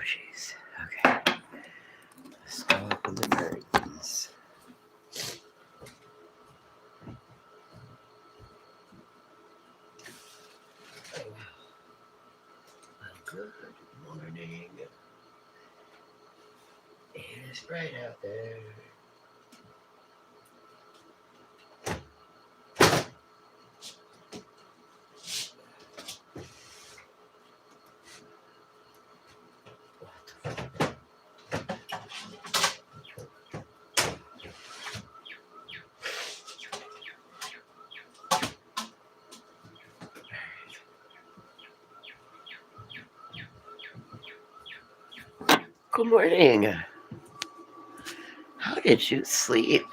jeez. Okay. Let's go up in the curtains. Good morning. It is bright out there. Good morning. How did you sleep?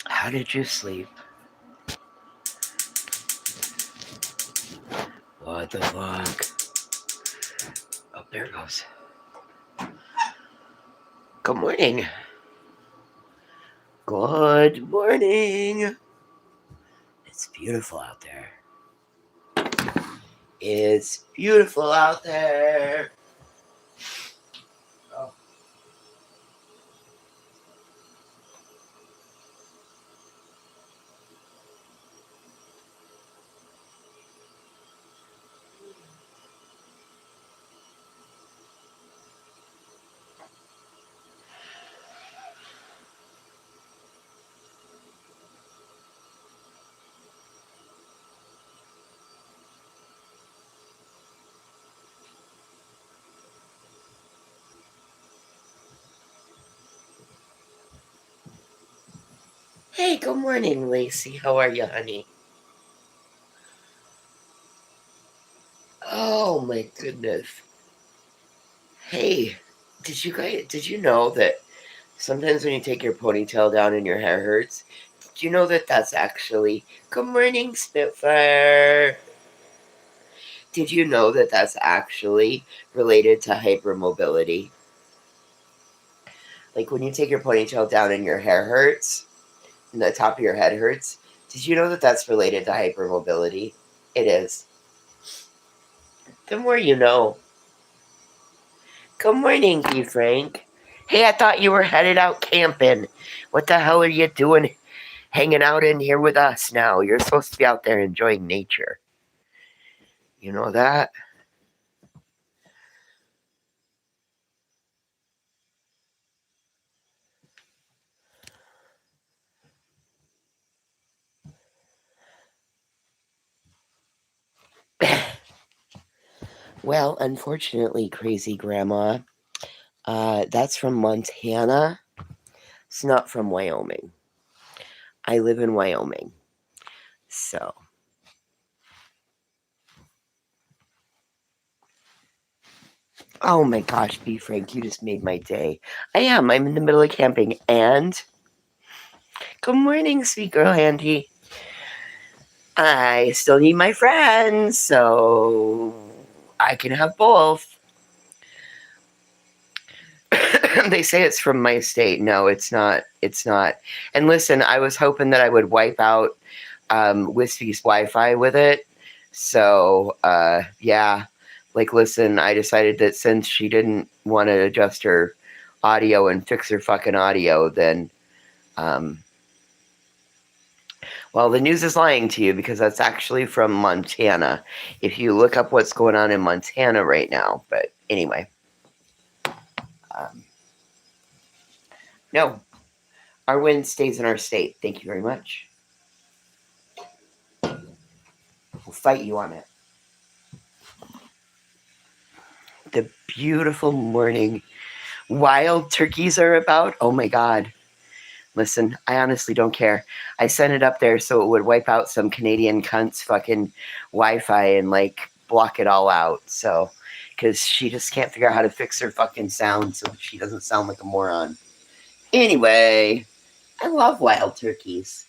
How did you sleep? What the fuck? Oh, there it goes. Good morning. Good morning. It's beautiful out there. It's beautiful out there. Oh. Hey, good morning, Lacey. How are you, honey? Oh my goodness. Hey, did you know that sometimes when you take your ponytail down and your hair hurts, did you know that that's actually good morning, Spitfire? Did you know that that's actually related to hypermobility? Like when you take your ponytail down and your hair hurts, and the top of your head hurts, did you know that that's related to hypermobility? It is. The more you know. Good morning, D. Frank. Hey, I thought you were headed out camping. What the hell are you doing hanging out in here with us now? You're supposed to be out there enjoying nature. You know that? Well, unfortunately, crazy grandma, that's from Montana. It's not from Wyoming. I live in Wyoming. So. Oh my gosh, B. Frank, you just made my day. I am. I'm in the middle of camping. And good morning, sweet girl Andy. I still need my friends, so I can have both. They say it's from my state. No, it's not. It's not. And listen, I was hoping that I would wipe out Wispy's Wi-Fi with it. So, yeah. Like, listen, I decided that since she didn't want to adjust her audio and fix her fucking audio, then, well, the news is lying to you because that's actually from Montana. If you look up what's going on in Montana right now. But anyway. No. Our wind stays in our state. Thank you very much. We'll fight you on it. The beautiful morning. Wild turkeys are about. Oh my God. Listen, I honestly don't care. I sent it up there so it would wipe out some Canadian cunt's fucking Wi-Fi and like block it all out. So, because she just can't figure out how to fix her fucking sound so she doesn't sound like a moron. Anyway, I love wild turkeys.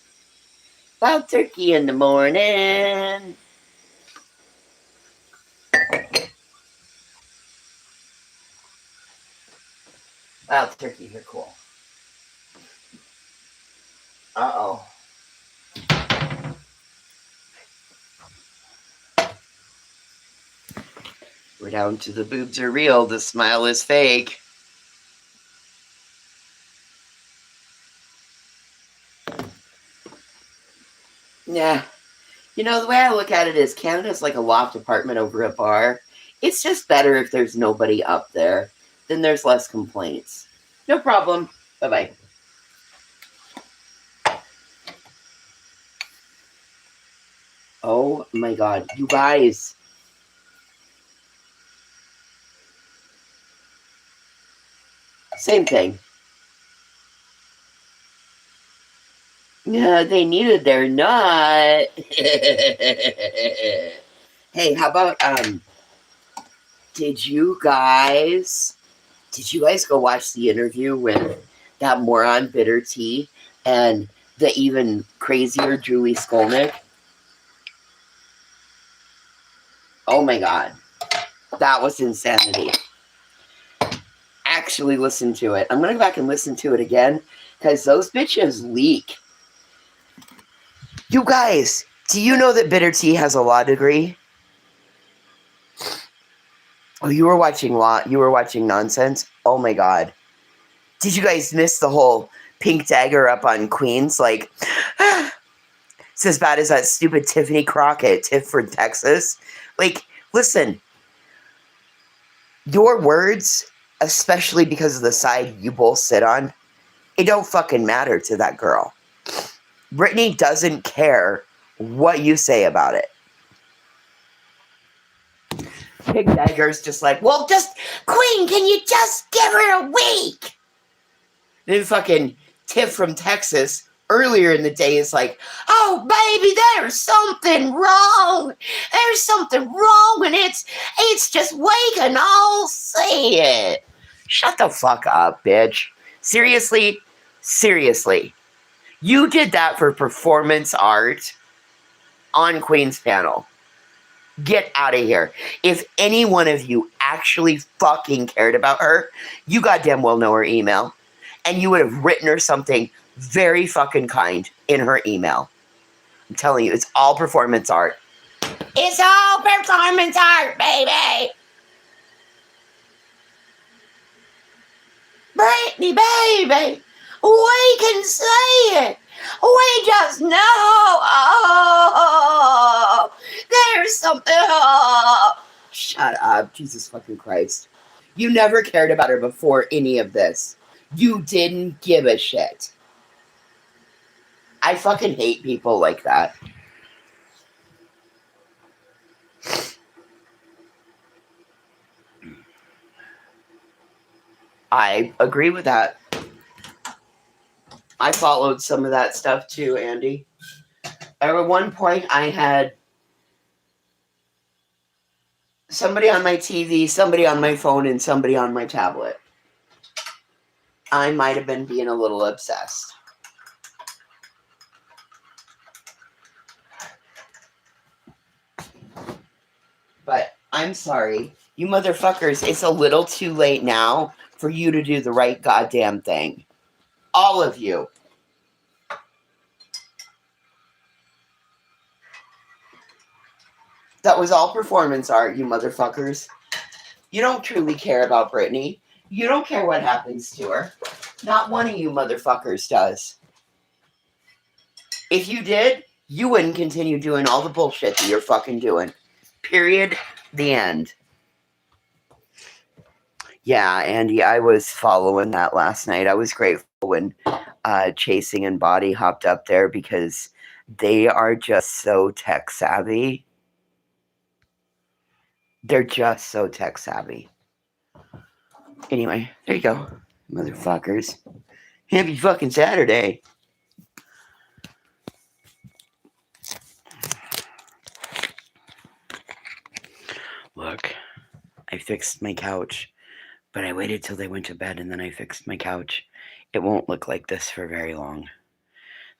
Wild turkey in the morning. Wild turkeys are cool. Uh-oh. We're down to the boobs are real. The smile is fake. Yeah. You know, the way I look at it is Canada's like a loft apartment over a bar. It's just better if there's nobody up there. Then there's less complaints. No problem. Bye-bye. Oh my god. You guys. Same thing. Yeah, they needed their nut. Hey, how about did you guys go watch the interview with that moron Bitter T and the even crazier Julie Skolnick? Oh my god. That was insanity. Actually listen to it. I'm gonna go back and listen to it again because those bitches leak. You guys, do you know that Bitter T has a law degree? Oh, you were watching law. You were watching nonsense. Oh my god. Did you guys miss the whole pink dagger up on Queens? Like, it's as bad as that stupid Tiffany Crockett, Tifford, Texas. Like, listen, your words, especially because of the side you both sit on, it don't fucking matter to that girl. Britney doesn't care what you say about it. Pig Dagger's just like, well, just, Queen, can you just give her a week? Then fucking Tiff from Texas earlier in the day is like, oh, baby, there's something wrong. There's something wrong, and it's just we can all see it. Shut the fuck up, bitch. Seriously? Seriously. You did that for performance art on Queen's panel. Get out of here. If any one of you actually fucking cared about her, you goddamn well know her email. And you would have written her something very fucking kind in her email. I'm telling you, it's all performance art. It's all performance art, baby. Britney, baby, we can see it. We just know. Oh, there's something. Oh. Shut up, Jesus fucking Christ. You never cared about her before any of this. You didn't give a shit. I fucking hate people like that. I agree with that. I followed some of that stuff too, Andy. At one point, I had somebody on my TV, somebody on my phone, and somebody on my tablet. I might have been being a little obsessed. But I'm sorry. You motherfuckers, it's a little too late now for you to do the right goddamn thing. All of you. That was all performance art, you motherfuckers. You don't truly care about Britney. You don't care what happens to her. Not one of you motherfuckers does. If you did, you wouldn't continue doing all the bullshit that you're fucking doing. Period. The end. Yeah, Andy, I was following that last night. I was grateful when Chasing and Body hopped up there because they are just so tech savvy. They're just so tech savvy. Anyway, there you go, motherfuckers. Happy fucking Saturday. Look, I fixed my couch, but I waited till they went to bed and then I fixed my couch. It won't look like this for very long.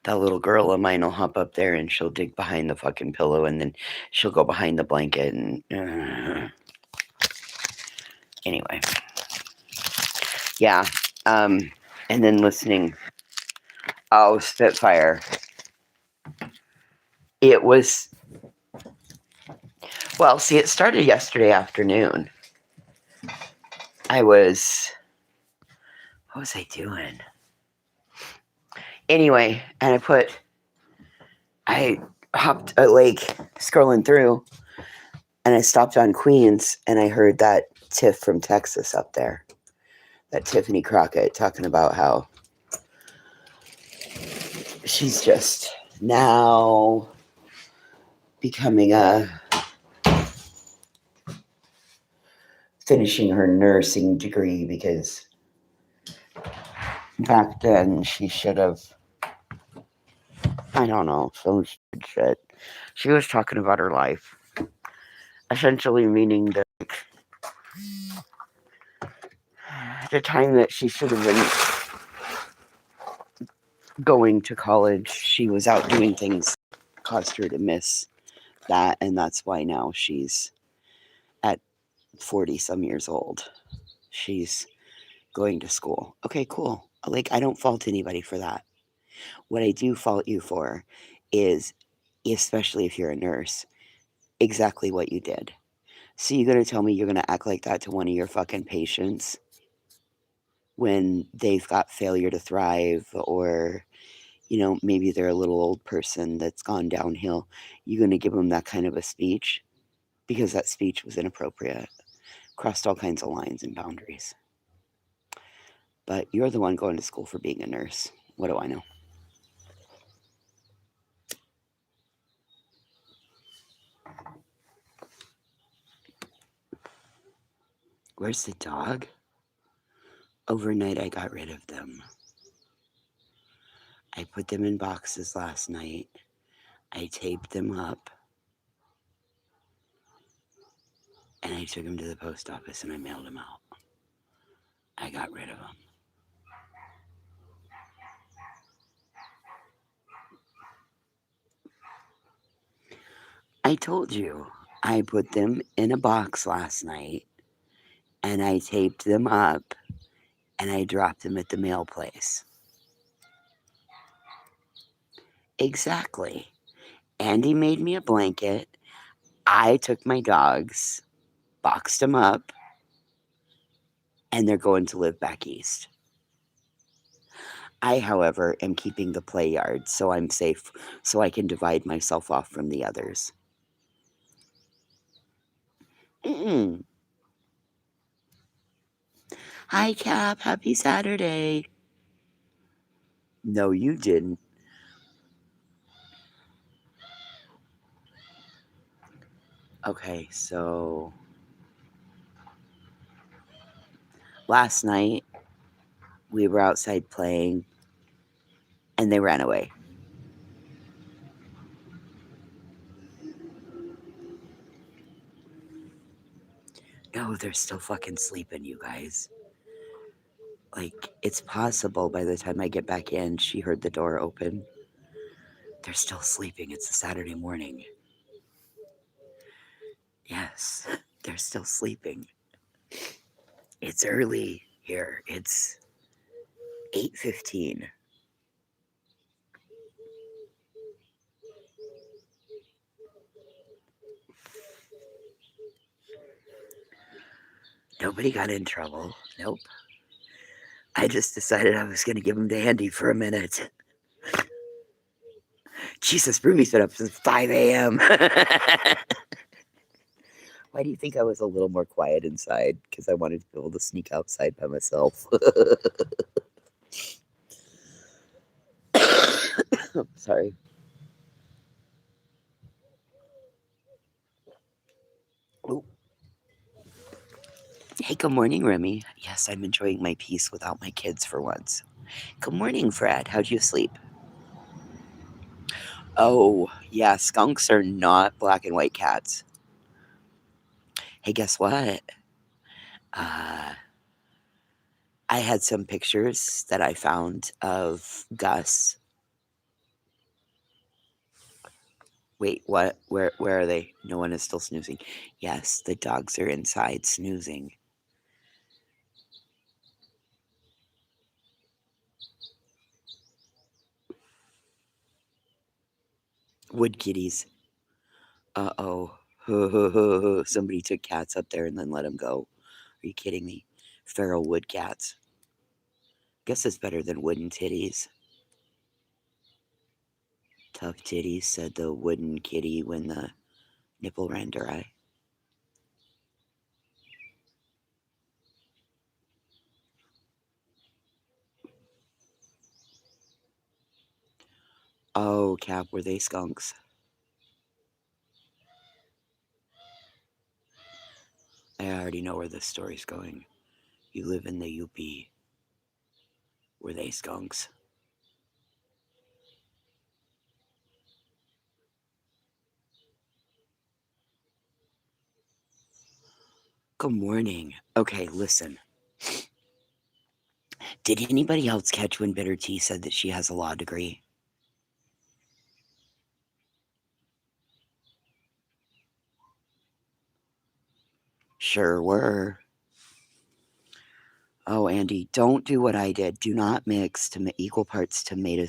That little girl of mine will hop up there and she'll dig behind the fucking pillow and then she'll go behind the blanket and anyway. Yeah. And then listening. Oh, Spitfire. It was Well, see, it started yesterday afternoon. What was I doing? Anyway, and I hopped scrolling through, and I stopped on Queens, and I heard that Tiff from Texas up there, that Tiffany Crockett, talking about how she's just now becoming finishing her nursing degree, because back then she should have, I don't know, some shit. She was talking about her life, essentially meaning that the time that she should have been going to college, she was out doing things that caused her to miss that, and that's why now she's at 40 some years old. She's going to school. Okay, cool. Like, I don't fault anybody for that. What I do fault you for is, especially if you're a nurse, exactly what you did. So you're going to tell me you're going to act like that to one of your fucking patients when they've got failure to thrive, or, maybe they're a little old person that's gone downhill. You're going to give them that kind of a speech because that speech was inappropriate, crossed all kinds of lines and boundaries. But you're the one going to school for being a nurse. What do I know? Where's the dog? Overnight, I got rid of them. I put them in boxes last night. I taped them up. And I took them to the post office and I mailed them out. I got rid of them. I told you, I put them in a box last night and I taped them up and I dropped them at the mail place. Exactly. Andy made me a blanket. I took my dogs, boxed them up, and they're going to live back east. I, however, am keeping the play yard so I'm safe, so I can divide myself off from the others. Mm-mm. Hi, Cap. Happy Saturday. No, you didn't. Okay, so last night we were outside playing and they ran away. No, they're still fucking sleeping, you guys. Like, it's possible by the time I get back in, she heard the door open. They're still sleeping. It's a Saturday morning. Yes, they're still sleeping. It's early here. It's 8:15. Nobody got in trouble. Nope. I just decided I was going to give them to Andy for a minute. Jesus, Ruby's been up since 5 a.m. Why do you think I was a little more quiet inside? Because I wanted to be able to sneak outside by myself. Sorry. Ooh. Hey, good morning, Remy. Yes, I'm enjoying my peace without my kids for once. Good morning, Fred. How'd you sleep? Oh, yeah, skunks are not black and white cats. Hey, guess what? I had some pictures that I found of Gus. Wait, what? Where are they? No one is still snoozing. Yes, the dogs are inside snoozing. Wood kitties. Uh-oh. Somebody took cats up there and then let them go. Are you kidding me? Feral wood cats. Guess it's better than wooden titties. Tough titties, said the wooden kitty when the nipple ran dry. Oh, Cap, were they skunks? I already know where this story's going. You live in the UP. Were they skunks? Good morning. Okay, listen. Did anybody else catch when Bitter Tea said that she has a law degree? Sure were. Oh, Andy, don't do what I did. Do not mix equal parts tomato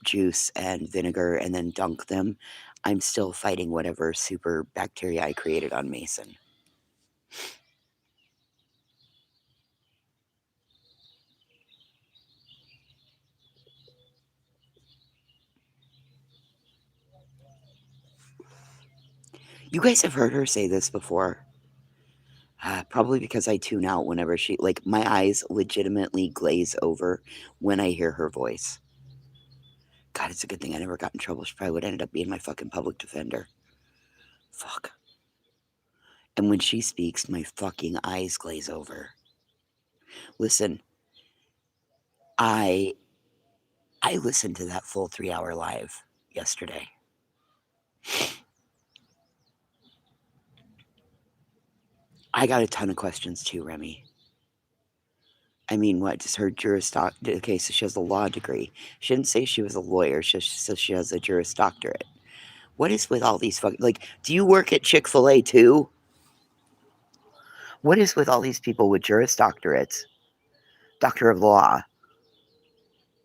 juice and vinegar and then dunk them. I'm still fighting whatever super bacteria I created on Mason. You guys have heard her say this before. Probably because I tune out whenever my eyes legitimately glaze over when I hear her voice. God, it's a good thing I never got in trouble. She probably would end up being my fucking public defender. Fuck. And when she speaks, my fucking eyes glaze over. Listen, I listened to that full 3-hour live yesterday. I got a ton of questions too, Remy. I mean, what does her okay, so she has a law degree. She didn't say she was a lawyer. She says she has a Juris Doctorate. What is with all these do you work at Chick-fil-A too? What is with all these people with Juris Doctorates, Doctor of Law,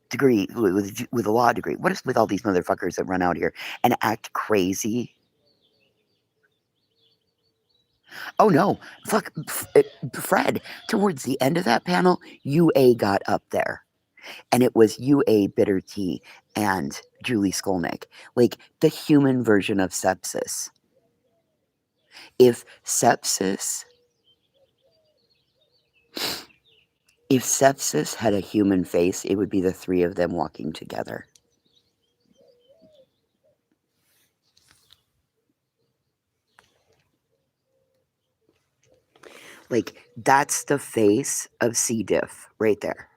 degree, with a law degree? What is with all these motherfuckers that run out here and act crazy? Oh no, Fred, towards the end of that panel, UA got up there. And it was UA, Bitter Tea, and Julie Skolnick. Like the human version of sepsis. If sepsis had a human face, it would be the three of them walking together. Like, that's the face of C. diff right there.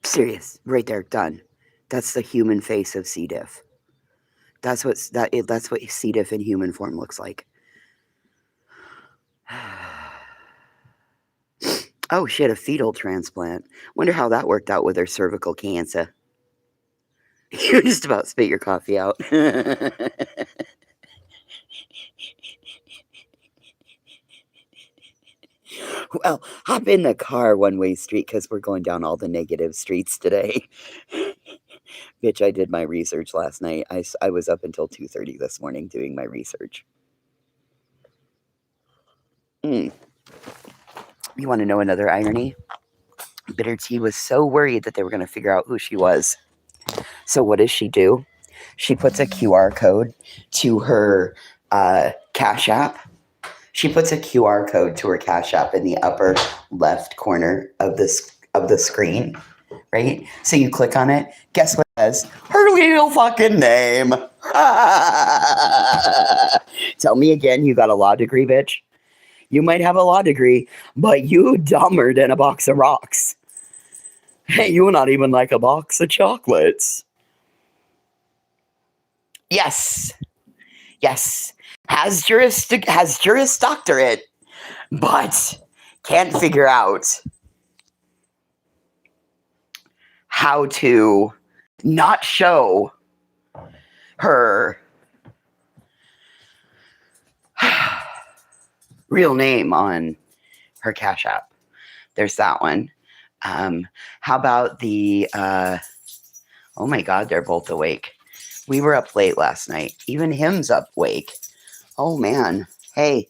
Serious, right there, done. That's the human face of C. diff. That's what C. diff in human form looks like. Oh shit, a fetal transplant. Wonder how that worked out with her cervical cancer. You just about spit your coffee out. Well, hop in the car one-way street because we're going down all the negative streets today. Bitch, I did my research last night. I was up until 2:30 this morning doing my research. You want to know another irony? Bitter Tea was so worried that they were going to figure out who she was. So what does she do? She puts a QR code to her Cash App. She puts a QR code to her Cash App in the upper left corner of the screen, right? So you click on it. Guess what it says? Her real fucking name. Tell me again, you got a law degree, bitch? You might have a law degree, but you dumber than a box of rocks. Hey, you're not even like a box of chocolates. Yes. Has Juris Doctorate, but can't figure out how to not show her real name on her Cash App. There's that one. How about the, oh my God, they're both awake. We were up late last night. Even him's up awake. Oh man. Hey,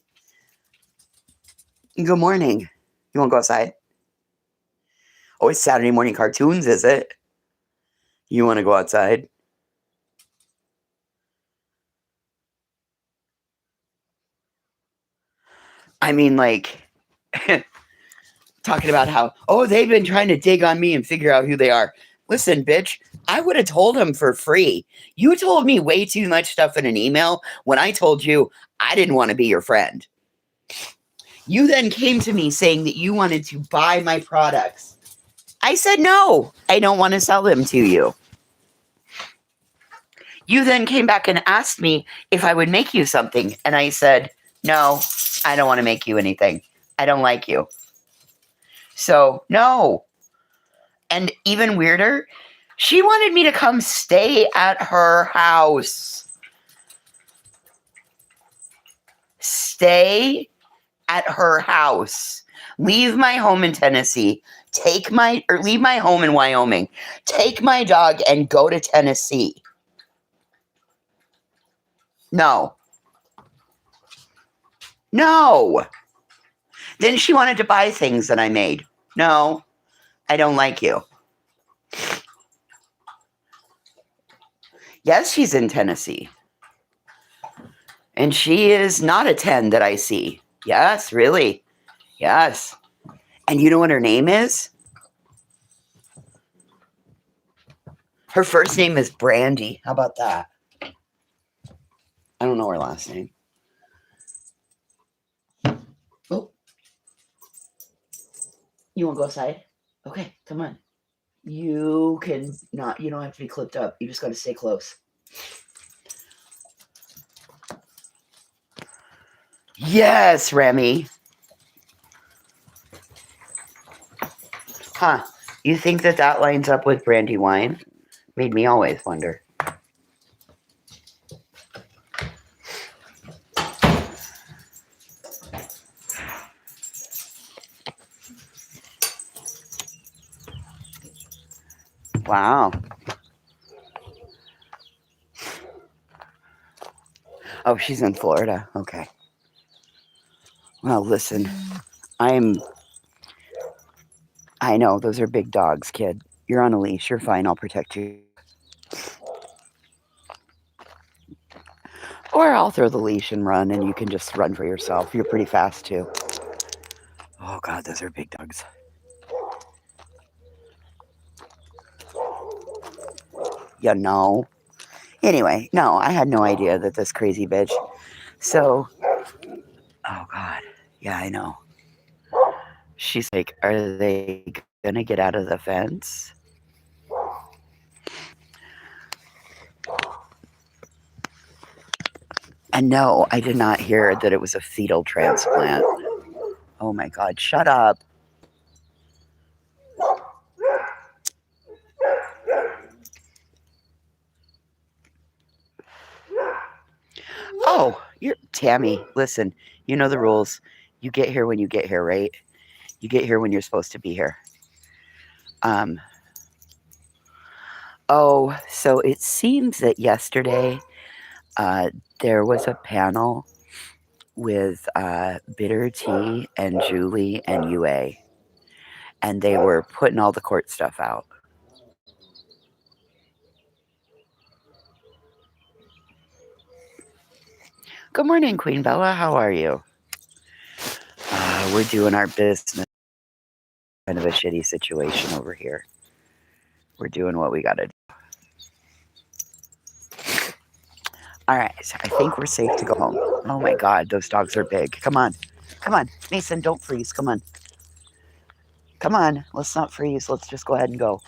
good morning. You want to go outside? Oh, it's Saturday morning cartoons, is it? You want to go outside? I mean, like, talking about how, oh, they've been trying to dig on me and figure out who they are. Listen, bitch, I would have told him for free. You told me way too much stuff in an email when I told you I didn't want to be your friend. You then came to me saying that you wanted to buy my products. I said, no, I don't want to sell them to you. You then came back and asked me if I would make you something. And I said, no, I don't want to make you anything. I don't like you. So, no. And even weirder, she wanted me to come stay at her house. Stay at her house. Leave my home in Tennessee. Leave my home in Wyoming. Take my dog and go to Tennessee. No. No. Then she wanted to buy things that I made. No, I don't like you. Yes, she's in Tennessee. And she is not a 10 that I see. Yes, really. Yes. And you know what her name is? Her first name is Brandy. How about that? I don't know her last name. Oh. You want to go outside? Okay, come on. You don't have to be clipped up. You just got to stay close. Yes, Remy. Huh. You think that lines up with Brandywine? Made me always wonder. Wow. Oh, she's in Florida. Okay. Well, listen, I know, those are big dogs, kid. You're on a leash. You're fine. I'll protect you. Or I'll throw the leash and run, and you can just run for yourself. You're pretty fast, too. Oh, God, those are big dogs. You know. Anyway, no, I had no idea that this crazy bitch. So, oh, God. Yeah, I know. She's like, are they going to get out of the fence? And no, I did not hear that it was a fetal transplant. Oh my God, shut up. Oh, you're Tammy. Listen, you know the rules. You get here when you get here, right? You get here when you're supposed to be here. Oh, so it seems that yesterday there was a panel with Bitter Tea and Julie and UA, and they were putting all the court stuff out. Good morning, Queen Bella. How are you? We're doing our business. Kind of a shitty situation over here. We're doing what we got to do. All right, so I think we're safe to go home. Oh my God, those dogs are big. Come on. Come on. Mason, don't freeze. Come on. Come on. Let's not freeze. Let's just go ahead and go.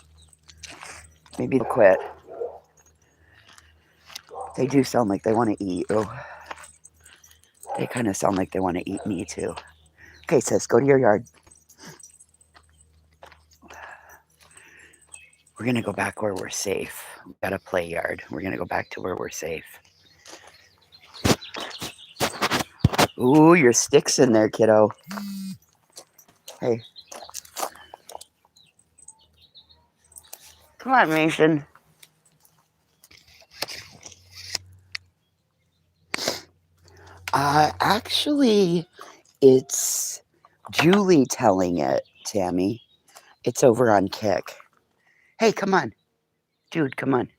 Maybe they'll quit. They do sound like they want to eat. Oh, they kind of sound like they want to eat me too. Okay, sis, go to your yard. We're going to go back where we're safe. We got a play yard. We're going to go back to where we're safe. Ooh, your stick's in there, kiddo. Hey. Come on, Mason. Actually, it's Julie telling it, Tammy. It's over on Kick. Hey, come on. Dude, come on.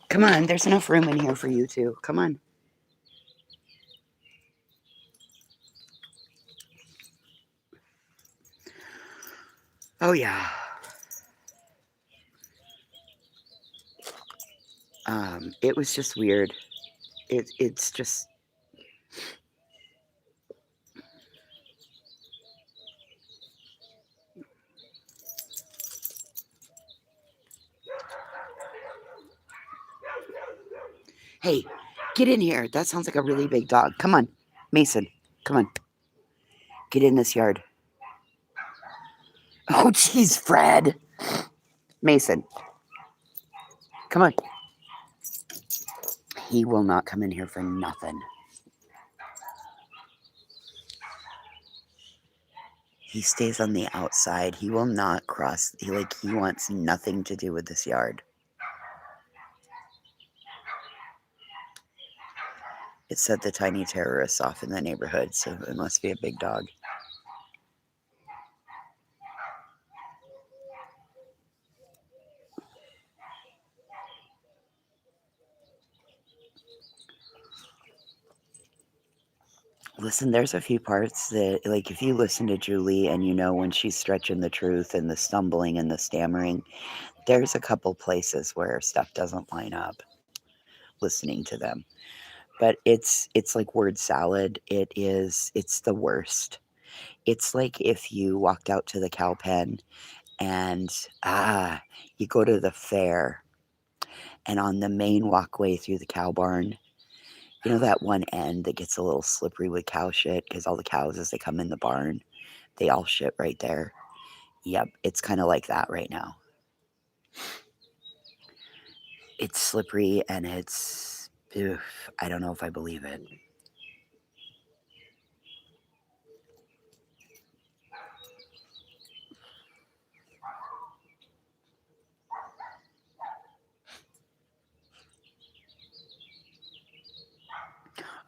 Come on, there's enough room in here for you two. Come on. Oh, yeah. It was just weird. It's just... Hey, get in here. That sounds like a really big dog. Come on, Mason. Come on. Get in this yard. Oh, jeez, Fred. Mason. Come on. He will not come in here for nothing. He stays on the outside. He will not cross. He wants nothing to do with this yard. It set the tiny terrorists off in the neighborhood, so it must be a big dog. Listen, there's a few parts that, like, if you listen to Julie and you know when she's stretching the truth and the stumbling and the stammering, there's a couple places where stuff doesn't line up listening to them. But it's like word salad. It's the worst. It's like if you walked out to the cow pen and you go to the fair, and on the main walkway through the cow barn, you know that one end that gets a little slippery with cow shit because all the cows, as they come in the barn, they all shit right there. Yep, it's kind of like that right now. It's slippery and it's... I don't know if I believe it.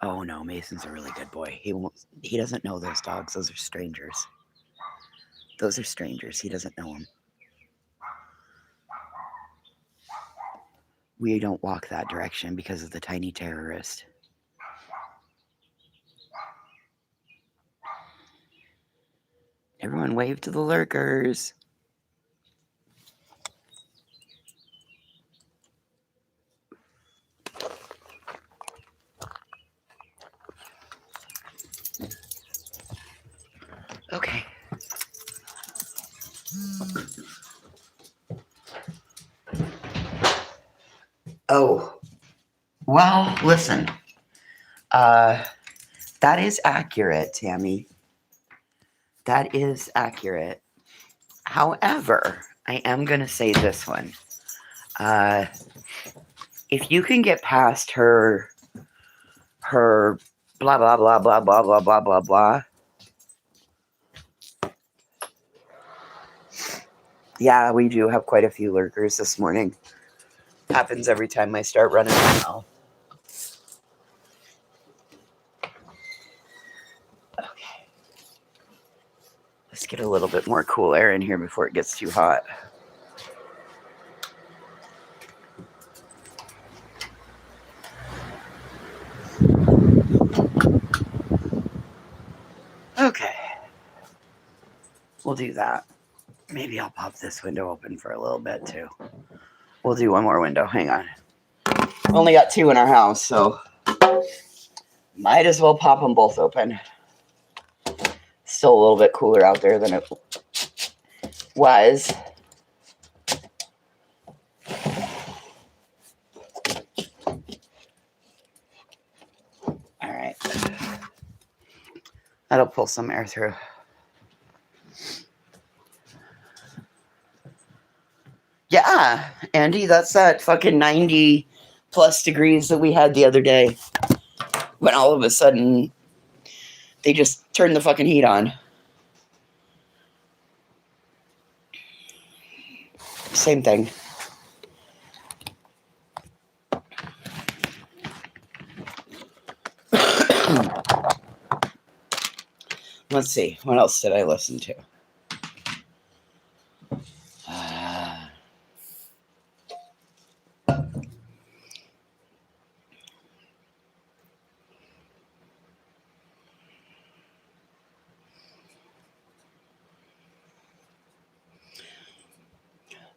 Oh no, Mason's a really good boy. He doesn't know those dogs. Those are strangers. Those are strangers. He doesn't know them. We don't walk that direction because of the tiny terrorist. Everyone wave to the lurkers. Okay. Oh, well, listen. That is accurate, Tammy. That is accurate. However, I am going to say this one. If you can get past her blah, blah, blah, blah, blah, blah, blah, blah, blah. Yeah, we do have quite a few lurkers this morning. Happens every time I start running my mouth. Okay. Let's get a little bit more cool air in here before it gets too hot. Okay. We'll do that. Maybe I'll pop this window open for a little bit too. We'll do one more window. Hang on. Only got two in our house, so might as well pop them both open. Still a little bit cooler out there than it was. All right. That'll pull some air through. Yeah, Andy, that's that fucking 90 plus degrees that we had the other day when all of a sudden they just turned the fucking heat on. Same thing. Let's see. What else did I listen to?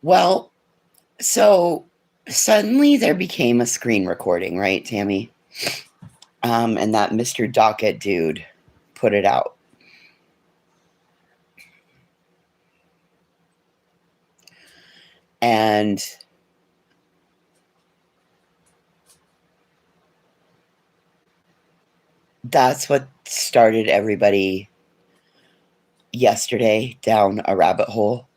Well, so suddenly there became a screen recording, right, Tammy? And that Mr. Docket dude put it out. And that's what started everybody yesterday down a rabbit hole,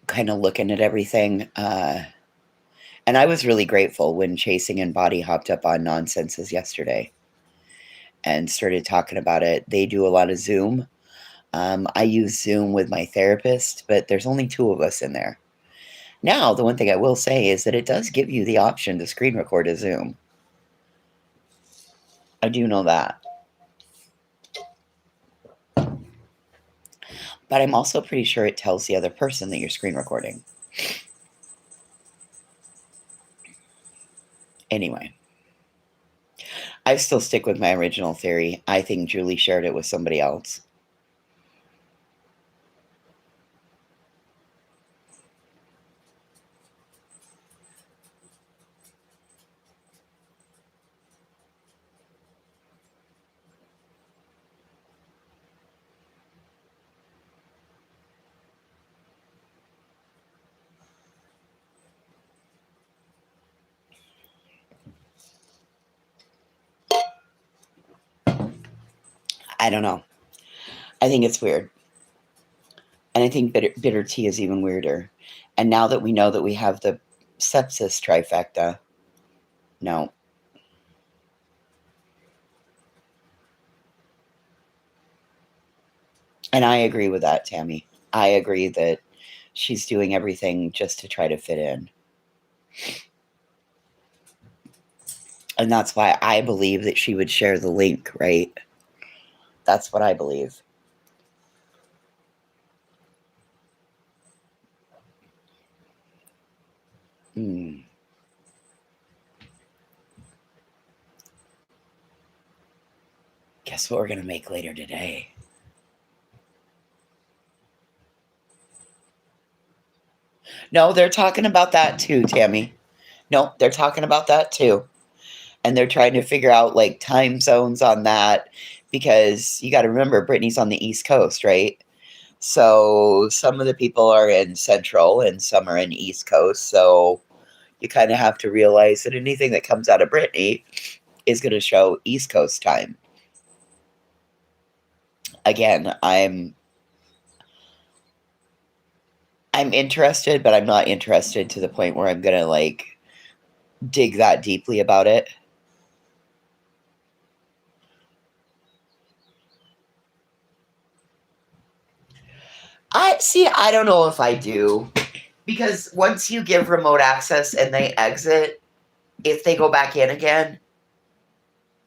kind of looking at everything. And I was really grateful when Chasing and Body hopped up on Nonsenses yesterday and started talking about it. They do a lot of Zoom. I use Zoom with my therapist, but there's only 2 of us in there. Now, the one thing I will say is that it does give you the option to screen record a Zoom. I do know that. But I'm also pretty sure it tells the other person that you're screen recording. Anyway, I still stick with my original theory. I think Julie shared it with somebody else. I don't know. I think it's weird. And I think bitter tea is even weirder. And now that we know that we have the sepsis trifecta, no. And I agree with that, Tammy. I agree that she's doing everything just to try to fit in. And that's why I believe that she would share the link, right? That's what I believe. Guess what we're going to make later today? No, they're talking about that too, Tammy. No, they're talking about that too. And they're trying to figure out like time zones on that because you got to remember Brittany's on the East Coast, right? So some of the people are in Central and some are in East Coast. So you kind of have to realize that anything that comes out of Brittany is going to show East Coast time. Again, I'm interested, but I'm not interested to the point where I'm going to like dig that deeply about it. I don't know if I do. Because once you give remote access and they exit, if they go back in again,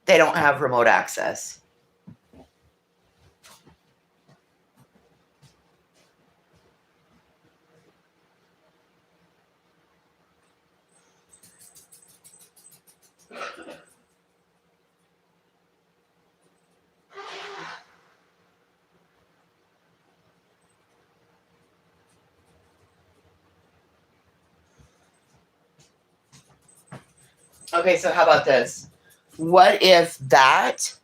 they don't have remote access. Okay, so how about this? What if that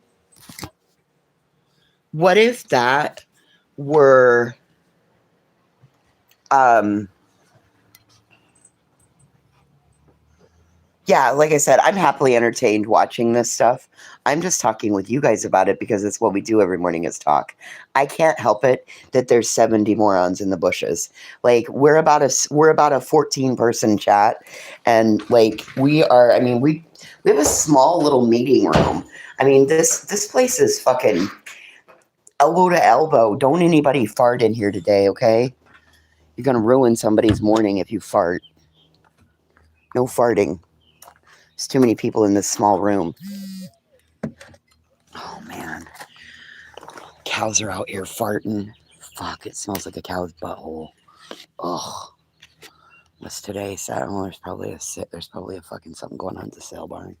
were yeah, like I said, I'm happily entertained watching this stuff. I'm just talking with you guys about it because it's what we do every morning is talk. I can't help it that there's 70 morons in the bushes. Like we're about a 14-person chat, and like we have a small little meeting room. I mean this place is fucking elbow to elbow. Don't anybody fart in here today, okay? You're gonna ruin somebody's morning if you fart. No farting. There's too many people in this small room. Oh man. Cows are out here farting. Fuck, it smells like a cow's butthole. Ugh. What's today? Saturday? Oh, there's probably a fucking something going on at the sale barn.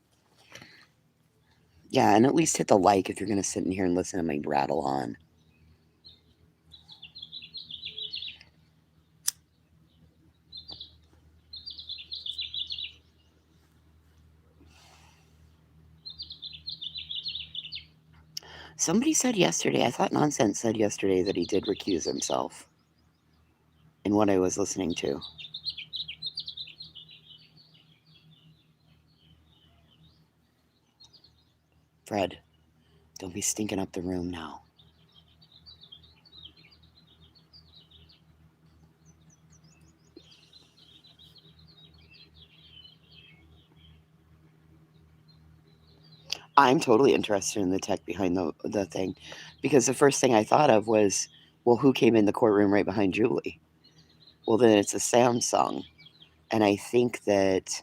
Yeah, and at least hit the like if you're gonna sit in here and listen to me rattle on. Somebody said yesterday, I thought Nonsense said yesterday that he did recuse himself in what I was listening to. Fred, don't be stinking up the room now. I'm totally interested in the tech behind the thing because the first thing I thought of was, well, who came in the courtroom right behind Julie? Well, then it's a Samsung. And I think that,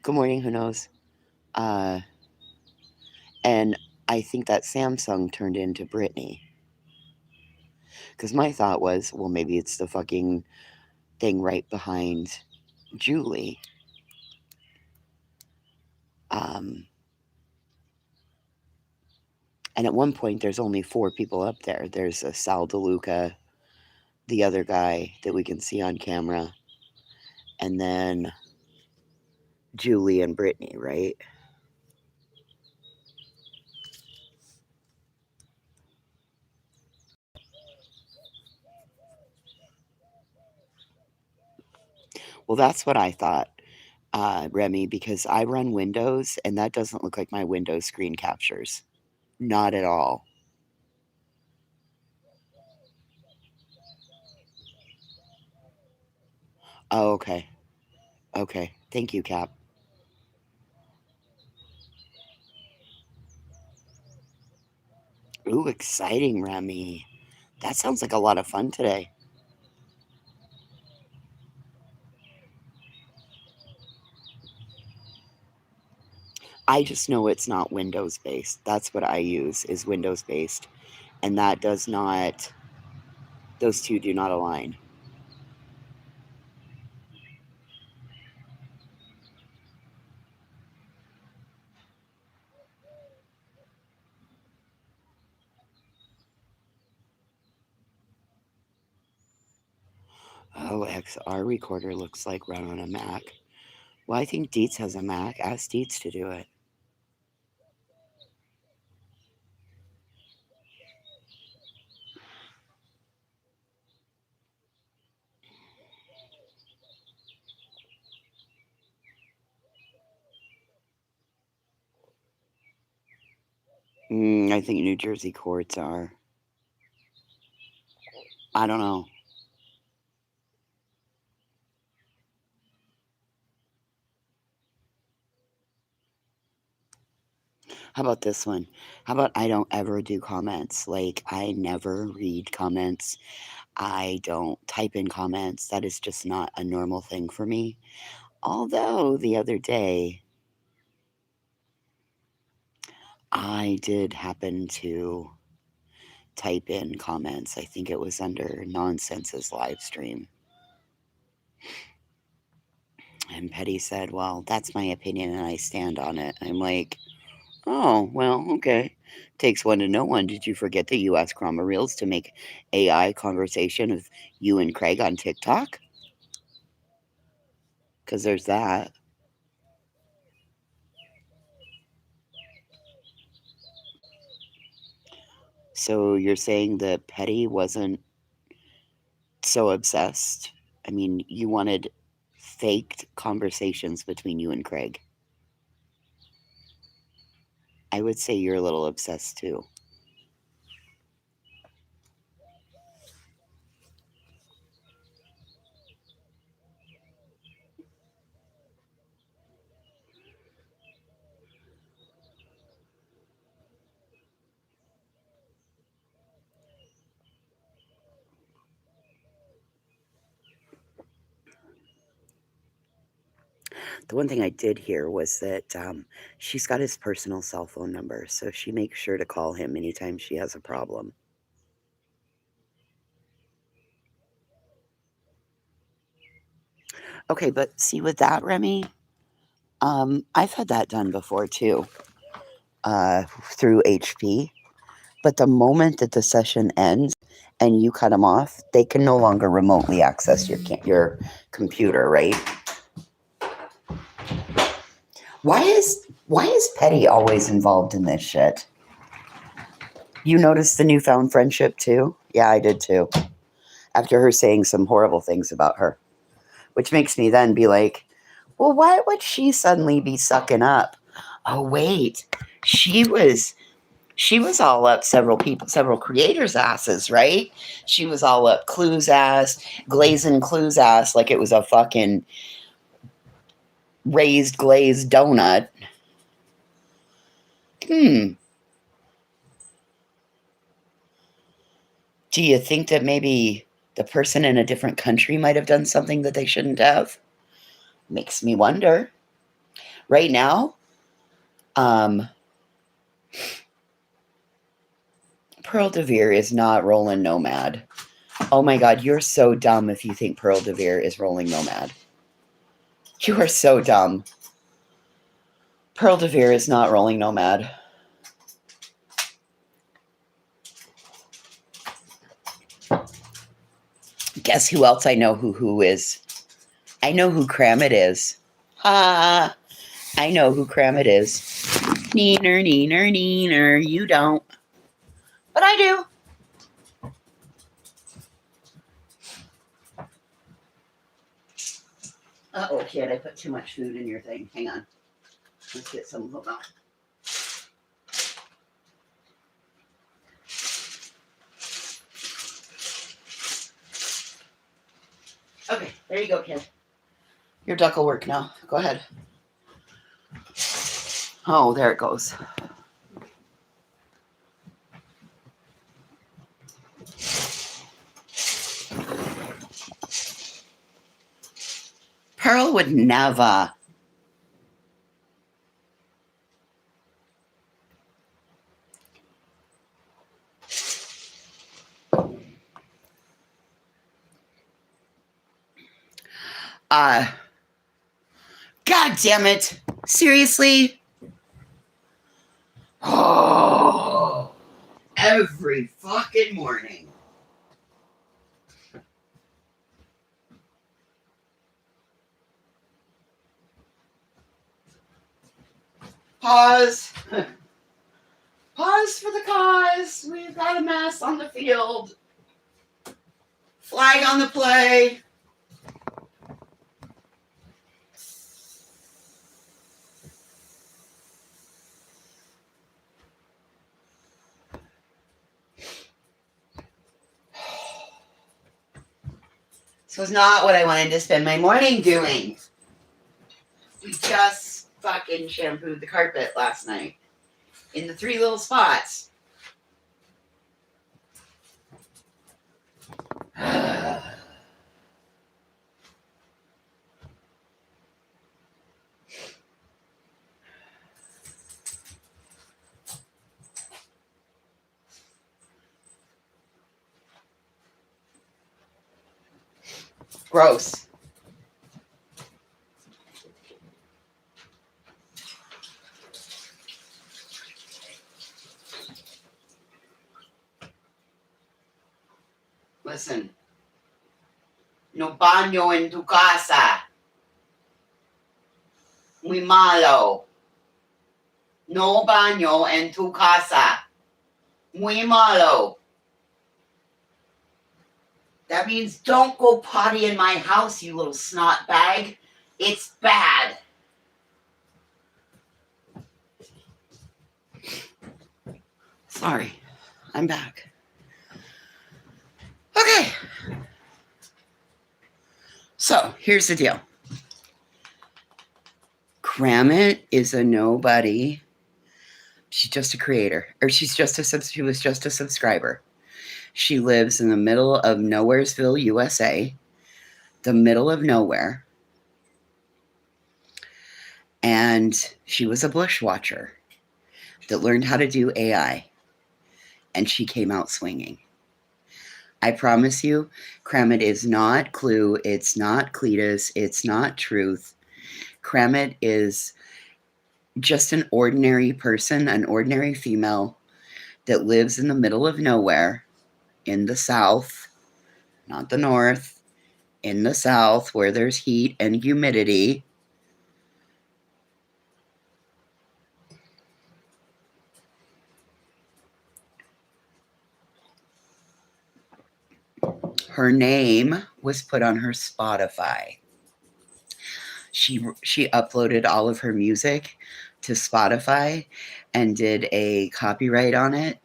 good morning, who knows? And I think that Samsung turned into Britney. Because my thought was, well, maybe it's the fucking thing right behind Julie. And at one point, there's only 4 people up there. There's a Sal DeLuca, the other guy that we can see on camera, and then Julie and Britney, right? Well, that's what I thought, Remy, because I run Windows, and that doesn't look like my Windows screen captures. Not at all. Oh, okay. Okay. Thank you, Cap. Ooh, exciting, Remy. That sounds like a lot of fun today. I just know it's not Windows based. That's what I use is Windows based. And that does not, those two do not align. Oh, XR recorder looks like run on a Mac. Well, I think Dietz has a Mac. Ask Dietz to do it. I think New Jersey courts are. I don't know. How about this one? How about I don't ever do comments? Like, I never read comments. I don't type in comments. That is just not a normal thing for me. Although the other day, I did happen to type in comments. I think it was under Nonsense's live stream. And Petty said, well, that's my opinion and I stand on it. I'm like, oh, well, okay. Takes one to know one. Did you forget that you asked Chroma Reels to make AI conversation of you and Craig on TikTok? Because there's that. So you're saying that Petty wasn't so obsessed? I mean, you wanted faked conversations between you and Craig. I would say you're a little obsessed too. The one thing I did hear was that she's got his personal cell phone number, so she makes sure to call him anytime she has a problem. Okay, but see with that, Remy, I've had that done before too, through HP. But the moment that the session ends and you cut them off, they can no longer remotely access your computer, right? Why is Petty always involved in this shit? You noticed the newfound friendship too? Yeah, I did too. After her saying some horrible things about her, which makes me then be like, well, why would she suddenly be sucking up? Oh wait, she was all up several creators' asses, right? She was all up Clue's ass, glazing Clue's ass like it was a fucking raised glazed donut. Do you think that maybe the person in a different country might have done something that they shouldn't have? Makes me wonder. Right now, Pearl DeVere is not rolling Nomad. Oh my God, you're so dumb if you think Pearl DeVere is rolling Nomad. You are so dumb. Pearl DeVere is not rolling Nomad. Guess who else I know who is? I know who Kramit is. I know who Kramit is. Neener, neener, neener. You don't. But I do. Uh-oh, kid, I put too much food in your thing. Hang on. Let's get some. Hold on. Okay, there you go, kid. Your duck will work now. Go ahead. Oh, there it goes. Pearl would never. God damn it. Seriously? Oh, every fucking morning. Pause. Pause for the cause. We've got a mess on the field. Flag on the play. This was not what I wanted to spend my morning doing. We just fucking shampooed the carpet last night in the 3 little spots. Gross. Listen. No baño en tu casa. Muy malo. No baño en tu casa. Muy malo. That means don't go potty in my house, you little snot bag. It's bad. Sorry, I'm back. Okay. So here's the deal. Kramit is a nobody. She's just a creator, or she was just a subscriber. She lives in the middle of Nowheresville, USA, the middle of nowhere, and she was a bushwatcher that learned how to do AI, and she came out swinging. I promise you, Kramit is not Clue. It's not Cletus. It's not Truth. Kramit is just an ordinary person, an ordinary female that lives in the middle of nowhere in the South, not the North, in the South where there's heat and humidity. Her name was put on her Spotify. She uploaded all of her music to Spotify and did a copyright on it.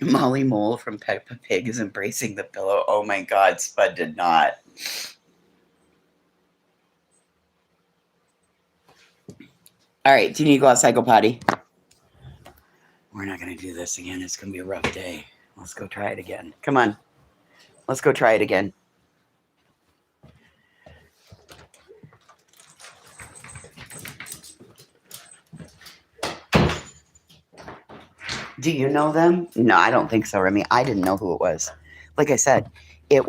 Molly Mole from Peppa Pig is embracing the pillow. Oh my God, Spud did not. All right, do you need to go outside, go potty? We're not going to do this again. It's going to be a rough day. Let's go try it again. Come on. Let's go try it again. Do you know them? No, I don't think so, Remy. I didn't know who it was. Like I said, it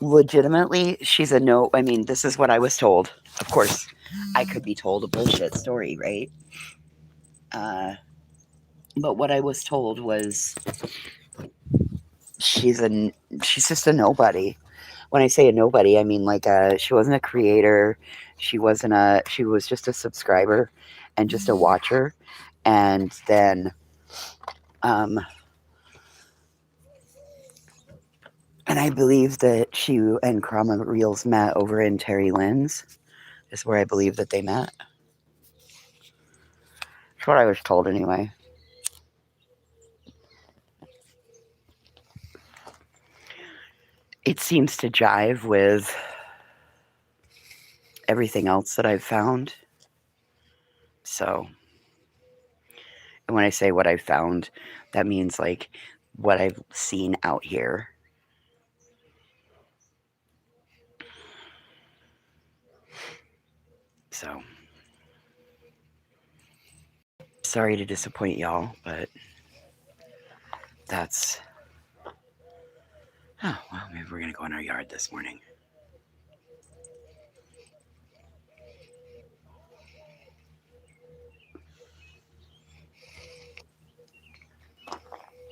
legitimately, she's a no. I mean, this is what I was told. Of course, I could be told a bullshit story, right? But what I was told was she's just a nobody. When I say a nobody, I mean like she wasn't a creator. She was just a subscriber and just a watcher. And then, and I believe that she and Krama Reels met over in Terry Lynn's, is where I believe that they met. That's what I was told anyway. It seems to jive with everything else that I've found. So, and when I say what I've found, that means like what I've seen out here. So, sorry to disappoint y'all, but that's... Oh, well, maybe we're going to go in our yard this morning.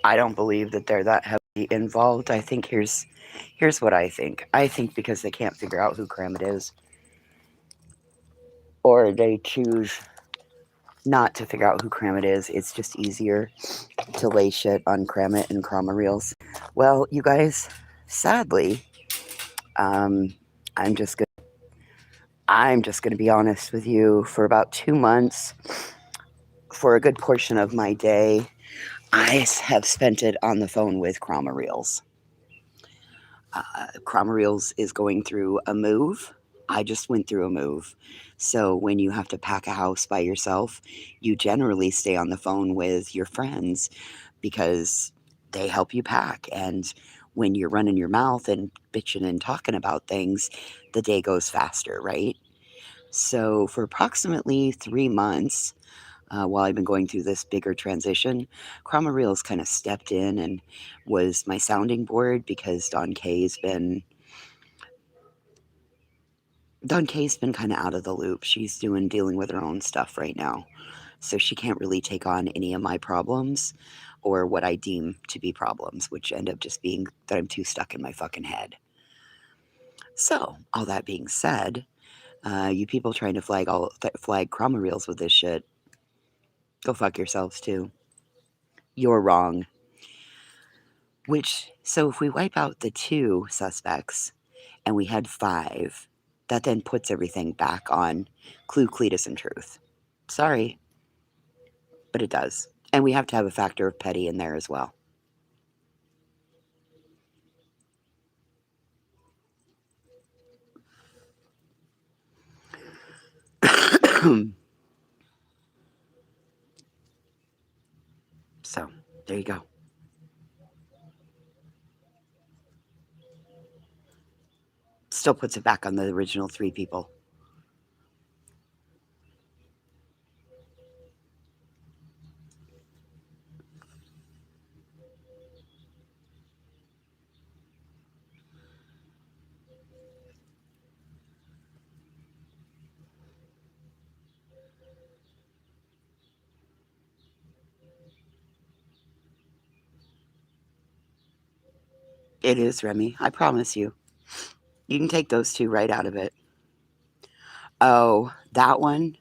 I don't believe that they're that heavily involved. I think here's what I think. I think because they can't figure out who Kramit is, or they choose not to figure out who Kramit is. It's just easier to lay shit on Kramit and Krama Reels. Well, you guys, sadly, I'm just gonna be honest with you. For about 2 months, for a good portion of my day, I have spent it on the phone with Krama Reels. Krama Reels is going through a move. I just went through a move. So when you have to pack a house by yourself, you generally stay on the phone with your friends because they help you pack. And when you're running your mouth and bitching and talking about things, the day goes faster, right? So for approximately 3 months, while I've been going through this bigger transition, Krama Reels kind of stepped in and was my sounding board because Don Kay's been kind of out of the loop. She's dealing with her own stuff right now. So she can't really take on any of my problems or what I deem to be problems, which end up just being that I'm too stuck in my fucking head. So, all that being said, you people trying to flag Krama Reels with this shit, go fuck yourselves too. You're wrong. So if we wipe out the 2 suspects and we had 5, that then puts everything back on Clue, Cletus, and Truth. Sorry, but it does. And we have to have a factor of petty in there as well. So, there you go. Still puts it back on the original 3 people. It is, Remy. I promise you. You can take those 2 right out of it. Oh, that one?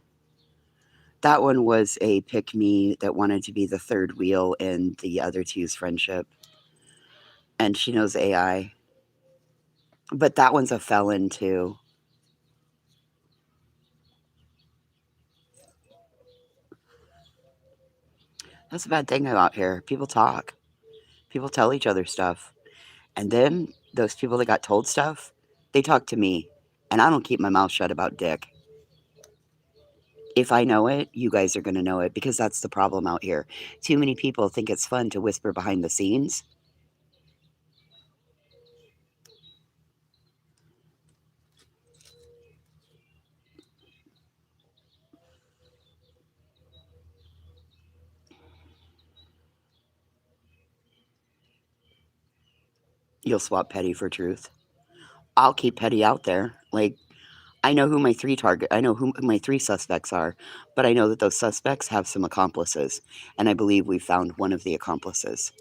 That one was a pick-me that wanted to be the 3rd wheel in the other 2's friendship. And she knows AI. But that one's a felon, too. That's a bad thing about here. People talk. People tell each other stuff. And then those people that got told stuff, they talk to me. And I don't keep my mouth shut about dick. If I know it, you guys are going to know it, because that's the problem out here. Too many people think it's fun to whisper behind the scenes. You'll swap petty for truth. I'll keep petty out there. Like, I know who my 3 suspects are, but I know that those suspects have some accomplices, and I believe we found one of the accomplices.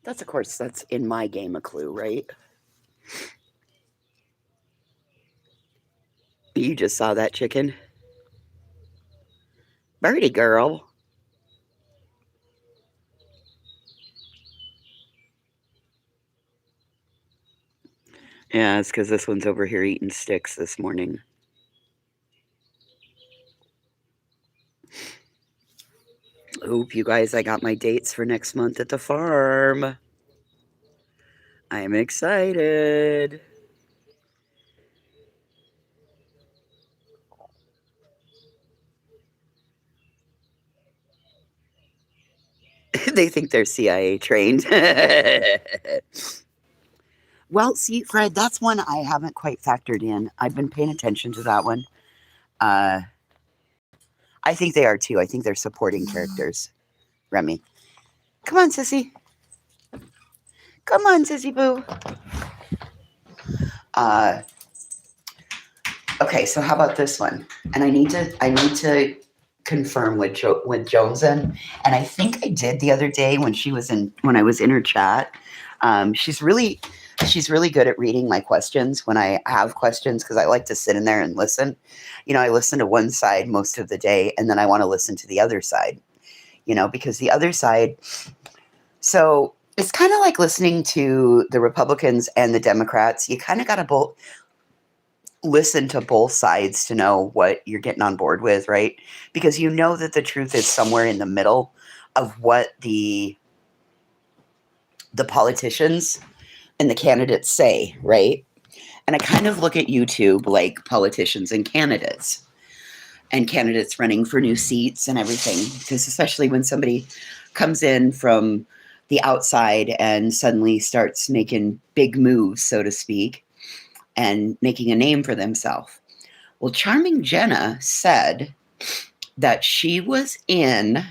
That's, of course, that's in my game of Clue, right? You just saw that chicken. Birdie girl. Yeah, it's because this one's over here eating sticks this morning. Oop, you guys, I got my dates for next month at the farm. I'm excited. They think they're CIA trained. Well, see, Fred, that's one I haven't quite factored in. I've been paying attention to that one. I think they are too. I think they're supporting characters. Remy. Come on, sissy. Come on, sissy boo. Okay, so how about this one? And I need to confirm with Jones in, and I think I did the other day when I was in her chat. She's really good at reading my questions when I have questions, because I like to sit in there and listen. I listen to one side most of the day, and then I want to listen to the other side. Because the other side. So it's kind of like listening to the Republicans and the Democrats. You kind of got to listen to both sides to know what you're getting on board with, right? Because you know that the truth is somewhere in the middle of what the politicians and the candidates say, right? And I kind of look at YouTube like politicians and candidates running for new seats and everything, because especially when somebody comes in from the outside and suddenly starts making big moves, so to speak, and making a name for themselves. Well, Charming Jenna said that she was in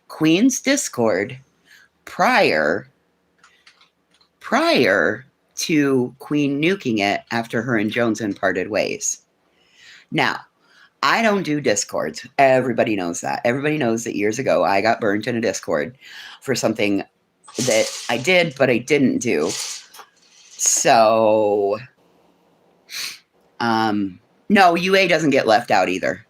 Queen's Discord prior to Queen nuking it after her and Joneson parted ways. Now, I don't do Discords. Everybody knows that. Everybody knows that years ago I got burnt in a Discord for something that I did, but I didn't do. So, no, UA doesn't get left out either.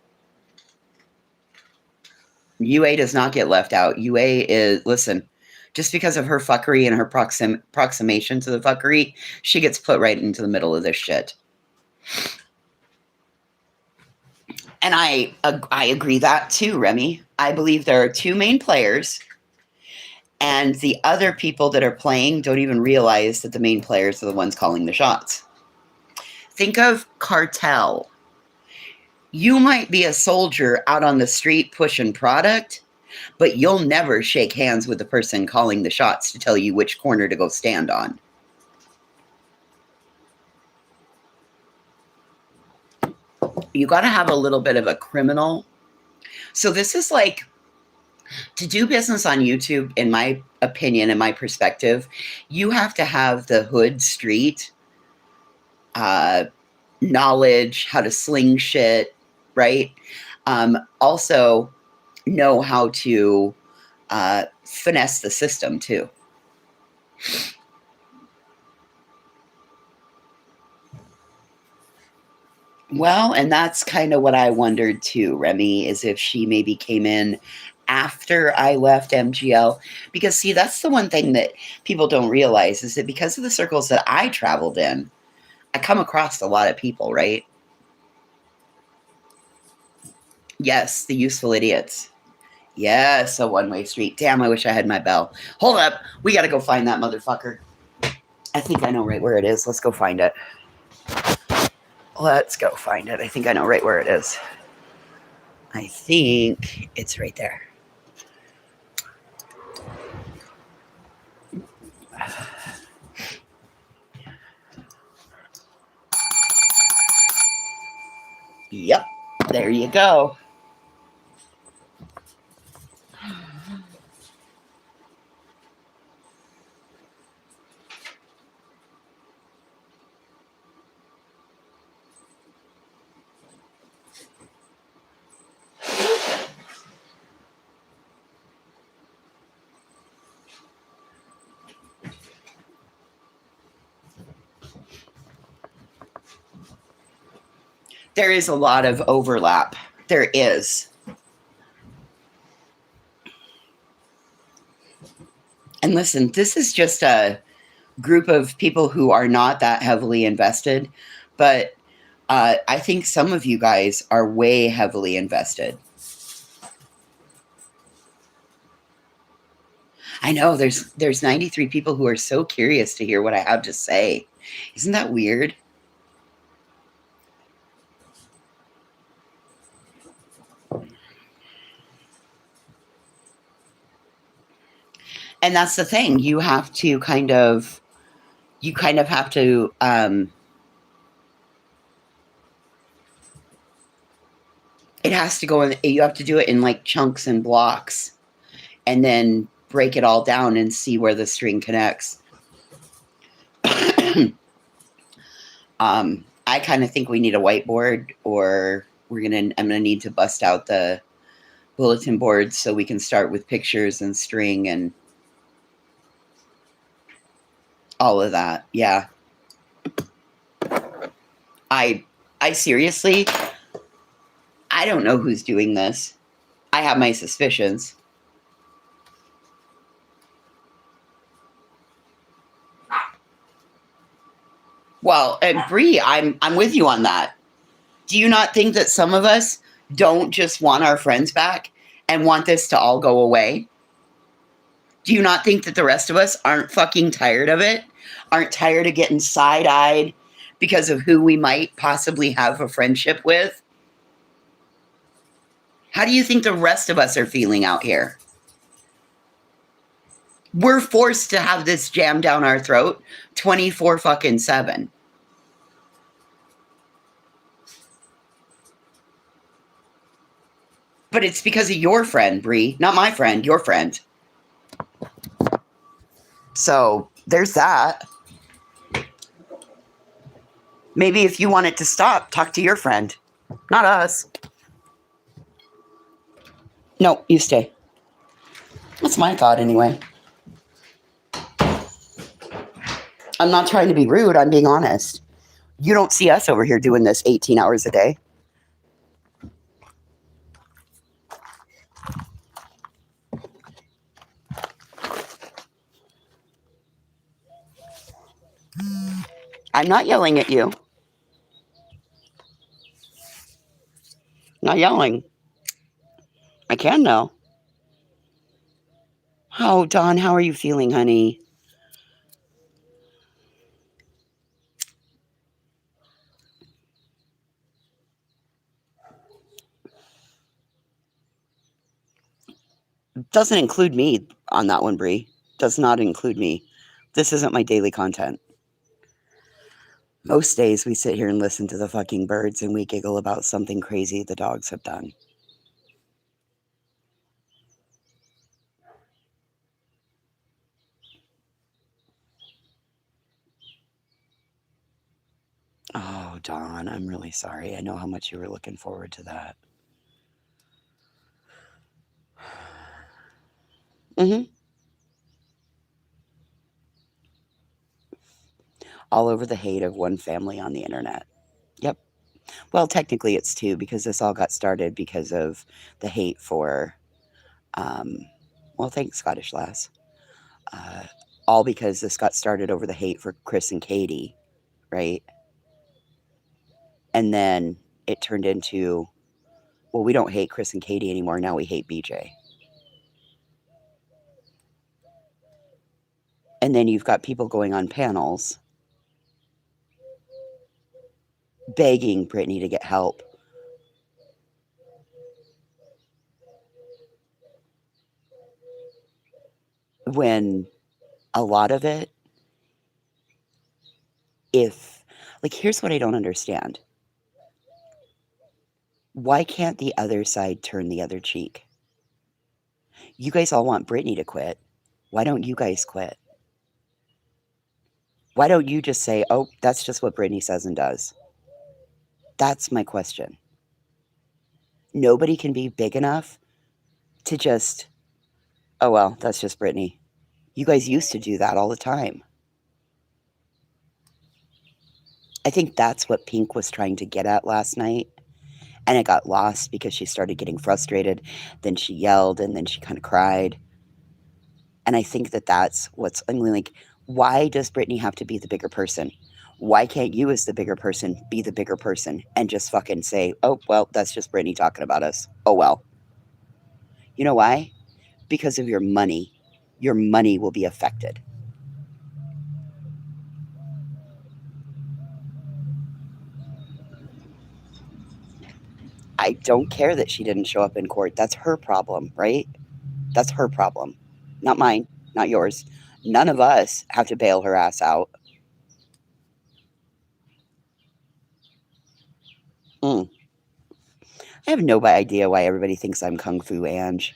UA does not get left out. UA is, listen, just because of her fuckery and her proximation to the fuckery, she gets put right into the middle of this shit. And I agree that too, Remy. I believe there are two main players, and the other people that are playing don't even realize that the main players are the ones calling the shots. Think of cartel. You might be a soldier out on the street pushing product, but you'll never shake hands with the person calling the shots to tell you which corner to go stand on. You got to have a little bit of a criminal. So this is like, to do business on YouTube, in my opinion, in my perspective, you have to have the hood street knowledge, how to sling shit, right? Also know how to finesse the system too. Well, and that's kind of what I wondered too, Remy, is if she maybe came in after I left MGL. Because, see, that's the one thing that people don't realize, is that because of the circles that I traveled in, I come across a lot of people, right? Yes, the useful idiots. Yes, a one-way street. Damn, I wish I had my bell. Hold up. We got to go find that motherfucker. I think I know right where it is. Let's go find it. Let's go find it. I think I know right where it is. I think it's right there. Yep, there you go. There is a lot of overlap. There is. And listen, this is just a group of people who are not that heavily invested, but I think some of you guys are way heavily invested. I know there's 93 people who are so curious to hear what I have to say. Isn't that weird? And that's the thing. You have to kind of have to it has to go in, you have to do it in like chunks and blocks, and then break it all down and see where the string connects. I kind of think we need a whiteboard, or I'm gonna need to bust out the bulletin board so we can start with pictures and string and all of that. Yeah. I seriously, I don't know who's doing this. I have my suspicions. Well, and Bree, I'm with you on that. Do you not think that some of us don't just want our friends back and want this to all go away? Do you not think that the rest of us aren't fucking tired of it? Aren't tired of getting side-eyed because of who we might possibly have a friendship with? How do you think the rest of us are feeling out here? We're forced to have this jammed down our throat 24/7. But it's because of your friend, Bree. Not my friend, your friend. So there's that. Maybe if you want it to stop, talk to your friend, not us. No, you stay. That's my thought anyway. I'm not trying to be rude. I'm being honest. You don't see us over here doing this 18 hours a day. I'm not yelling at you. Not yelling. I can now. Oh, Dawn, how are you feeling, honey? Doesn't include me on that one, Bree. Does not include me. This isn't my daily content. Most days we sit here and listen to the fucking birds and we giggle about something crazy the dogs have done. Oh, Dawn, I'm really sorry. I know how much you were looking forward to that. Mm-hmm. All over the hate of one family on the internet. Yep. Well, technically it's two because this all got started because of the hate for, um, well, thanks, Scottish Lass. Uh, all because this got started over the hate for Chris and Katie, right? And then it turned into, well, we don't hate Chris and Katie anymore. Now we hate BJ. And then you've got people going on panels begging Brittany to get help. When a lot of it, if, like, here's what I don't understand. Why can't the other side turn the other cheek? You guys all want Brittany to quit. Why don't you guys quit? Why don't you just say, oh, that's just what Brittany says and does? That's my question. Nobody can be big enough to just, oh, well, that's just Brittany. You guys used to do that all the time. I think that's what Pink was trying to get at last night. And it got lost because she started getting frustrated. Then she yelled and then she kind of cried. And I think that that's what's, I mean, like, why does Brittany have to be the bigger person? Why can't you, as the bigger person, be the bigger person and just fucking say, oh, well, that's just Brittany talking about us. Oh, well. You know why? Because of your money. Your money will be affected. I don't care that she didn't show up in court. That's her problem, right? That's her problem. Not mine, not yours. None of us have to bail her ass out. Mm. I have no idea why everybody thinks I'm Kung Fu Ange.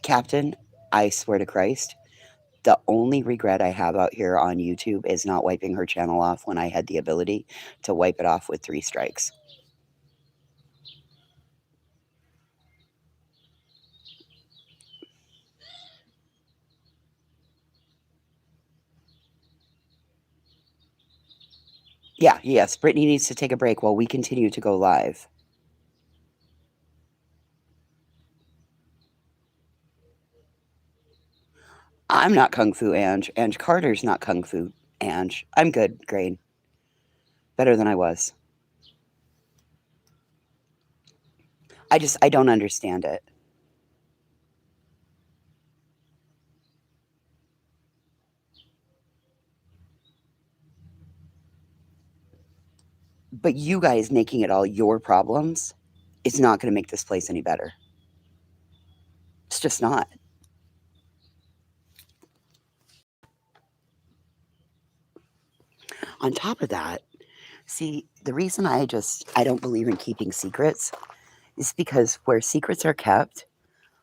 Captain, I swear to Christ, the only regret I have out here on YouTube is not wiping her channel off when I had the ability to wipe it off with 3 strikes. Yeah, yes, Brittany needs to take a break while we continue to go live. I'm not Kung Fu Ange. Ange Carter's not Kung Fu Ange. I'm good, Grain. Better than I was. I don't understand it. But you guys making it all your problems is not going to make this place any better. It's just not. On top of that, see, the reason I don't believe in keeping secrets is because where secrets are kept,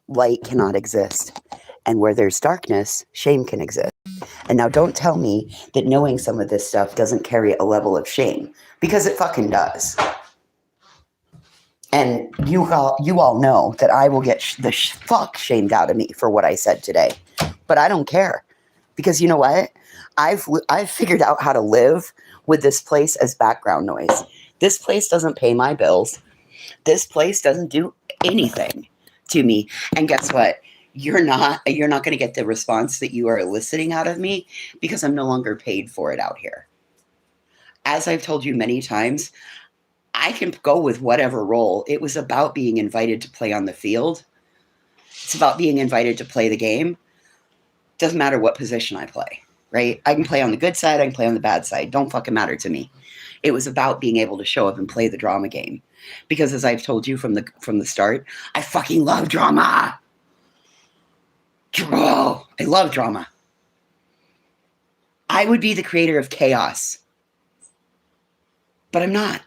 light cannot exist. And where there's darkness, shame can exist. And now don't tell me that knowing some of this stuff doesn't carry a level of shame, because it fucking does. And you all know that I will get the fuck shamed out of me for what I said today. But I don't care, because you know what? I've figured out how to live with this place as background noise. This place doesn't pay my bills. This place doesn't do anything to me. And guess what? you're not going to get the response that you are eliciting out of me because I'm no longer paid for it out here. As I've told you many times, I can go with whatever role. It was about being invited to play on the field. It's about being invited to play the game. Doesn't matter what position I play, right? I can play on the good side, I can play on the bad side. Don't fucking matter to me. It was about being able to show up and play the drama game. Because as I've told you from the start, I fucking love drama. Oh, I love drama. I would be the creator of chaos. But I'm not.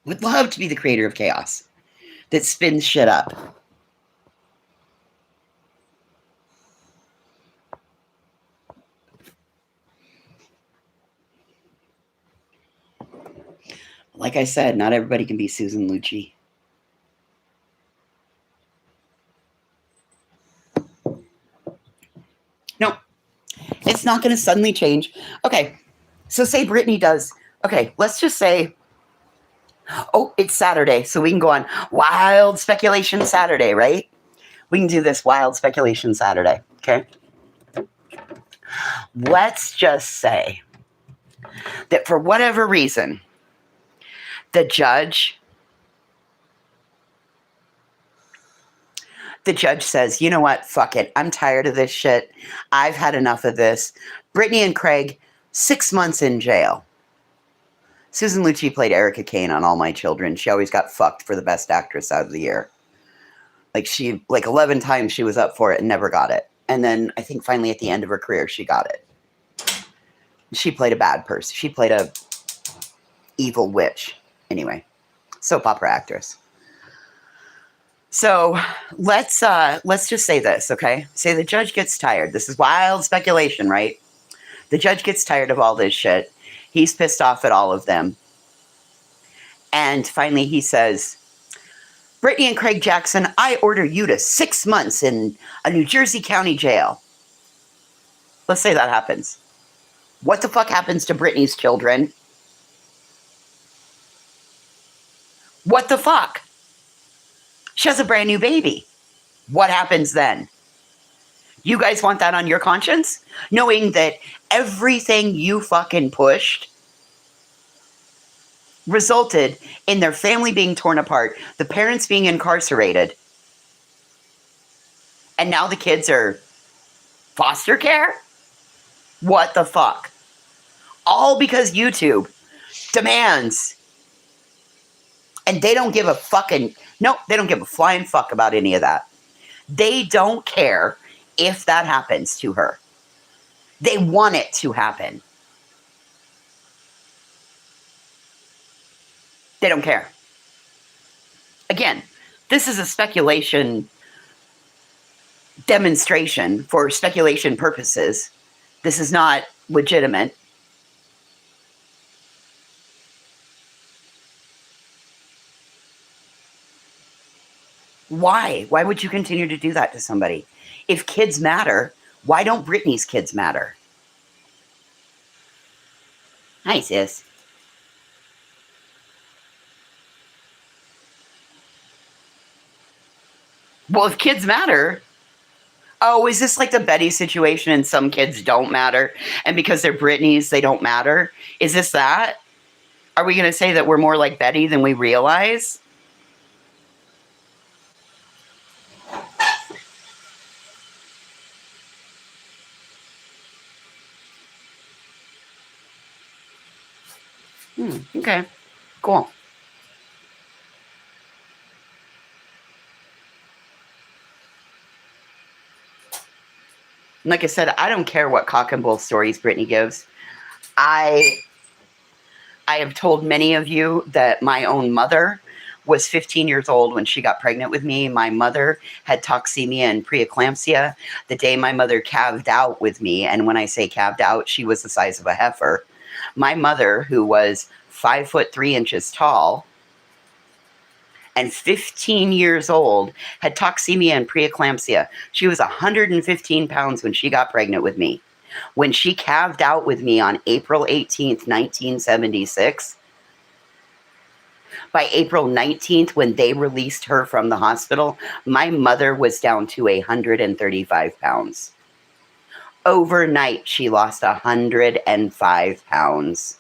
Would love to be the creator of chaos that spins shit up. Like I said, not everybody can be Susan Lucci. No, it's not going to suddenly change. Okay, so say Brittany does. Okay, let's just say, oh, it's Saturday, so we can go on Wild Speculation Saturday, right? We can do this Wild Speculation Saturday, okay? Let's just say that for whatever reason, the judge says, you know what, fuck it. I'm tired of this shit. I've had enough of this. Brittany and Craig, 6 months in jail. Susan Lucci played Erica Kane on All My Children. She always got fucked for the best actress out of the year. Like 11 times she was up for it and never got it. And then I think finally at the end of her career, she got it. She played a bad person. She played a evil witch. Anyway, soap opera actress. So let's just say this, okay? Say the judge gets tired. This is wild speculation, right? The judge gets tired of all this shit. He's pissed off at all of them. And finally he says, Brittany and Craig Jackson, I order you to 6 months in a New Jersey County jail. Let's say that happens. What the fuck happens to Brittany's children? What the fuck? She has a brand new baby. What happens then? You guys want that on your conscience? Knowing that everything you fucking pushed resulted in their family being torn apart, the parents being incarcerated, and now the kids are foster care? What the fuck? All because YouTube demands. And they don't give a fucking... No, they don't give a flying fuck about any of that. They don't care if that happens to her. They want it to happen. They don't care. Again, this is a speculation demonstration for speculation purposes. This is not legitimate. Why? Why would you continue to do that to somebody? If kids matter, why don't Brittany's kids matter? Hi, sis. Well, if kids matter... Oh, is this like the Betty situation and some kids don't matter? And because they're Brittany's, they don't matter? Is this that? Are we going to say that we're more like Betty than we realize? Okay, cool. Like I said, I don't care what cock and bull stories Brittany gives. I have told many of you that my own mother was 15 years old when she got pregnant with me. My mother had toxemia and preeclampsia the day my mother calved out with me. And when I say calved out, she was the size of a heifer. My mother, who was 5'3" tall and 15 years old, had toxemia and preeclampsia. She was 115 pounds when she got pregnant with me. When she calved out with me on April 18th, 1976, By April 19th, when they released her from the hospital, my mother was down to 135 pounds. Overnight, she lost 105 pounds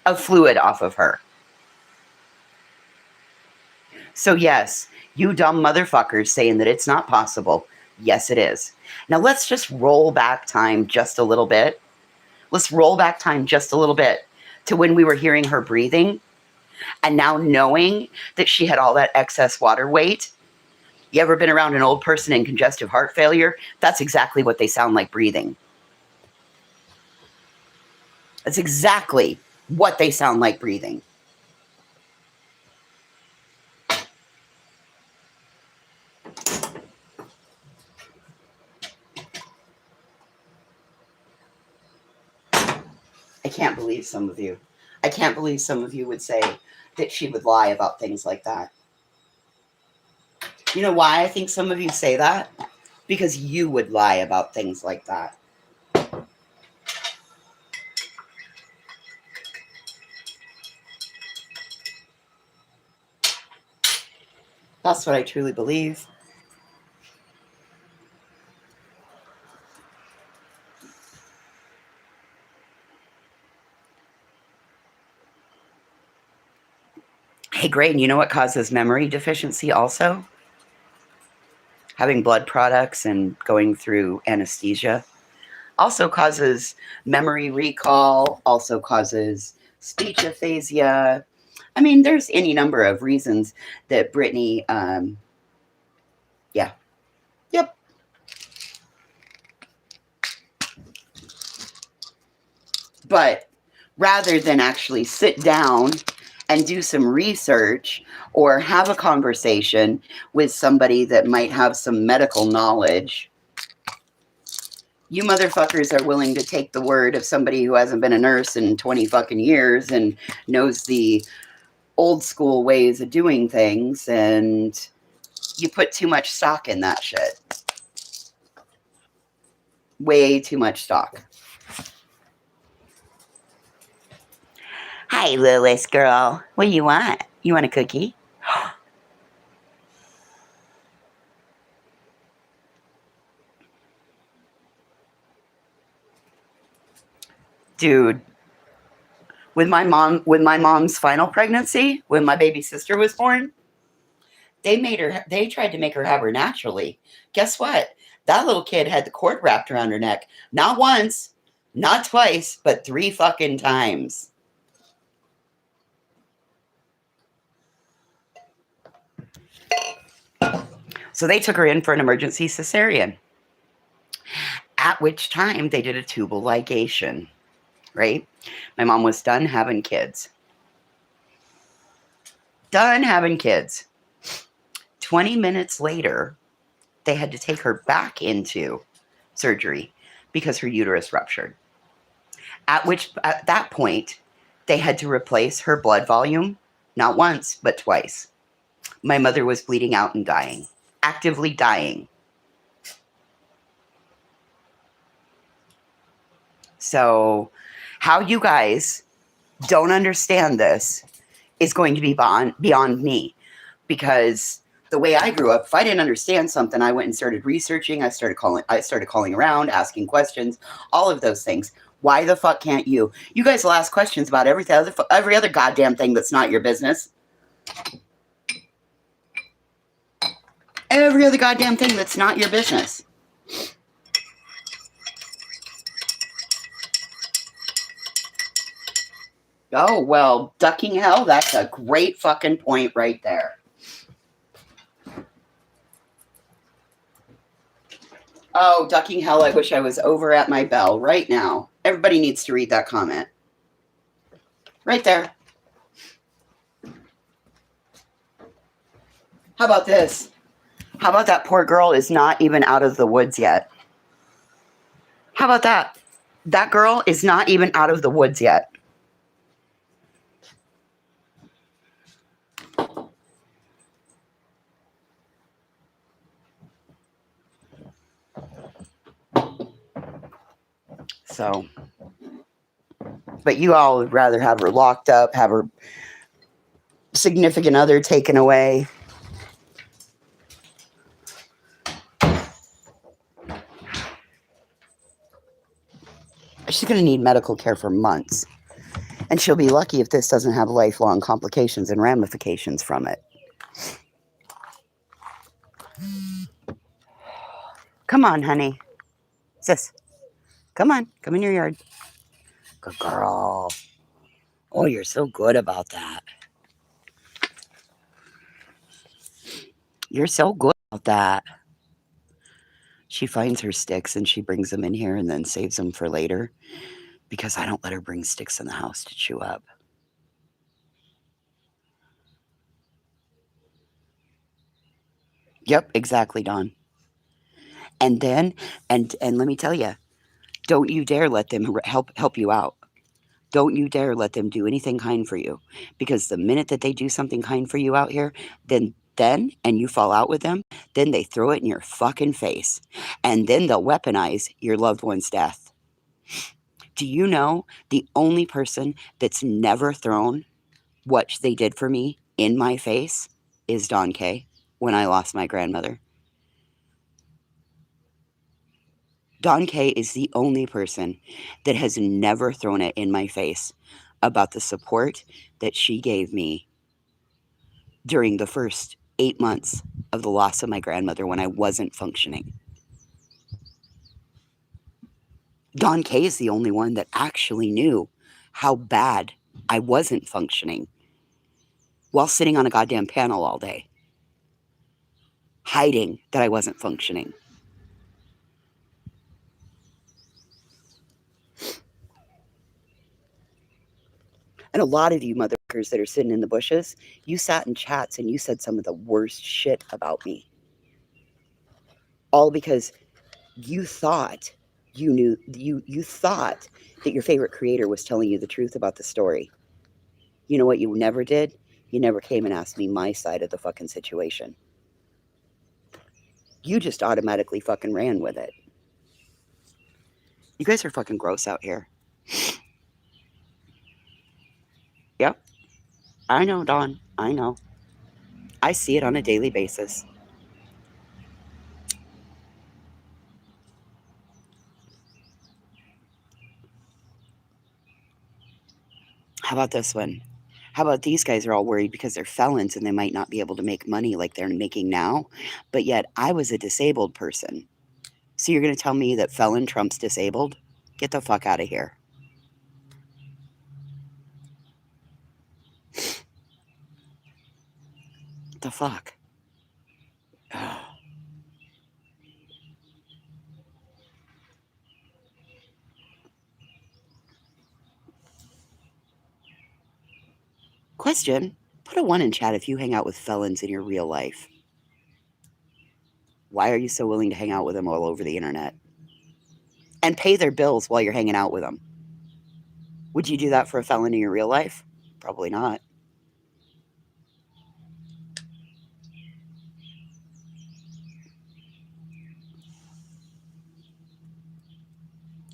of fluid off of her. So, yes, you dumb motherfuckers saying that it's not possible. Yes, it is. Now, let's just roll back time just a little bit. Let's roll back time just a little bit to when we were hearing her breathing and now knowing that she had all that excess water weight. You ever been around an old person in congestive heart failure? That's exactly what they sound like breathing. That's exactly what they sound like breathing. I can't believe some of you. I can't believe some of you would say that she would lie about things like that. You know why I think some of you say that? Because you would lie about things like that. That's what I truly believe. Hey, Graydon, you know what causes memory deficiency also? Having blood products and going through anesthesia also causes memory recall, also causes speech aphasia. I mean, there's any number of reasons that Brittany, yeah. Yep. But rather than actually sit down and do some research or have a conversation with somebody that might have some medical knowledge, you motherfuckers are willing to take the word of somebody who hasn't been a nurse in 20 fucking years and knows the old school ways of doing things, and you put too much stock in that shit. Way too much stock. Hi, Lewis girl. What do you want? You want a cookie? Dude, with my mom's final pregnancy, when my baby sister was born, they tried to make her have her naturally. Guess what? That little kid had the cord wrapped around her neck. Not once, not twice, but 3 fucking times. So they took her in for an emergency cesarean, at which time they did a tubal ligation, right? My mom was done having kids. Done having kids. 20 minutes later, they had to take her back into surgery because her uterus ruptured. At that point, they had to replace her blood volume, not once, but twice. My mother was bleeding out and dying, actively dying. So how you guys don't understand this is going to be beyond me, because the way I grew up, if I didn't understand something, I went and started researching. I started calling around, asking questions, all of those things. Why the fuck can't you? You guys will ask questions about every other goddamn thing that's not your business. Every other goddamn thing that's not your business. Oh, well, ducking hell, that's a great fucking point right there. Oh, ducking hell, I wish I was over at my bell right now. Everybody needs to read that comment. Right there. How about this? How about that poor girl is not even out of the woods yet? How about that? That girl is not even out of the woods yet. So, but you all would rather have her locked up, have her significant other taken away. She's going to need medical care for months. And she'll be lucky if this doesn't have lifelong complications and ramifications from it. Come on, honey. Sis, come on. Come in your yard. Good girl. Oh, you're so good about that. You're so good about that. She finds her sticks and she brings them in here and then saves them for later because I don't let her bring sticks in the house to chew up. Yep, exactly, Dawn. And then, and let me tell you, don't you dare let them help you out. Don't you dare let them do anything kind for you, because the minute that they do something kind for you out here, then and you fall out with them, then they throw it in your fucking face, and then they'll weaponize your loved one's death. Do you know the only person that's never thrown what they did for me in my face is Dawn Kay when I lost my grandmother? Dawn Kay is the only person that has never thrown it in my face about the support that she gave me during the first 8 months of the loss of my grandmother when I wasn't functioning. Dawn Kay is the only one that actually knew how bad I wasn't functioning while sitting on a goddamn panel all day, hiding that I wasn't functioning. And a lot of you motherfuckers that are sitting in the bushes, you sat in chats and you said some of the worst shit about me. All because you thought you knew, you thought that your favorite creator was telling you the truth about the story. You know what you never did? You never came and asked me my side of the fucking situation. You just automatically fucking ran with it. You guys are fucking gross out here. Yep. I know, Dawn. I know. I see it on a daily basis. How about this one? How about these guys are all worried because they're felons and they might not be able to make money like they're making now? But yet I was a disabled person. So you're going to tell me that felon trumps disabled? Get the fuck out of here. What the fuck? Question. Put a 1 in chat if you hang out with felons in your real life. Why are you so willing to hang out with them all over the internet? And pay their bills while you're hanging out with them. Would you do that for a felon in your real life? Probably not.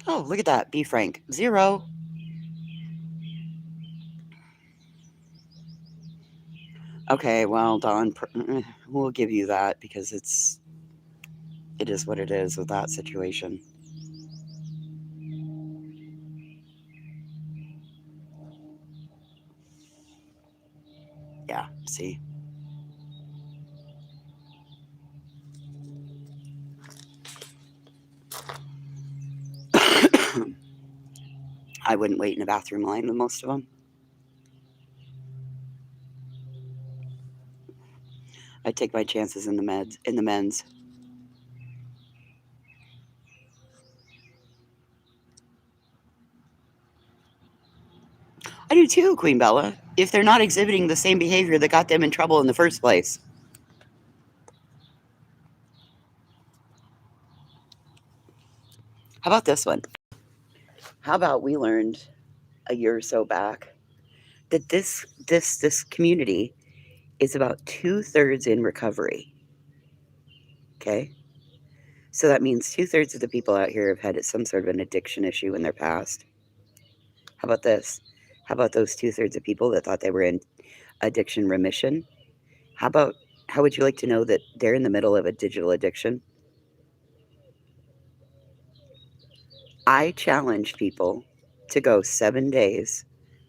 Oh, look at that. Be frank. 0. Okay, well, Dawn, we'll give you that because it is what it is with that situation. Yeah, see. I wouldn't wait in a bathroom line with most of them. I'd take my chances in the men's. I do too, Queen Bella, if they're not exhibiting the same behavior that got them in trouble in the first place. How about this one? How about we learned a year or so back that this community is about 2/3 in recovery. Okay? So that means 2/3 of the people out here have had some sort of an addiction issue in their past. How about this? How about those 2/3 of people that thought they were in addiction remission. How would you like to know that they're in the middle of a digital addiction? I challenge people to go 7 days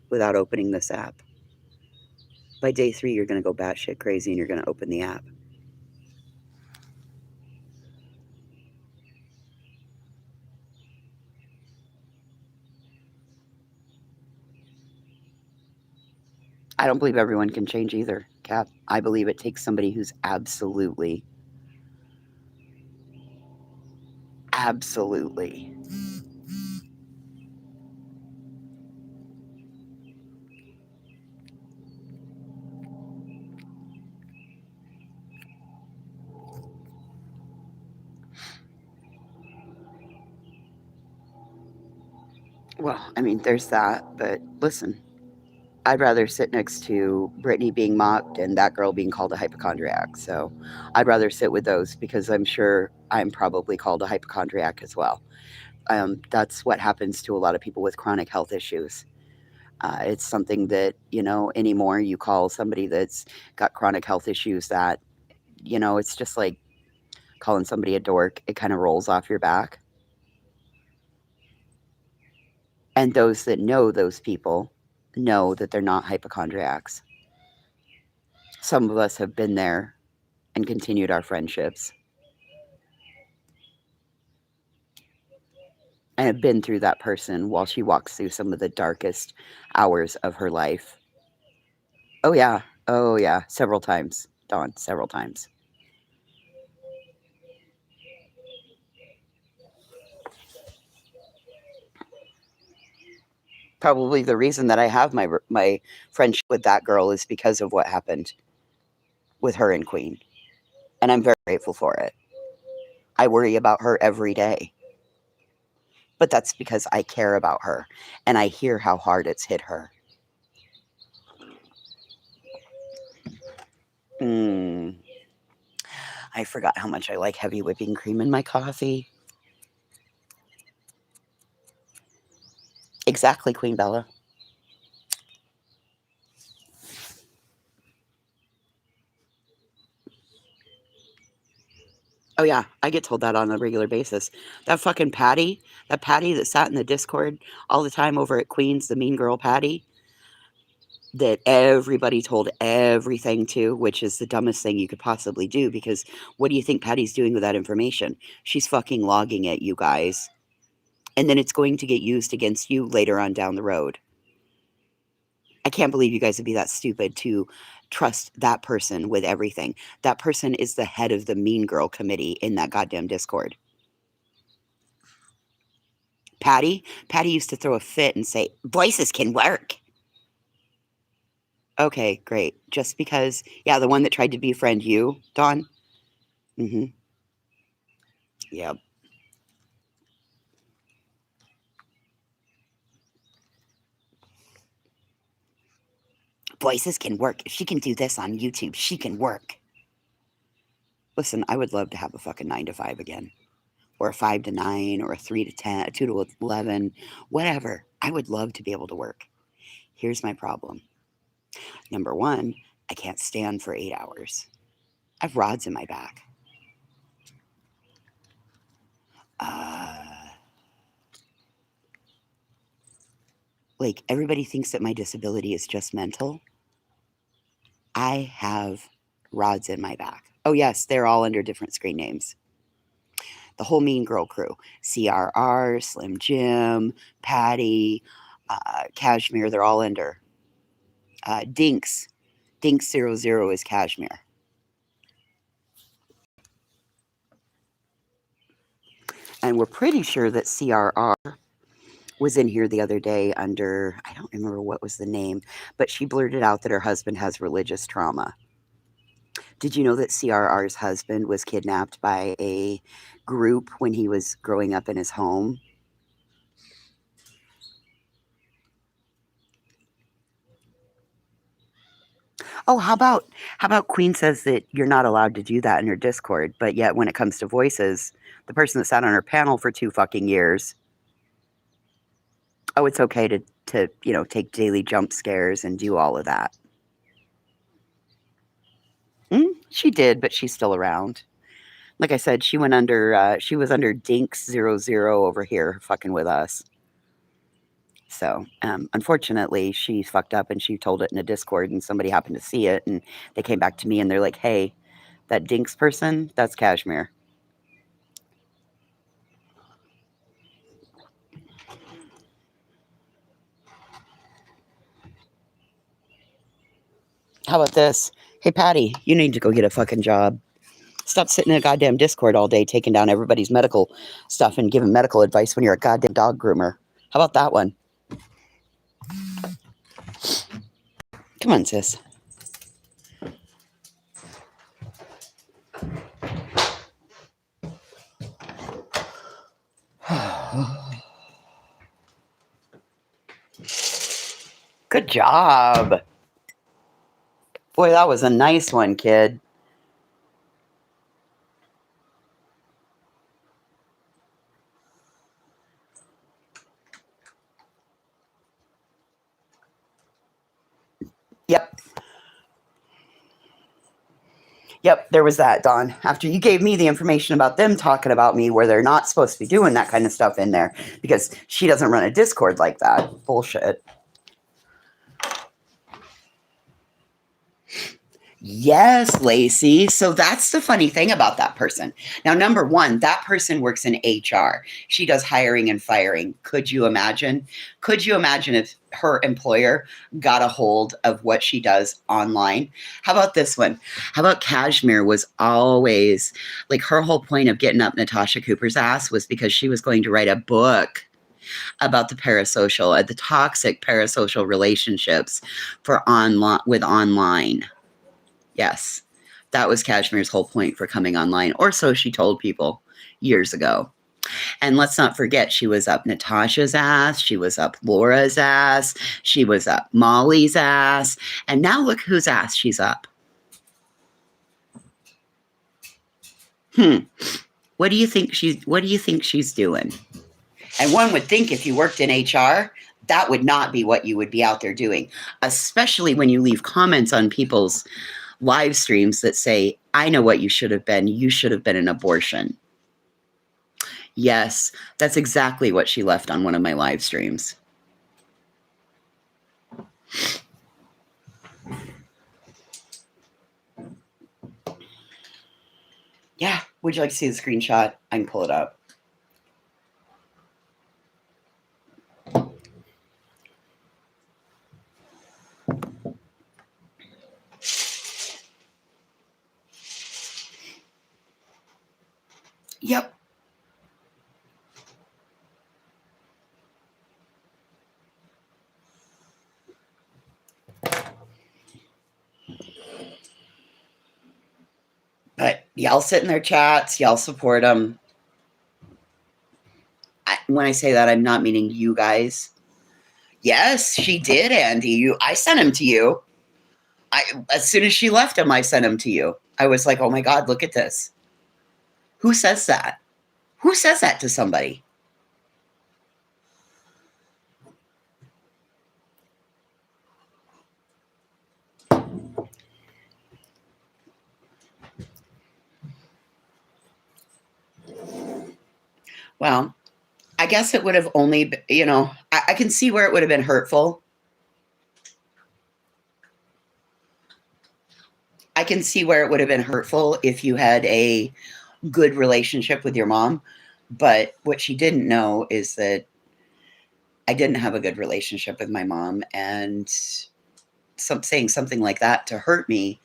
without opening this app. By day 3, you're going to go batshit crazy and you're going to open the app. I don't believe everyone can change either, Cap. I believe it takes somebody who's absolutely well, I mean, there's that, but listen, I'd rather sit next to Brittany being mocked and that girl being called a hypochondriac. So I'd rather sit with those because I'm sure I'm probably called a hypochondriac as well. That's what happens to a lot of people with chronic health issues. It's something that, anymore you call somebody that's got chronic health issues that, it's just like calling somebody a dork. It kind of rolls off your back. And those that know those people know that they're not hypochondriacs. Some of us have been there and continued our friendships and have been through that person while she walks through some of the darkest hours of her life. Oh, yeah. Oh, yeah. Several times, Dawn. Several times. Probably the reason that I have my friendship with that girl is because of what happened with her and Queen. And I'm very grateful for it. I worry about her every day. But that's because I care about her and I hear how hard it's hit her. I forgot how much I like heavy whipping cream in my coffee. Exactly, Queen Bella. Oh, yeah, I get told that on a regular basis. That fucking Patty, that Patty that sat in the Discord all the time over at Queen's, the mean girl Patty, that everybody told everything to, which is the dumbest thing you could possibly do, because what do you think Patty's doing with that information? She's fucking logging it, you guys. And then it's going to get used against you later on down the road. I can't believe you guys would be that stupid to trust that person with everything. That person is the head of the mean girl committee in that goddamn Discord. Patty used to throw a fit and say, voices can work. Okay, great. Just because, yeah, the one that tried to befriend you, Dawn. Mm-hmm. Yep. Voices can work. If she can do this on YouTube, she can work. Listen, I would love to have a fucking 9 to 5 again, or a 5 to 9, or a 3 to 10, a 2 to 11, whatever. I would love to be able to work. Here's my problem. Number one, I can't stand for 8 hours. I have rods in my back. Like, everybody thinks that my disability is just mental. I have rods in my back. Oh, yes, they're all under different screen names. The whole Mean Girl crew, CRR, Slim Jim, Patty, Cashmere, they're all under. Dinks 00 is Cashmere. And we're pretty sure that CRR was in here the other day under, I don't remember what was the name, but she blurted out that her husband has religious trauma. Did you know that CRR's husband was kidnapped by a group when he was growing up in his home? Oh, how about Queen says that you're not allowed to do that in her Discord, but yet when it comes to voices, the person that sat on her panel for 2 fucking years, oh, it's okay to take daily jump scares and do all of that. She did, but she's still around. Like I said, she went under. She was under Dinks00 over here, fucking with us. So, unfortunately, she fucked up and she told it in a Discord, and somebody happened to see it, and they came back to me and they're like, "Hey, that Dinks person, that's Cashmere." How about this? Hey, Patty, you need to go get a fucking job. Stop sitting in a goddamn Discord all day taking down everybody's medical stuff and giving medical advice when you're a goddamn dog groomer. How about that one? Come on, sis. Good job. Boy, that was a nice one, kid. Yep. Yep, there was that, Dawn. After you gave me the information about them talking about me where they're not supposed to be doing that kind of stuff in there because she doesn't run a Discord like that. Bullshit. Yes, Lacey. So that's the funny thing about that person. Now, number one, that person works in HR. She does hiring and firing. Could you imagine? Could you imagine if her employer got a hold of what she does online? How about this one? How about Cashmere was always like her whole point of getting up Natasha Cooper's ass was because she was going to write a book about the parasocial, the toxic parasocial relationships for online. Yes, that was Cashmere's whole point for coming online, or so she told people years ago. And let's not forget, she was up Natasha's ass, she was up Laura's ass, she was up Molly's ass, and now look whose ass she's up. What do you think she's doing? And one would think if you worked in HR, that would not be what you would be out there doing, especially when you leave comments on people's live streams that say, I know what you should have been. You should have been an abortion. Yes, that's exactly what she left on one of my live streams. Yeah, would you like to see the screenshot? I can pull it up. Yep. But y'all sit in their chats, y'all support them. When I say that, I'm not meaning you guys. Yes, she did, Andy. I sent him to you. As soon as she left him, I sent him to you. I was like, oh my God, look at this. Who says that? Who says that to somebody? Well, I guess it would have only been, I can see where it would have been hurtful. I can see where it would have been hurtful if you had a good relationship with your mom. But what she didn't know is that I didn't have a good relationship with my mom. And saying something like that to hurt me,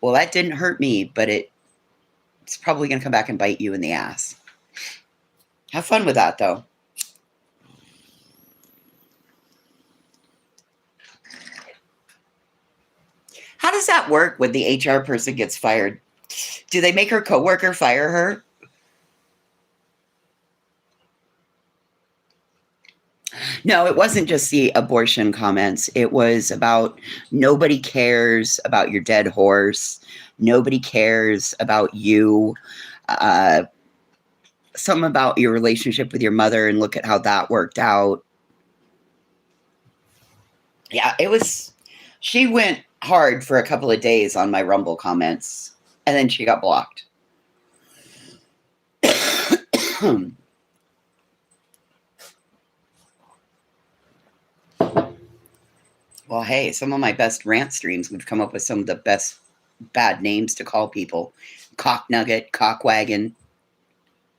well, that didn't hurt me, but it's probably going to come back and bite you in the ass. Have fun with that, though. How does that work when the HR person gets fired? Do they make her coworker fire her? No, it wasn't just the abortion comments. It was about nobody cares about your dead horse. Nobody cares about you. Something about your relationship with your mother and look at how that worked out. Yeah, she went hard for a couple of days on my Rumble comments. And then she got blocked. Well, hey, some of my best rant streams, we've come up with some of the best bad names to call people. Cock nugget, cockwagon,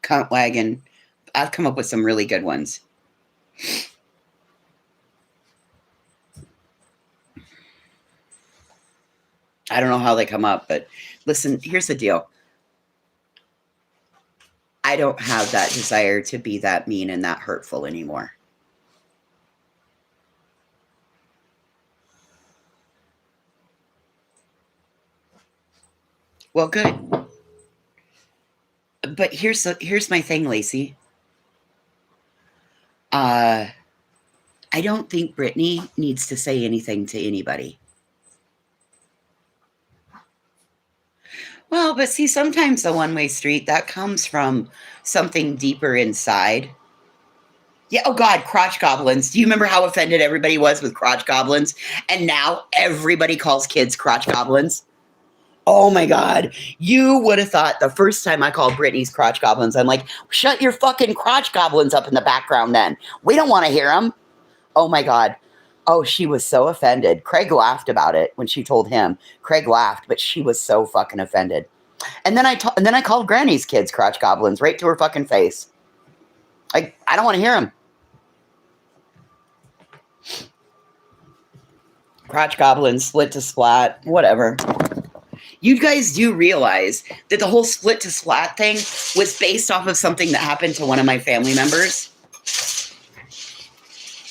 cuntwagon. I've come up with some really good ones. I don't know how they come up, but listen, here's the deal. I don't have that desire to be that mean and that hurtful anymore. Well, good. But here's my thing, Lacey. I don't think Brittany needs to say anything to anybody. Well, but see, sometimes the one-way street, that comes from something deeper inside. Yeah, oh God, crotch goblins. Do you remember how offended everybody was with crotch goblins? And now everybody calls kids crotch goblins. Oh my God. You would have thought the first time I called Brittany's crotch goblins, I'm like, shut your fucking crotch goblins up in the background then. We don't want to hear them. Oh my God. Oh, she was so offended. Craig laughed about it when she told him. Craig laughed, but she was so fucking offended. And then I called Granny's kids crotch goblins right to her fucking face. Like, I don't want to hear them. Crotch goblins, split to splat, whatever. You guys do realize that the whole split to splat thing was based off of something that happened to one of my family members.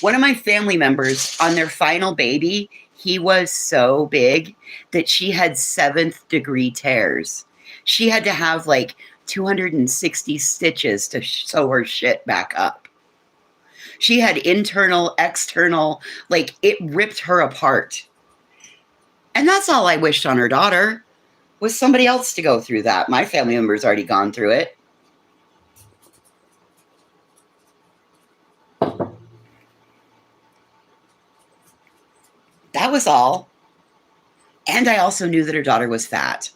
One of my family members, on their final baby, he was so big that she had 7th degree tears. She had to have like 260 stitches to sew her shit back up. She had internal, external, like it ripped her apart. And that's all I wished on her daughter, was somebody else to go through that. My family member's already gone through it. That was all. And I also knew that her daughter was fat.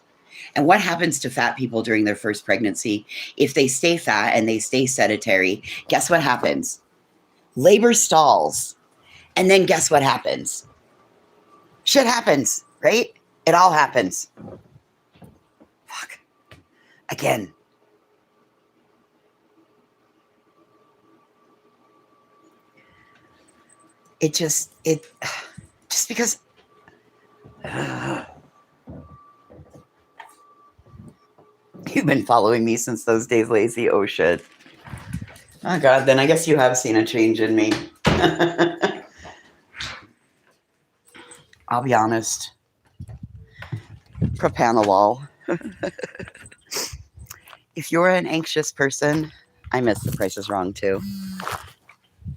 And what happens to fat people during their first pregnancy? If they stay fat and they stay sedentary, guess what happens? Labor stalls. And then guess what happens? Shit happens, right? It all happens. Fuck. Again. It just because you've been following me since those days, Lacey. Oh shit. Oh God, then I guess you have seen a change in me. I'll be honest. Propanolol. If you're an anxious person, I miss The Price is Wrong too.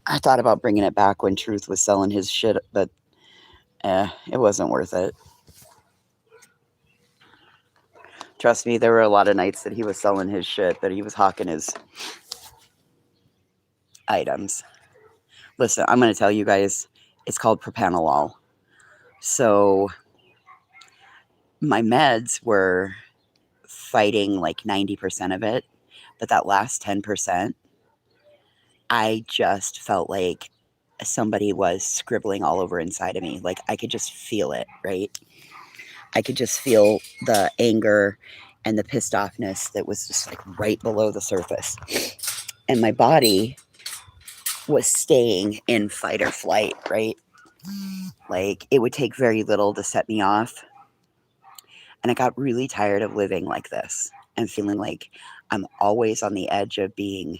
I thought about bringing it back when Truth was selling his shit, but it wasn't worth it. Trust me, there were a lot of nights that he was selling his shit, that he was hawking his items. Listen, I'm going to tell you guys, it's called propanolol. So my meds were fighting like 90% of it, but that last 10%, I just felt like somebody was scribbling all over inside of me. Like I could just feel it, right? I could just feel the anger and the pissed offness that was just like right below the surface. And my body was staying in fight or flight, right? Like it would take very little to set me off. And I got really tired of living like this and feeling like I'm always on the edge of being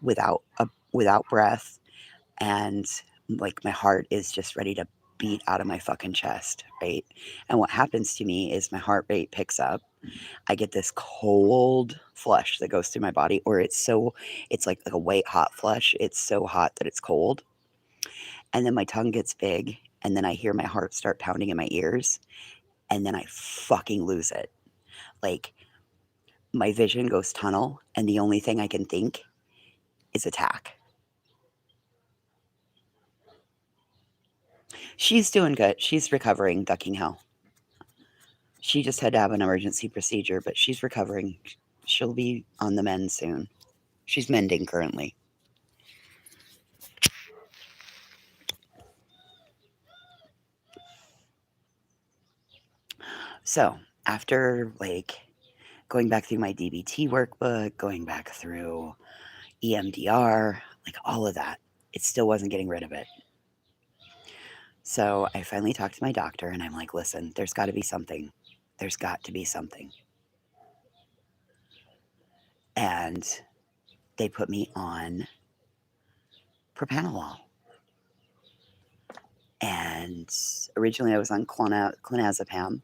without breath, and like my heart is just ready to beat out of my fucking chest, right? And what happens to me is my heart rate picks up. I get this cold flush that goes through my body, or it's like a white hot flush. It's so hot that it's cold. And then my tongue gets big, and then I hear my heart start pounding in my ears, and then I fucking lose it. Like my vision goes tunnel, and the only thing I can think is attack. She's doing good. She's recovering, ducking hell. She just had to have an emergency procedure, but she's recovering. She'll be on the mend soon. She's mending currently. So, after like going back through my DBT workbook, going back through EMDR, like all of that, it still wasn't getting rid of it. So I finally talked to my doctor and I'm like, listen, there's got to be something. There's got to be something. And they put me on propanolol. And originally I was on clonazepam.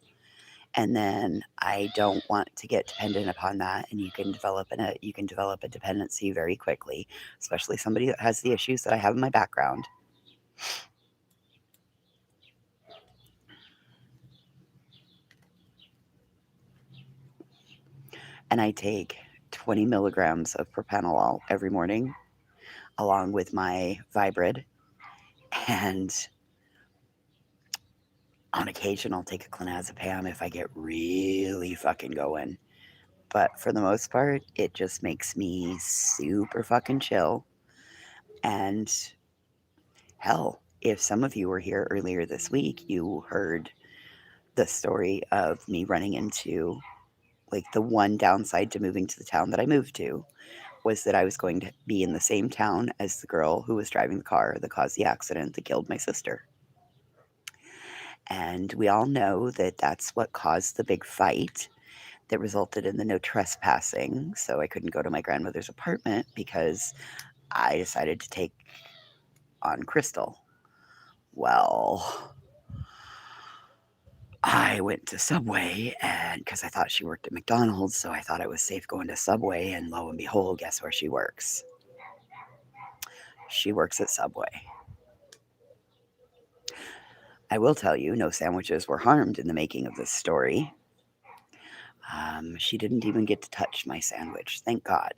And then I don't want to get dependent upon that. And you can develop a dependency very quickly, especially somebody that has the issues that I have in my background. And I take 20 milligrams of propanolol every morning, along with my Vibrid. And on occasion, I'll take a clonazepam if I get really fucking going. But for the most part, it just makes me super fucking chill. And hell, if some of you were here earlier this week, you heard the story of me running into, like, the one downside to moving to the town that I moved to was that I was going to be in the same town as the girl who was driving the car that caused the accident that killed my sister. And we all know that that's what caused the big fight that resulted in the no trespassing. So I couldn't go to my grandmother's apartment because I decided to take on Crystal. Well, I went to Subway, and because I thought she worked at McDonald's, so I thought it was safe going to Subway, and lo and behold, guess where she works? She works at Subway. I will tell you, no sandwiches were harmed in the making of this story. She didn't even get to touch my sandwich, thank God.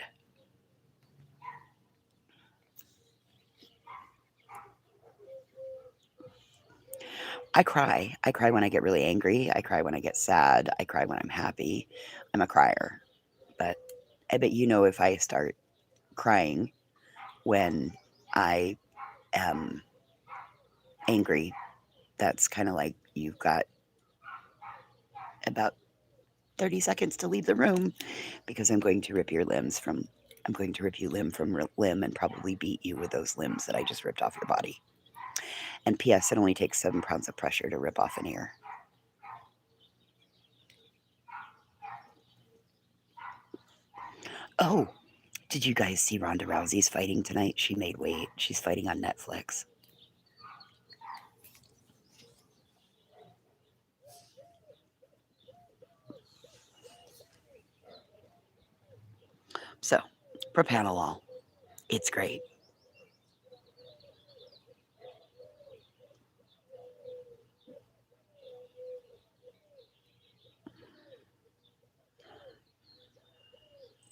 I cry. I cry when I get really angry. I cry when I get sad. I cry when I'm happy. I'm a crier. But I bet you know if I start crying when I am angry, that's kind of like you've got about 30 seconds to leave the room because I'm going to rip you limb from limb and probably beat you with those limbs that I just ripped off your body. And P.S. It only takes 7 pounds of pressure to rip off an ear. Oh, did you guys see Ronda Rousey's fighting tonight? She made weight. She's fighting on Netflix. So, propanolol. It's great.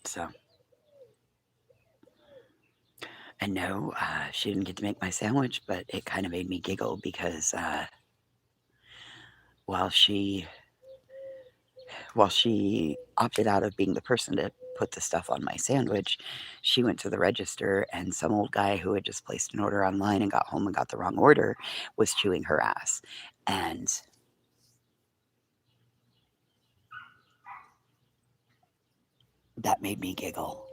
So, and no, she didn't get to make my sandwich, but it kind of made me giggle because while she opted out of being the person to put the stuff on my sandwich, she went to the register and some old guy who had just placed an order online and got home and got the wrong order was chewing her ass. And that made me giggle.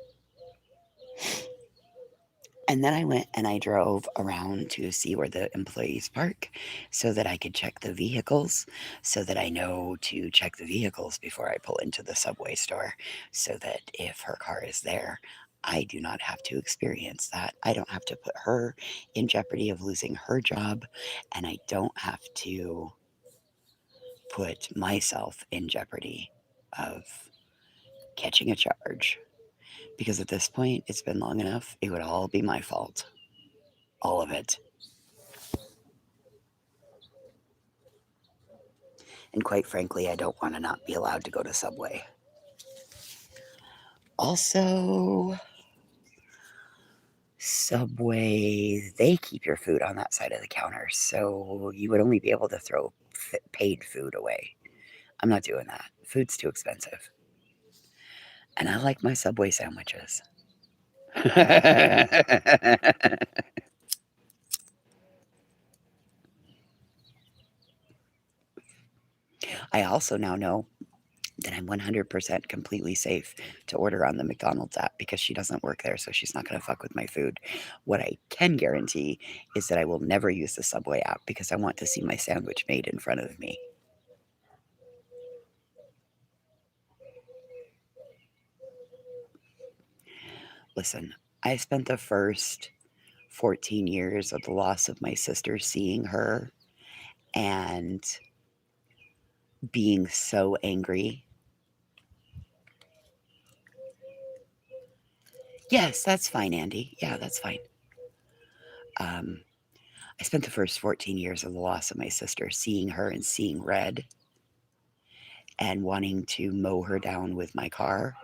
And then I went and I drove around to see where the employees park so that I could check the vehicles, so that I know to check the vehicles before I pull into the Subway store, so that if her car is there, I do not have to experience that. I don't have to put her in jeopardy of losing her job, and I don't have to put myself in jeopardy of catching a charge. Because at this point, it's been long enough, it would all be my fault. All of it. And quite frankly, I don't want to not be allowed to go to Subway. Also, Subway, they keep your food on that side of the counter, so you would only be able to throw paid food away. I'm not doing that. Food's too expensive. And I like my Subway sandwiches. I also now know that I'm 100% completely safe to order on the McDonald's app because she doesn't work there, so she's not going to fuck with my food. What I can guarantee is that I will never use the Subway app because I want to see my sandwich made in front of me. Listen, I spent the first 14 years of the loss of my sister seeing her and being so angry. Yes, that's fine, Andy. Yeah, that's fine. I spent the first 14 years of the loss of my sister seeing her and seeing red and wanting to mow her down with my car.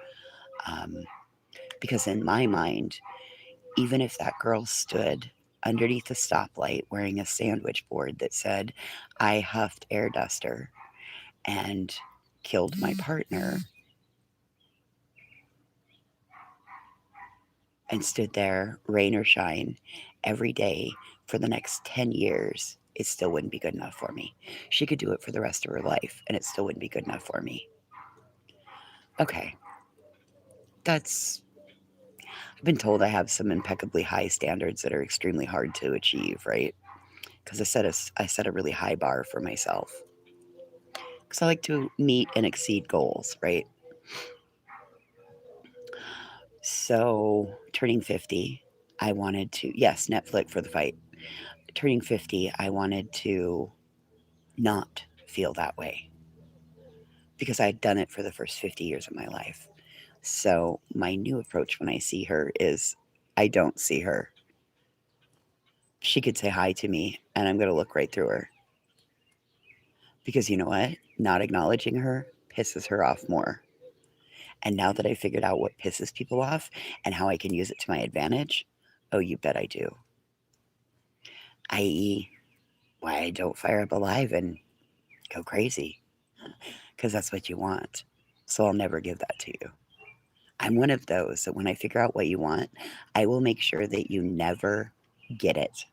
Because in my mind, even if that girl stood underneath a stoplight wearing a sandwich board that said, I huffed air duster and killed my partner, and stood there, rain or shine, every day for the next 10 years, it still wouldn't be good enough for me. She could do it for the rest of her life, and it still wouldn't be good enough for me. Okay. I've been told I have some impeccably high standards that are extremely hard to achieve, right? Because I set a really high bar for myself. Because I like to meet and exceed goals, right? So, turning 50, I wanted to, yes, Netflix for the fight. Turning 50, I wanted to not feel that way because I'd done it for the first 50 years of my life. So, my new approach when I see her is I don't see her. She could say hi to me, and I'm going to look right through her. Because you know what? Not acknowledging her pisses her off more. And now that I figured out what pisses people off and how I can use it to my advantage, oh, you bet I do. I.e., why I don't fire up alive and go crazy. Because that's what you want. So I'll never give that to you. I'm one of those that when I figure out what you want, I will make sure that you never get it.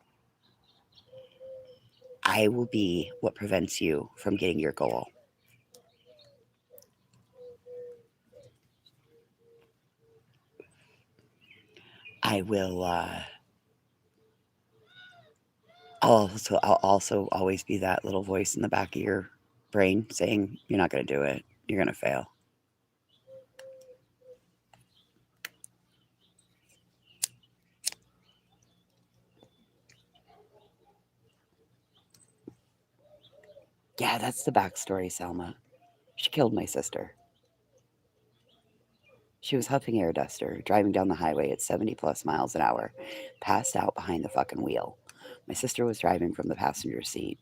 I will be what prevents you from getting your goal. I will, I'll also always be that little voice in the back of your brain saying, you're not going to do it. You're going to fail. Yeah, that's the backstory, Selma. She killed my sister. She was huffing air duster, driving down the highway at 70 plus miles an hour, passed out behind the fucking wheel. My sister was driving from the passenger seat.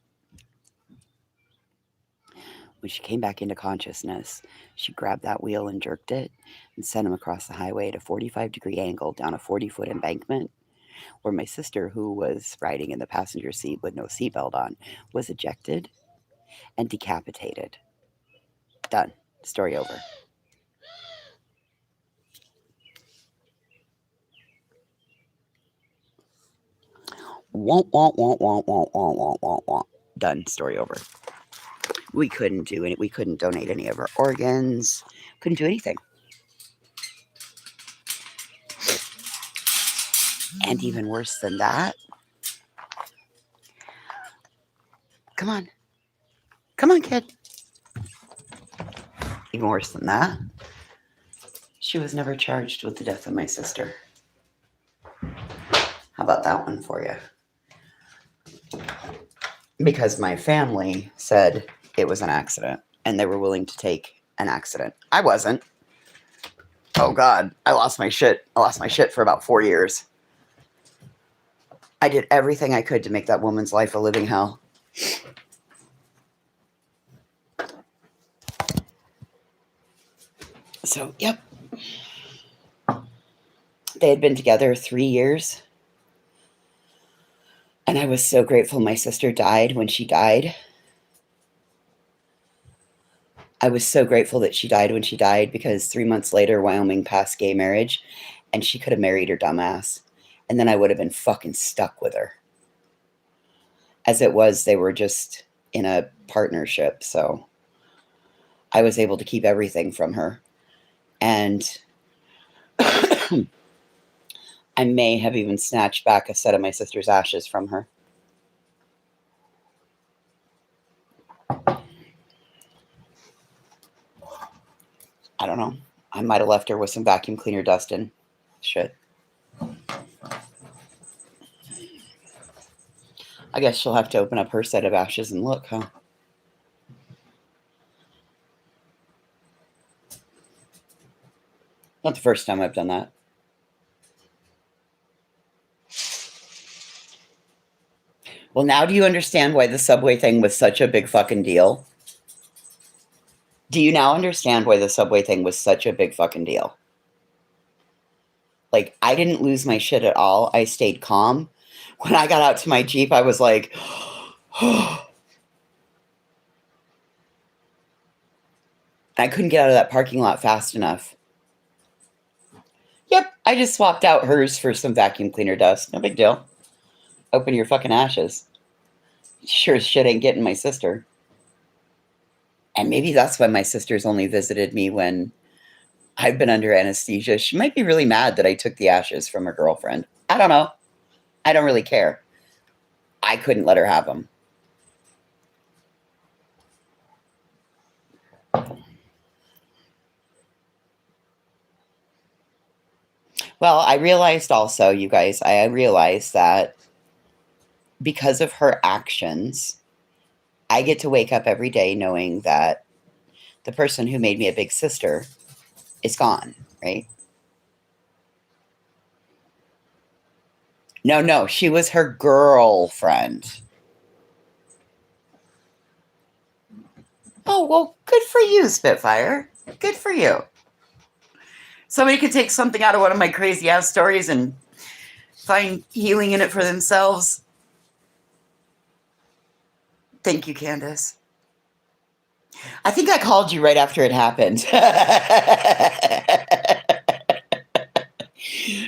When she came back into consciousness, she grabbed that wheel and jerked it and sent him across the highway at a 45-degree angle down a 40-foot embankment where my sister, who was riding in the passenger seat with no seatbelt on, was ejected and decapitated. Done. Story over. Done. Story over. We couldn't do it. We couldn't donate any of our organs. Couldn't do anything. And even worse than that, come on. Come on, kid. Even worse than that, she was never charged with the death of my sister. How about that one for you? Because my family said it was an accident and they were willing to take an accident. I wasn't. Oh God, I lost my shit. I lost my shit for about 4 years. I did everything I could to make that woman's life a living hell. So, yep. They had been together 3 years. And I was so grateful my sister died when she died. I was so grateful that she died when she died, because 3 months later, Wyoming passed gay marriage, and she could have married her dumbass. And then I would have been fucking stuck with her. As it was, they were just in a partnership, so I was able to keep everything from her. And I may have even snatched back a set of my sister's ashes from her. I don't know. I might have left her with some vacuum cleaner dust in. Shit. I guess she'll have to open up her set of ashes and look, huh? Not the first time I've done that. Well, now do you understand why the subway thing was such a big fucking deal? Do you now understand why the subway thing was such a big fucking deal? Like, I didn't lose my shit at all. I stayed calm. When I got out to my Jeep, I was like, I couldn't get out of that parking lot fast enough. Yep, I just swapped out hers for some vacuum cleaner dust. No big deal. Open your fucking ashes. Sure as shit ain't getting my sister. And maybe that's why my sister's only visited me when I've been under anesthesia. She might be really mad that I took the ashes from her girlfriend. I don't know. I don't really care. I couldn't let her have them. Well, I realized also, you guys, I realized that because of her actions, I get to wake up every day knowing that the person who made me a big sister is gone, right? No, she was her girlfriend. Oh, well, good for you, Spitfire. Good for you. Somebody could take something out of one of my crazy ass stories and find healing in it for themselves. Thank you, Candace. I think I called you right after it happened.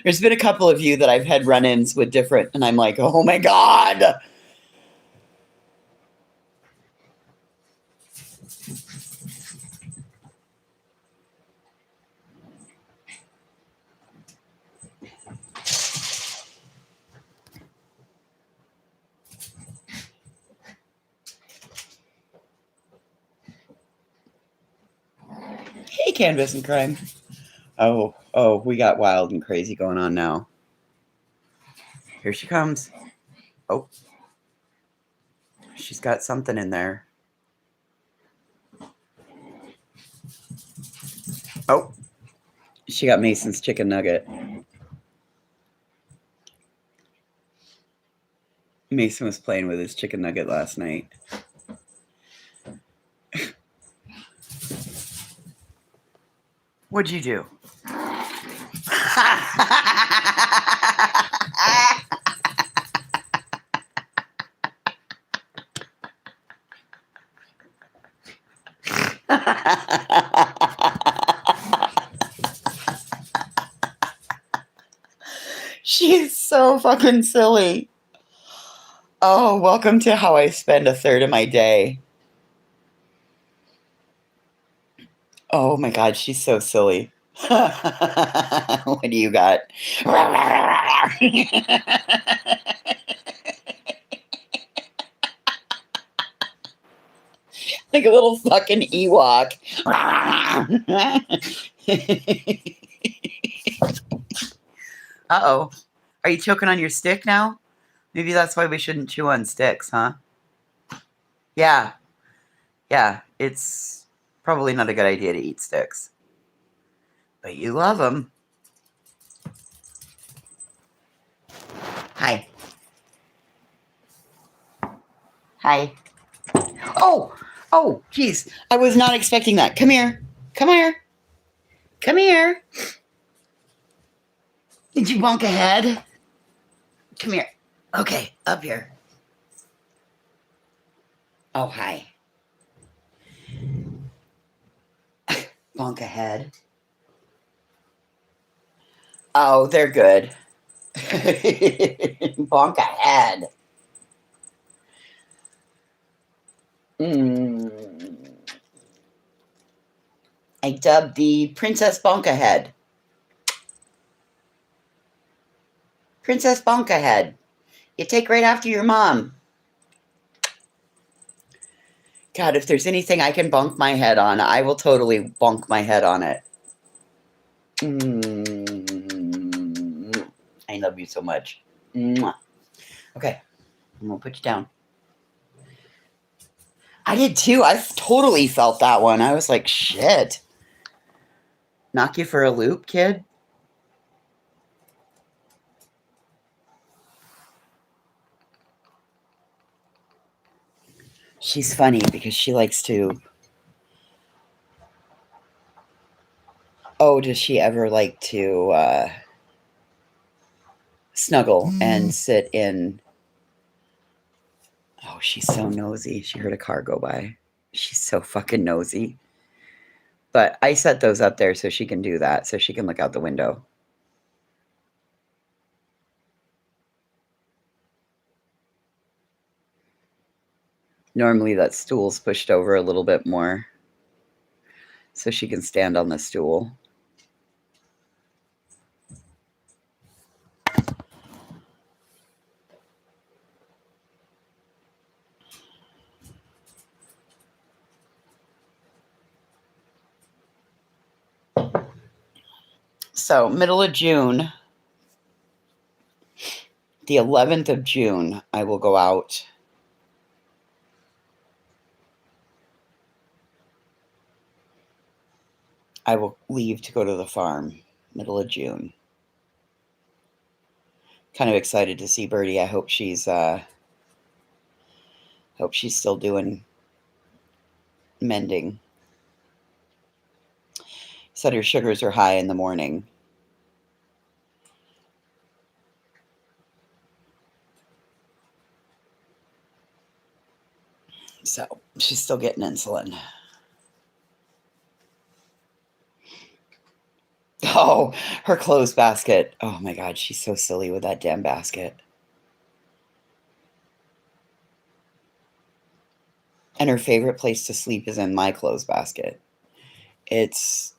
There's been a couple of you that I've had run-ins with different, and I'm like, oh my God. Hey, Canvas and Crime. Oh, we got wild and crazy going on now. Here she comes. Oh, she's got something in there. Oh, she got Mason's chicken nugget. Mason was playing with his chicken nugget last night. What'd you do? She's so fucking silly. Oh, welcome to how I spend a third of my day. Oh my God, she's so silly. What do you got? Like a little fucking Ewok. Uh-oh. Are you choking on your stick now? Maybe that's why we shouldn't chew on sticks, huh? Yeah. Yeah, it's probably not a good idea to eat sticks. But you love them. Hi. Hi. Oh, geez. I was not expecting that. Come here. Come here. Come here. Did you bonk ahead? Come here. Okay, up here. Oh, hi. Bonk ahead. Oh, they're good. Bonk ahead. I dubbed the Princess Bonka Head. Princess Bonka Head. You take right after your mom. God, if there's anything I can bonk my head on, I will totally bonk my head on it. I love you so much. Okay, I'm going to put you down. I did too. I totally felt that one. I was like, shit. Knock you for a loop, kid? She's funny because she likes to... Oh, does she ever like to snuggle and sit in... Oh, she's so nosy. She heard a car go by. She's so fucking nosy. But I set those up there so she can do that, so she can look out the window. Normally that stool's pushed over a little bit more so she can stand on the stool. So, middle of June, the 11th of June, I will go out. I will leave to go to the farm, middle of June. Kind of excited to see Birdie. I hope she's still doing mending. Said her sugars are high in the morning. So she's still getting insulin. Oh, her clothes basket. Oh my God, she's so silly with that damn basket. And her favorite place to sleep is in my clothes basket. It's...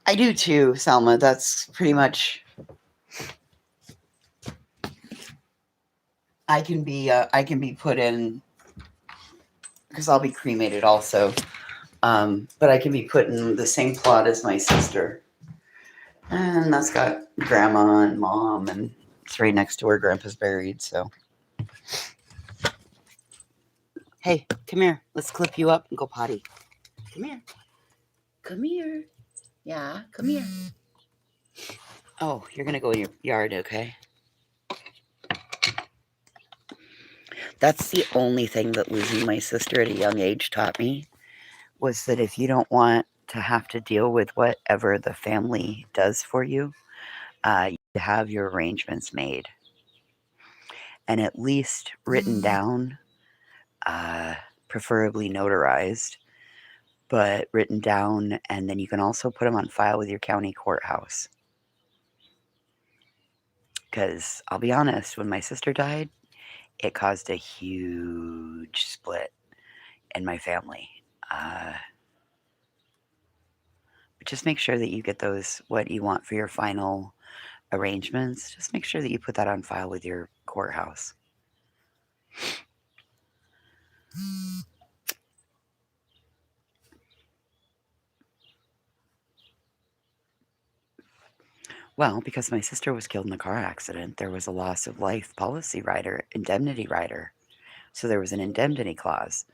I do too, Selma. That's pretty much... I can be put in, because I'll be cremated also. But I can be put in the same plot as my sister. And that's got grandma and mom, and it's right next to where grandpa's buried, so. Hey, come here. Let's clip you up and go potty. Come here. Come here. Yeah, come here. Oh, you're going to go in your yard, okay? That's the only thing that losing my sister at a young age taught me, was that if you don't want to have to deal with whatever the family does for you, you have your arrangements made. And at least written down, preferably notarized, but written down, and then you can also put them on file with your county courthouse. Because I'll be honest, when my sister died, it caused a huge split in my family. Just make sure that you get those, what you want for your final arrangements. Just make sure that you put that on file with your courthouse. Well, because my sister was killed in a car accident, there was a loss of life policy rider, indemnity rider. So there was an indemnity clause.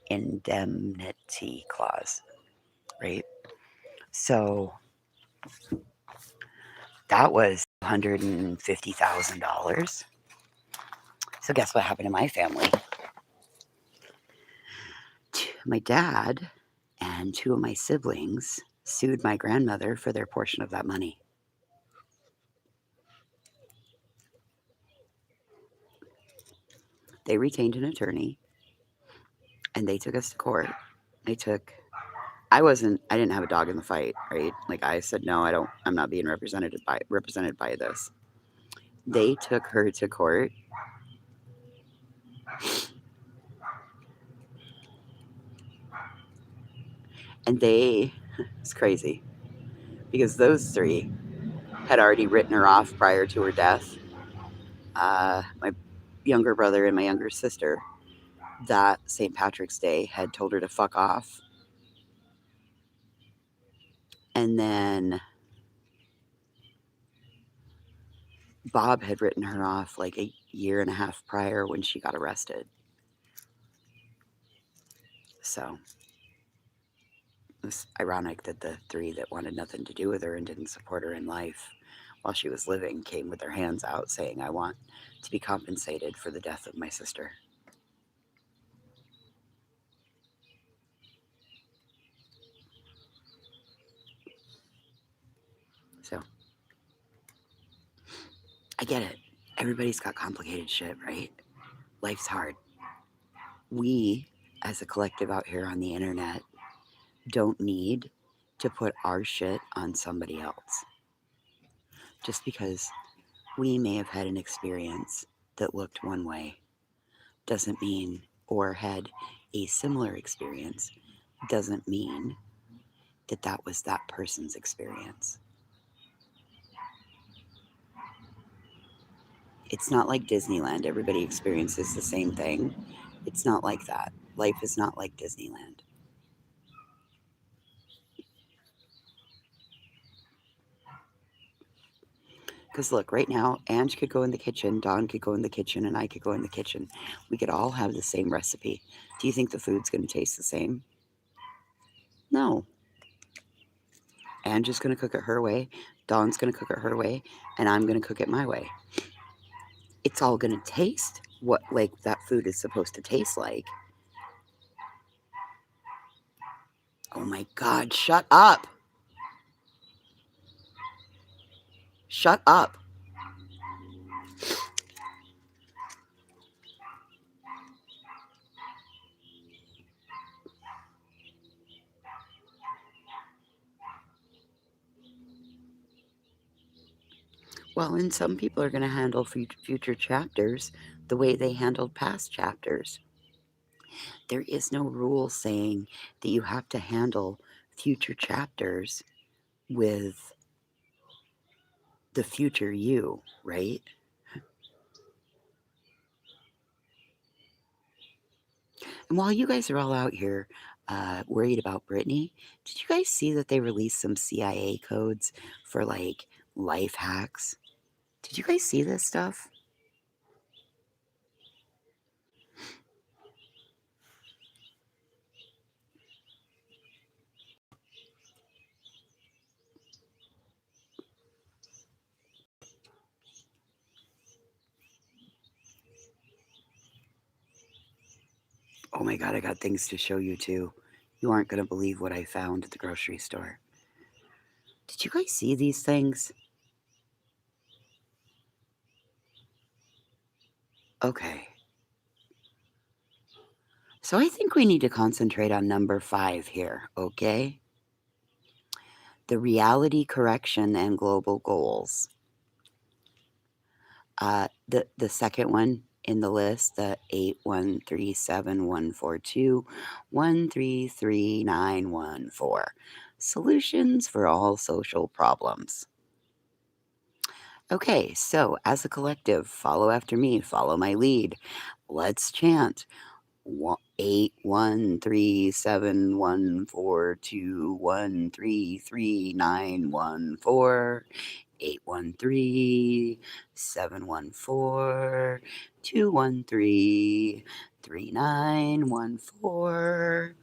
Indemnity clause, right? So that was $150,000. So guess what happened to my family? My dad and two of my siblings sued my grandmother for their portion of that money. they retained an attorney, and they took us to court. I didn't have a dog in the fight, right? Like, I said, no, I'm not being represented by this. They took her to court. And it's crazy, because those three had already written her off prior to her death. My younger brother and my younger sister, that St. Patrick's Day, had told her to fuck off. And then Bob had written her off like a year and a half prior when she got arrested. So it was ironic that the three that wanted nothing to do with her and didn't support her in life while she was living came with their hands out saying, I want to be compensated for the death of my sister. So I get it. Everybody's got complicated shit, right? Life's hard. We, as a collective out here on the internet, don't need to put our shit on somebody else. Just because we may have had an experience that looked one way doesn't mean, or had a similar experience, doesn't mean that that was that person's experience. It's not like Disneyland. Everybody experiences the same thing. It's not like that. Life is not like Disneyland. Because look, right now, Ange could go in the kitchen, Dawn could go in the kitchen, and I could go in the kitchen. We could all have the same recipe. Do you think the food's going to taste the same? No. Ange is going to cook it her way, Dawn's going to cook it her way, and I'm going to cook it my way. It's all going to taste what like that food is supposed to taste like. Oh my God, shut up. Shut up. Well, and some people are going to handle future chapters the way they handled past chapters. There is no rule saying that you have to handle future chapters with the future you, right? And while you guys are all out here worried about Britney, did you guys see that they released some CIA codes for like life hacks? Did you guys see this stuff? Oh my God, I got things to show you too. You aren't going to believe what I found at the grocery store. Did you guys see these things? Okay. So I think we need to concentrate on number 5 here, okay? The reality correction and global goals. The second one in the list, the 8137142133914. Solutions for all social problems. Okay, so as a collective, follow after me, follow my lead. Let's chant 8137142133914. 813-714-213-3914.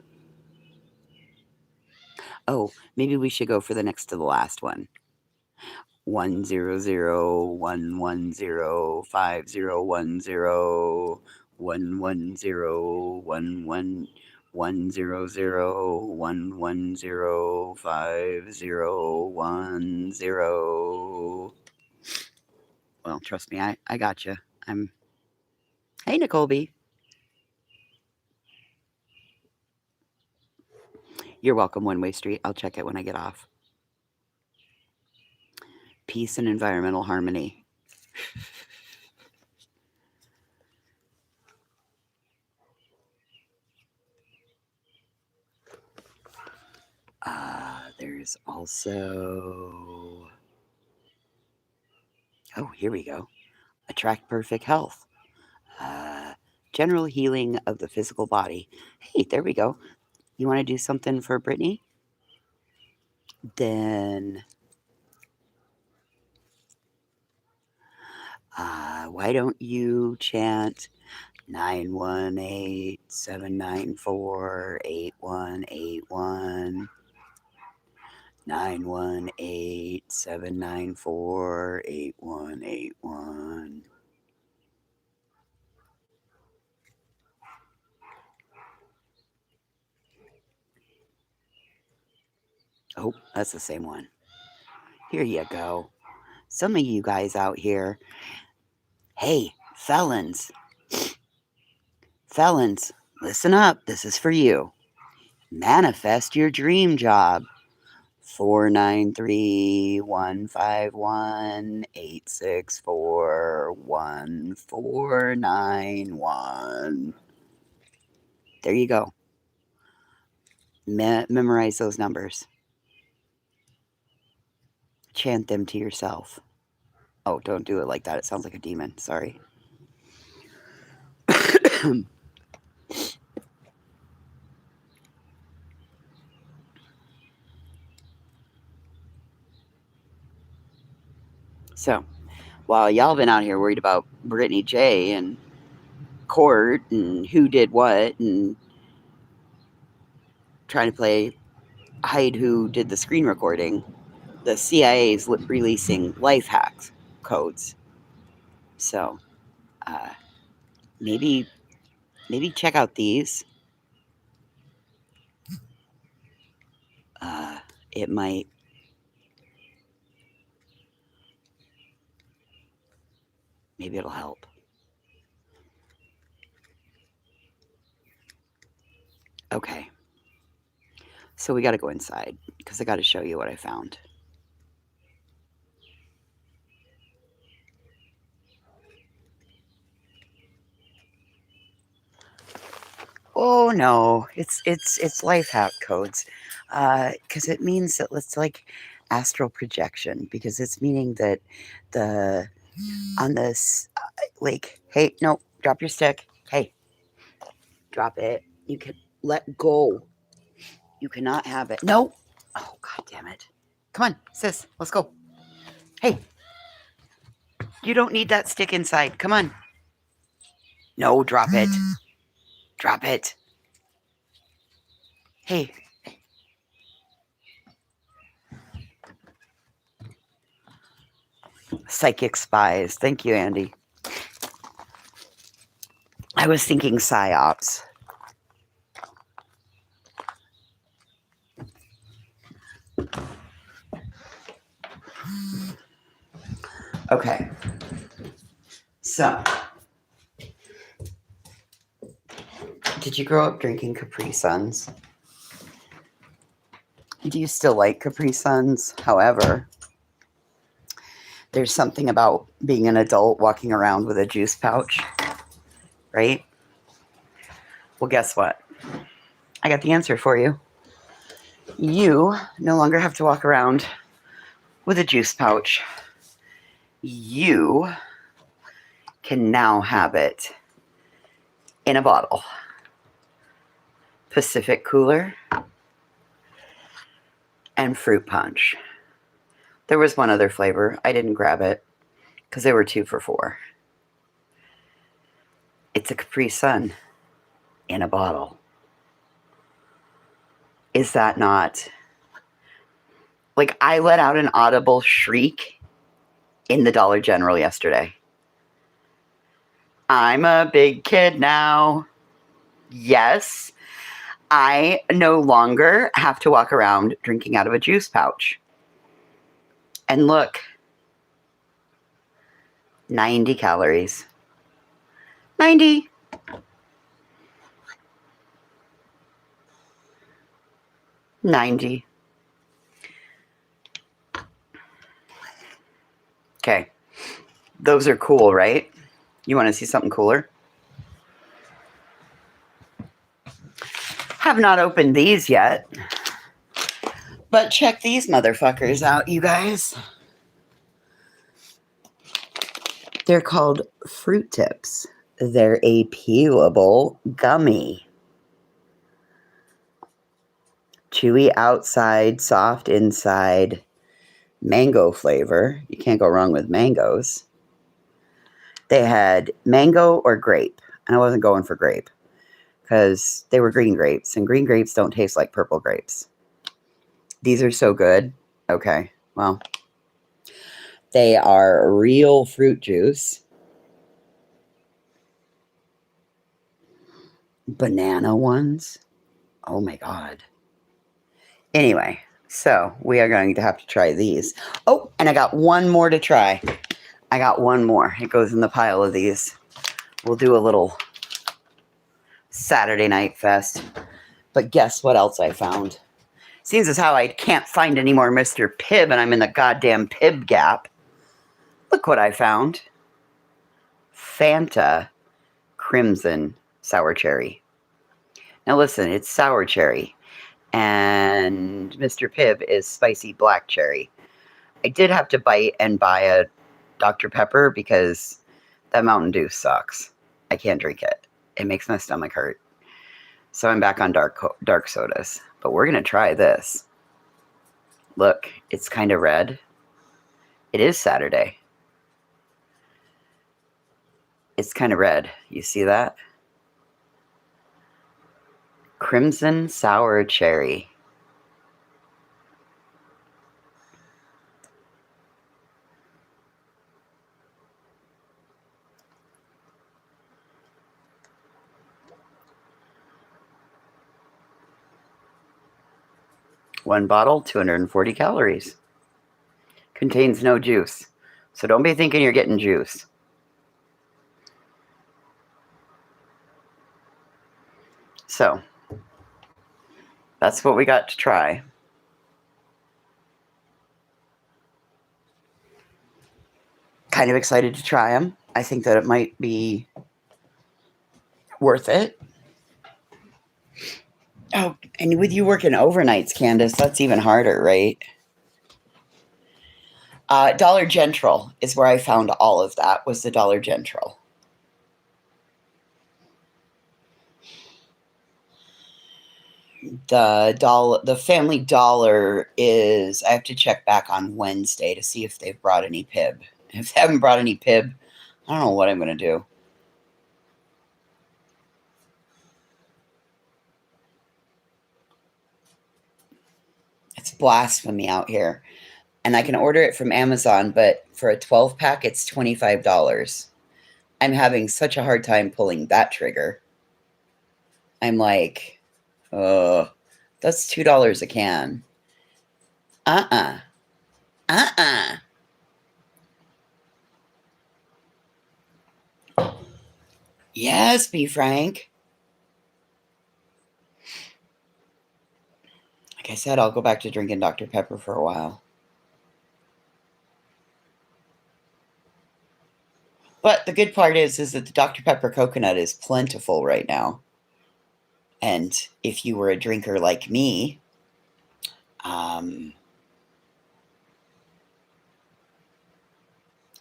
Oh, maybe we should go for the next to the last one. 100-110-5010. 110-110-5010. Well, trust me, I got you. Hey, Nicole B. You're welcome, One Way Street. I'll check it when I get off. Peace and environmental harmony. There's also... Oh, here we go. Attract perfect health. General healing of the physical body. Hey, there we go. You want to do something for Brittany? Then why don't you chant 918-794-8181. 918-794-8181. Oh, that's the same one. Here you go. Some of you guys out here. Hey, felons. Felons, listen up. This is for you. Manifest your dream job. 493-151-864-1491. There you go. Memorize those numbers. Chant them to yourself. Oh, don't do it like that. It sounds like a demon. Sorry. So, while y'all been out here worried about Brittany J and court and who did what and trying to play hide who did the screen recording, the CIA is releasing life hacks codes. So, maybe check out these. It might. Maybe it'll help. Okay. So we got to go inside because I got to show you what I found. Oh no, it's life hack codes, because it means that it's like astral projection. Because it's meaning that on this like, hey, no, drop your stick. Hey, drop it. You can let go. You cannot have it. No. Oh god damn it! Come on, sis, let's go. Hey, you don't need that stick inside. Come on. No, drop it. Drop it. Hey. Psychic spies. Thank you, Andy. I was thinking psyops. Okay. So, did you grow up drinking Capri Suns? Do you still like Capri Suns? However, there's something about being an adult walking around with a juice pouch, right? Well, guess what? I got the answer for you. You no longer have to walk around with a juice pouch. You can now have it in a bottle. Pacific Cooler and fruit punch. There was one other flavor. I didn't grab it because they were 2 for $4. It's a Capri Sun in a bottle. Is that not... Like, I let out an audible shriek in the Dollar General yesterday. I'm a big kid now. Yes, I no longer have to walk around drinking out of a juice pouch. And look, 90 calories. 90. $90. Okay. Those are cool, right? You want to see something cooler? Have not opened these yet. But check these motherfuckers out, you guys. They're called Fruit Tips. They're a peelable gummy. Chewy outside, soft inside, mango flavor. You can't go wrong with mangoes. They had mango or grape. And I wasn't going for grape because they were green grapes. And green grapes don't taste like purple grapes. These are so good. Okay, well. They are real fruit juice. Banana ones. Oh my God. Anyway, so we are going to have to try these. Oh, and I got one more to try. I got one more. It goes in the pile of these. We'll do a little Saturday night fest. But guess what else I found? Seems as how I can't find any more Mr. Pibb and I'm in the goddamn Pibb gap. Look what I found. Fanta Crimson Sour Cherry. Now listen, it's sour cherry. And Mr. Pibb is spicy black cherry. I did have to bite and buy a Dr. Pepper because that Mountain Dew sucks. I can't drink it. It makes my stomach hurt. So I'm back on dark sodas. But we're going to try this. Look, it's kind of red. It is Saturday. It's kind of red. You see that? Crimson Sour Cherry. One bottle, 240 calories. Contains no juice. So don't be thinking you're getting juice. So, that's what we got to try. Kind of excited to try them. I think that it might be worth it. Oh, and with you working overnights, Candace, that's even harder, right? Dollar General is where I found all of that, was the Dollar General. The Family Dollar is, I have to check back on Wednesday to see if they've brought any Pibb. If they haven't brought any Pibb, I don't know what I'm going to do. It's blasphemy out here. And I can order it from Amazon, but for a 12-pack, it's $25. I'm having such a hard time pulling that trigger. I'm like, oh, that's $2 a can. Yes, B. Frank. Like I said, I'll go back to drinking Dr. Pepper for a while. But the good part is that the Dr. Pepper coconut is plentiful right now. And if you were a drinker like me, oh,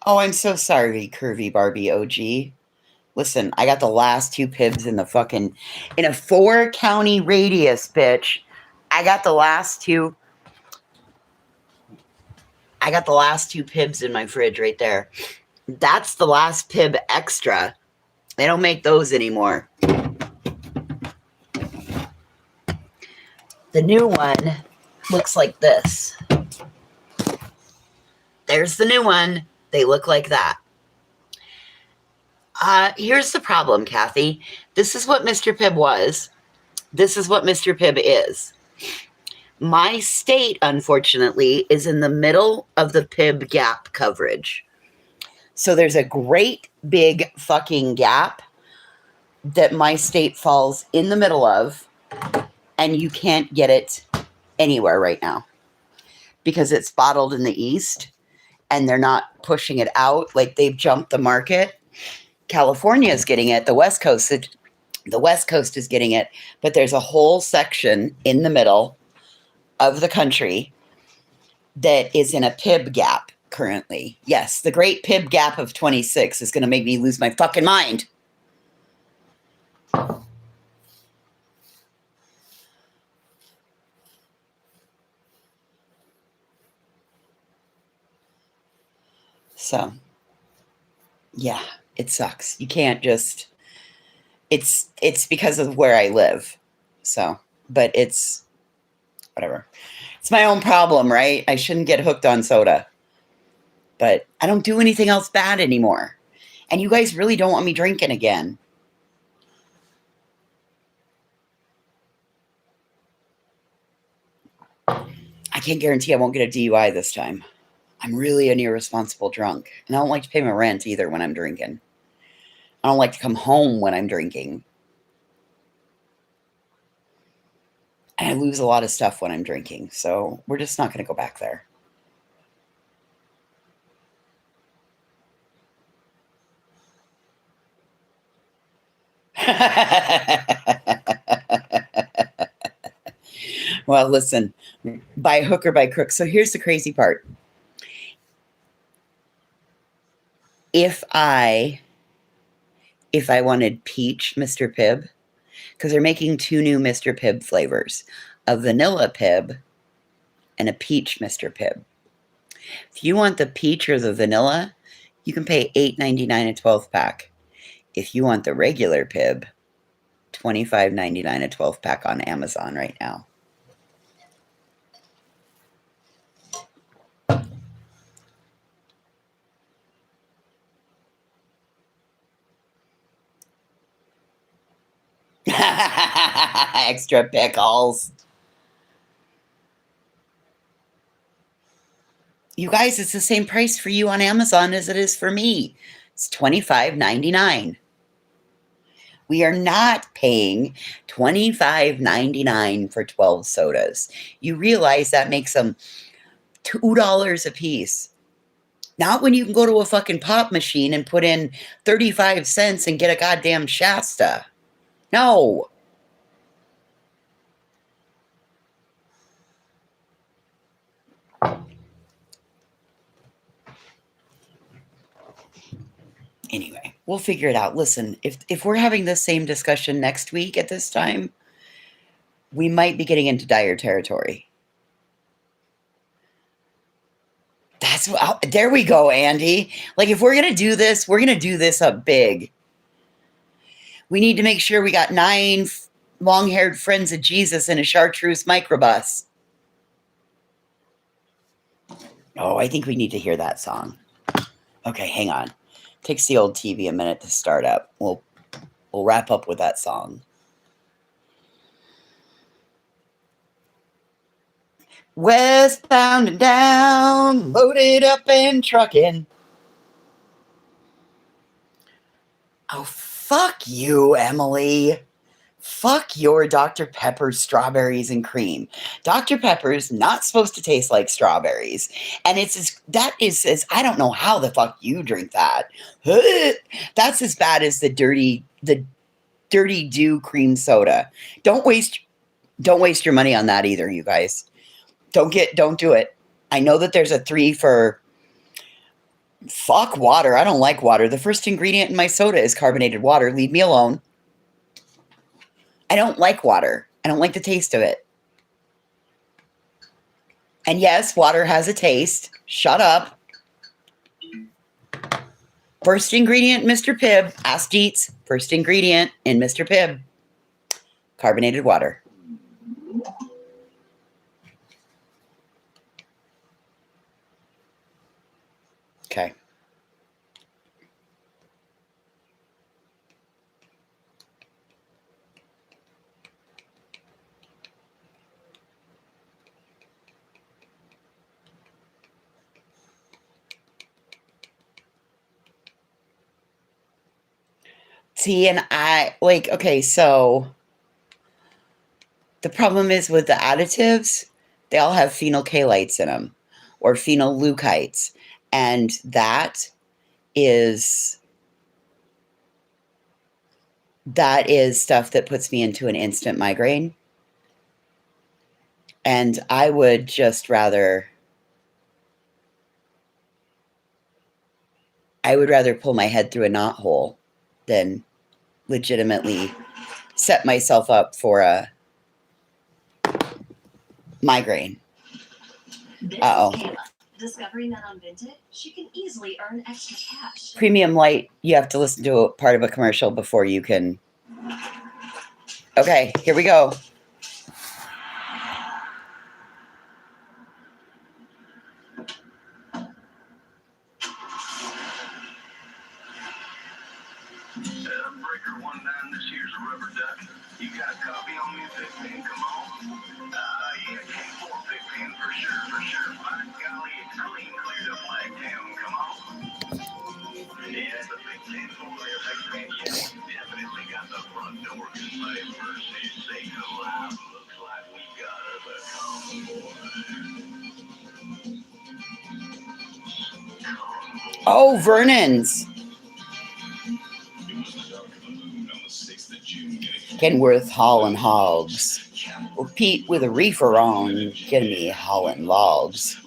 I'm so sorry, Curvy Barbie OG. Listen, I got the last 2 Pibbs in a 4-county radius, bitch. I got the last 2 Pibbs in my fridge right there. That's the last Pibb extra. They don't make those anymore. The new one looks like this. There's the new one. They look like that. Here's the problem, Kathy. This is what Mr. Pibb was. This is what Mr. Pibb is. My state, unfortunately, is in the middle of the Pibb gap coverage. So there's a great big fucking gap that my state falls in the middle of, and you can't get it anywhere right now because it's bottled in the East and they're not pushing it out. Like they've jumped the market. California is getting it. The West Coast is getting it, but there's a whole section in the middle of the country that is in a PIB gap currently. Yes, the great PIB gap of 26 is going to make me lose my fucking mind. So, yeah, it sucks. You can't just it's because of where I live. So, but it's whatever. It's my own problem, right? I shouldn't get hooked on soda. But I don't do anything else bad anymore. And you guys really don't want me drinking again. I can't guarantee I won't get a DUI this time. I'm really an irresponsible drunk. And I don't like to pay my rent either when I'm drinking. I don't like to come home when I'm drinking. And I lose a lot of stuff when I'm drinking. So we're just not going to go back there. Well, listen, by hook or by crook. So here's the crazy part. If I wanted peach Mr. Pibb, because they're making 2 new Mr. Pibb flavors, a vanilla Pibb and a peach Mr. Pibb. If you want the peach or the vanilla, you can pay $8.99 a 12-pack. If you want the regular Pibb, $25.99 a 12-pack on Amazon right now. Extra pickles. You guys, it's the same price for you on Amazon as it is for me. It's $25.99. We are not paying $25.99 for 12 sodas. You realize that makes them $2 a piece. Not when you can go to a fucking pop machine and put in 35 cents and get a goddamn Shasta. No. Anyway, we'll figure it out. Listen, if we're having the same discussion next week at this time, we might be getting into dire territory. That's what, there we go, Andy. Like, if we're going to do this, we're going to do this up big. We need to make sure we got 9 long-haired friends of Jesus in a chartreuse microbus. Oh, I think we need to hear that song. Okay, hang on. Takes the old TV a minute to start up. We'll wrap up with that song. Westbound and down, loaded up and trucking. Oh, fuck you, Emily. Fuck your Dr. Pepper strawberries and cream. Dr. Pepper's not supposed to taste like strawberries. And that is I don't know how the fuck you drink that. That's as bad as the dirty dew cream soda. Don't waste your money on that either, you guys. Don't do it. I know that there's a 3 for fuck water. I don't like water. The first ingredient in my soda is carbonated water. Leave me alone. I don't like water. I don't like the taste of it. And yes, water has a taste. Shut up. First ingredient, Mr. Pibb. Ask Dietz. First ingredient in Mr. Pibb. Carbonated water. Okay. See, and okay, so the problem is with the additives, They all have phenylchalates in them or phenyllucites. And that is stuff that puts me into an instant migraine. And I would just rather pull my head through a knothole than legitimately set myself up for a migraine. Uh-oh. Discovering that on Vinted, she can easily earn extra cash. Premium Light, you have to listen to a part of a commercial before you can. Okay, here we go. Breaker 19, this here's a rubber duck. You got a copy on me, Big Pen? Come on. Yeah, K4 Big Pen for sure. By golly, it's clean, cleared up like town. Come on. Yeah, the Big Pen for your Big Pen. Yeah, definitely got the front door. But at first they say go live. Looks like we got us a convoy. Oh, Vernon's. Kenworth hauling hogs. Well, Pete with a reefer on, gonna be hauling logs.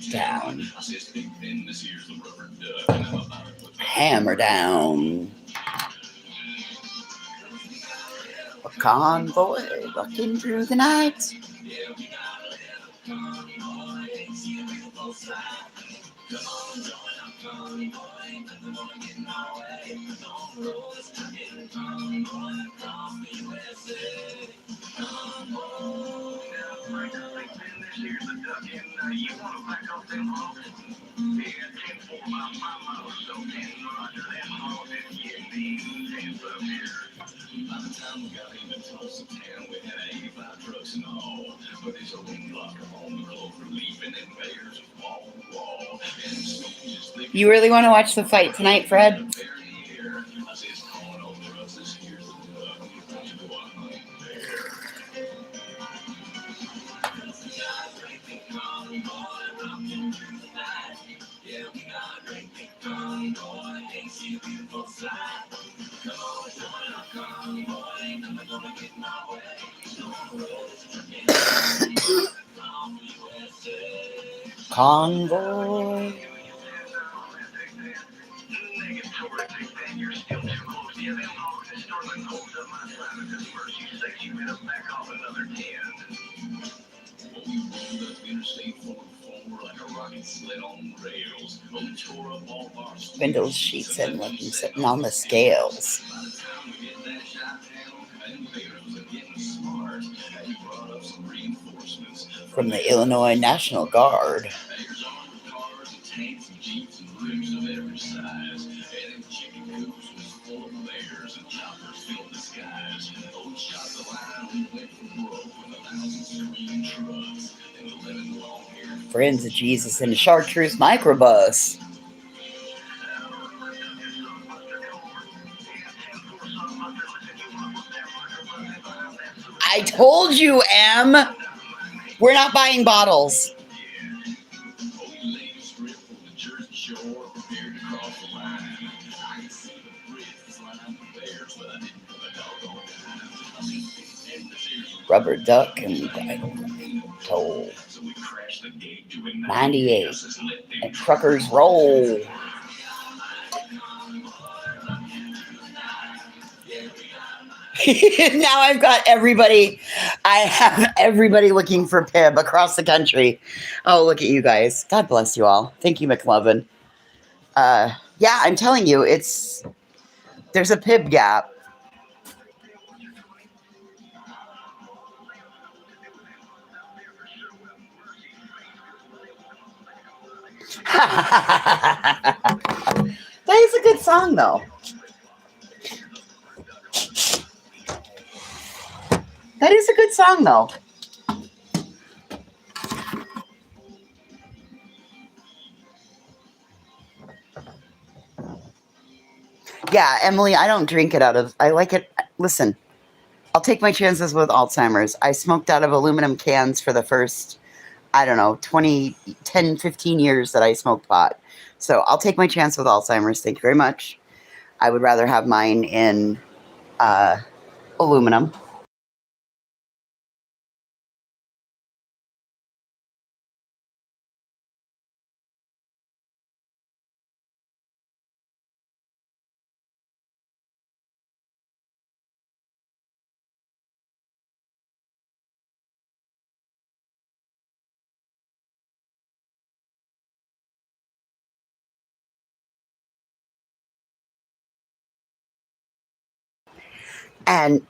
Down. Hammer down. A convoy walking through the night. You really want to watch the fight tonight, Fred? Convoy. Windows sheets and looking sitting on the scales. From the Illinois National Guard. Friends of Jesus in the Chartreuse microbus. I told you, Em. We're not buying bottles. Rubber duck and bridle toll. 98. And truckers roll. Now I've got everybody. I have everybody looking for Pib across the country. Oh, look at you guys. God bless you all. Thank you, McLovin. Yeah, I'm telling you, there's a Pib gap. That is a good song, though. That is a good song, though. Yeah, Emily, I don't drink it I like it. Listen, I'll take my chances with Alzheimer's. I smoked out of aluminum cans for the first, I don't know, 20, 10, 15 years that I smoked pot. So I'll take my chance with Alzheimer's. Thank you very much. I would rather have mine in aluminum. And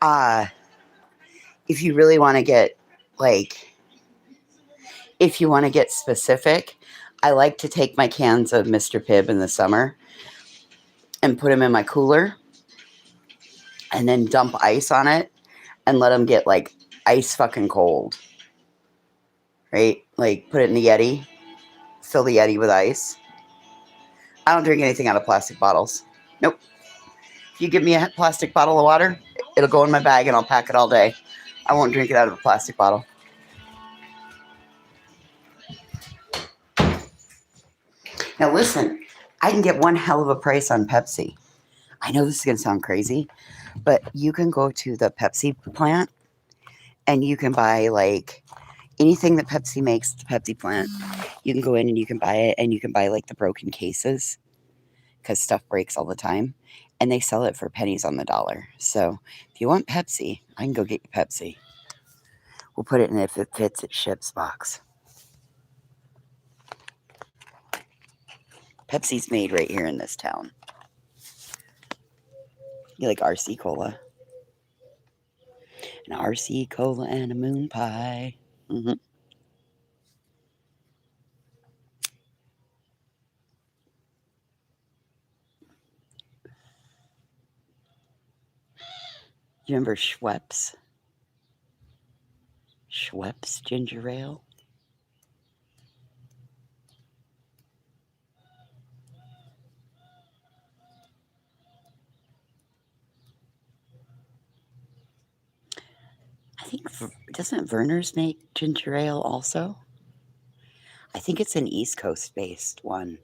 uh, if you really want to get, like, if you want to get specific, I like to take my cans of Mr. Pibb in the summer and put them in my cooler and then dump ice on it and let them get like ice fucking cold. Right? Like put it in the Yeti, fill the Yeti with ice. I don't drink anything out of plastic bottles. Nope. If you give me a plastic bottle of water, it'll go in my bag and I'll pack it all day. I won't drink it out of a plastic bottle. Now listen, I can get one hell of a price on Pepsi. I know this is going to sound crazy, but you can go to the Pepsi plant and you can buy like anything that Pepsi makes, the Pepsi plant. You can go in and you can buy it, and you can buy like the broken cases because stuff breaks all the time, and they sell it for pennies on the dollar. So if you want Pepsi, I can go get you Pepsi. We'll put it in if it fits, it ships box. Pepsi's made right here in this town. You like RC Cola? An RC Cola and a moon pie. Mm-hmm. You remember Schweppes? Schweppes ginger ale? I think, doesn't Verner's make ginger ale also? I think it's an East Coast based one.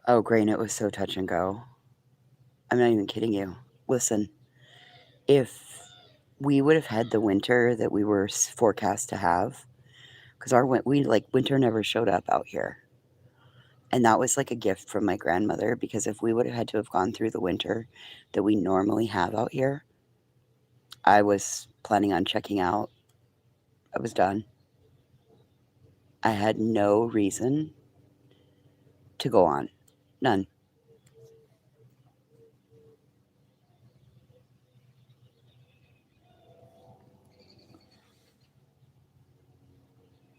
Oh, Grain, it was so touch and go. I'm not even kidding you. Listen, if we would have had the winter that we were forecast to have, because winter never showed up out here. And that was like a gift from my grandmother, because if we would have had to have gone through the winter that we normally have out here, I was planning on checking out. I was done. I had no reason to go on. None.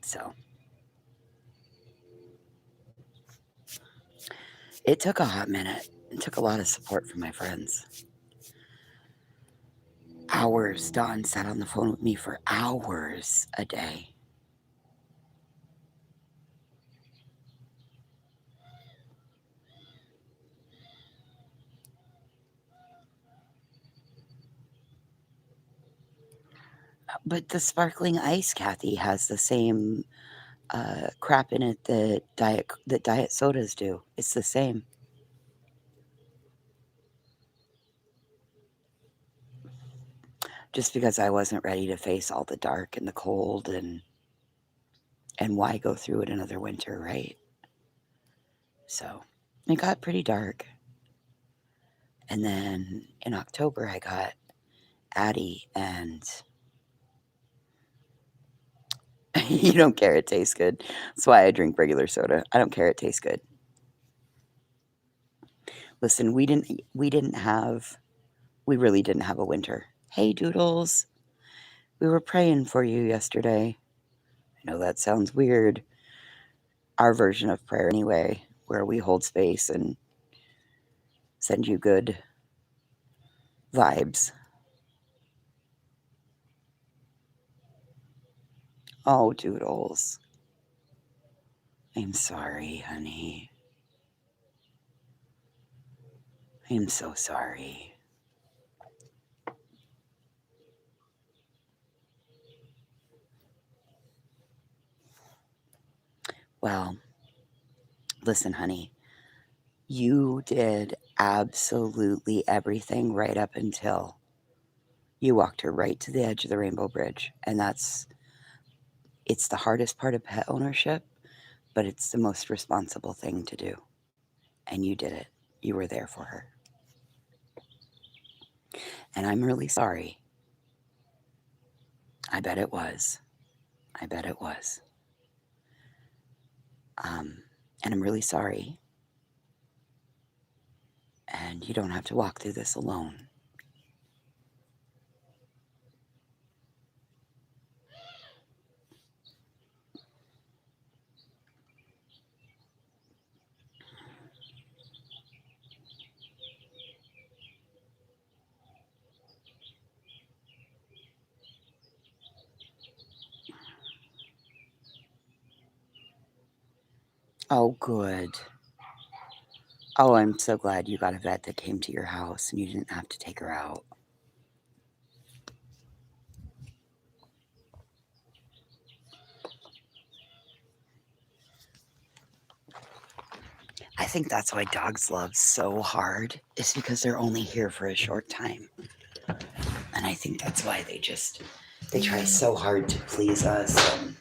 So it took a hot minute. It took a lot of support from my friends. Hours. Dawn sat on the phone with me for hours a day. But the sparkling ice, Kathy, has the same crap in it that diet sodas do. It's the same. Just because I wasn't ready to face all the dark and the cold, and why go through it another winter, right? So it got pretty dark. And then in October, I got Addie, and you don't care, it tastes good. That's why I drink regular soda. I don't care, it tastes good. Listen, we really didn't have a winter. Hey, Doodles, we were praying for you yesterday. I know that sounds weird. Our version of prayer, anyway, where we hold space and send you good vibes. Oh, Doodles. I'm sorry, honey. I'm so sorry. Well, listen, honey. You did absolutely everything right up until you walked her right to the edge of the Rainbow Bridge. And it's the hardest part of pet ownership, but it's the most responsible thing to do. And you did it. You were there for her. And I'm really sorry. I bet it was. I bet it was. And I'm really sorry. And you don't have to walk through this alone. Oh, good. Oh, I'm so glad you got a vet that came to your house and you didn't have to take her out. I think that's why dogs love so hard, is because they're only here for a short time. And I think that's why they try so hard to please us. And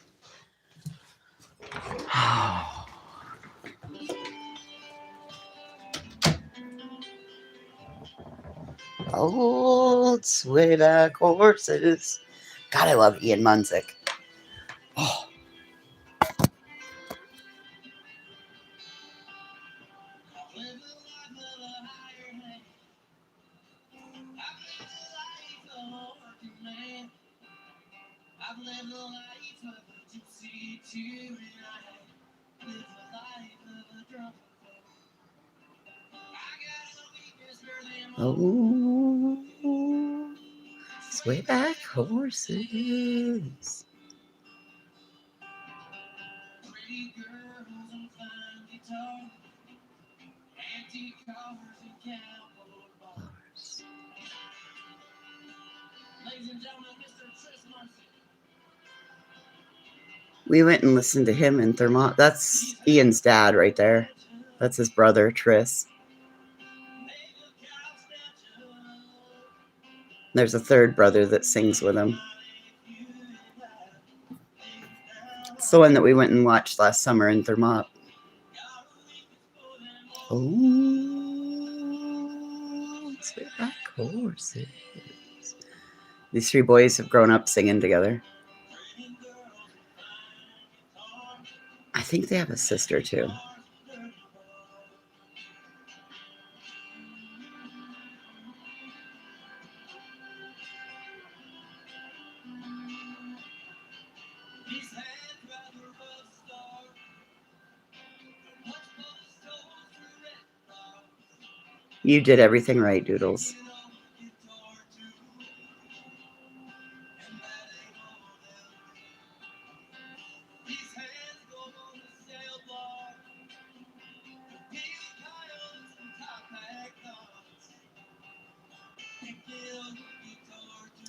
old swayback horses. God, I love Ian Munsick. Oh. Oh, swayback horses. We went and listened to him in Thermont. That's Ian's dad right there. That's his brother, Tris. There's a third brother that sings with him. It's the one that we went and watched last summer in Thermont. Oh, swayback horses. These three boys have grown up singing together. I think they have a sister too. You did everything right, Doodles.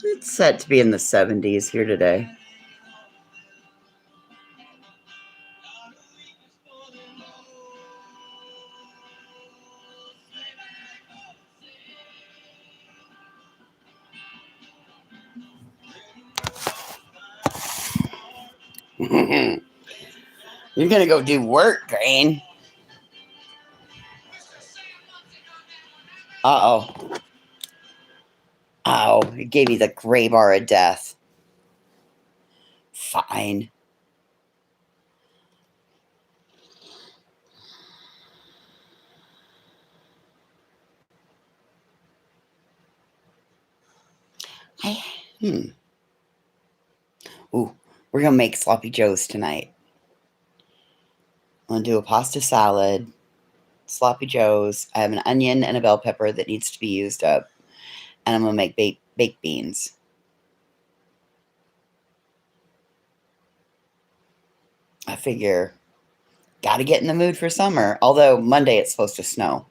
It's set to be in the 70s here today. You're going to go do work, Crane. Uh-oh. Oh, it gave me the gray bar of death. Fine. Ooh, we're going to make sloppy joes tonight. I'm going to do a pasta salad, sloppy joes. I have an onion and a bell pepper that needs to be used up. And I'm going to make baked beans. I figure, got to get in the mood for summer. Although Monday it's supposed to snow.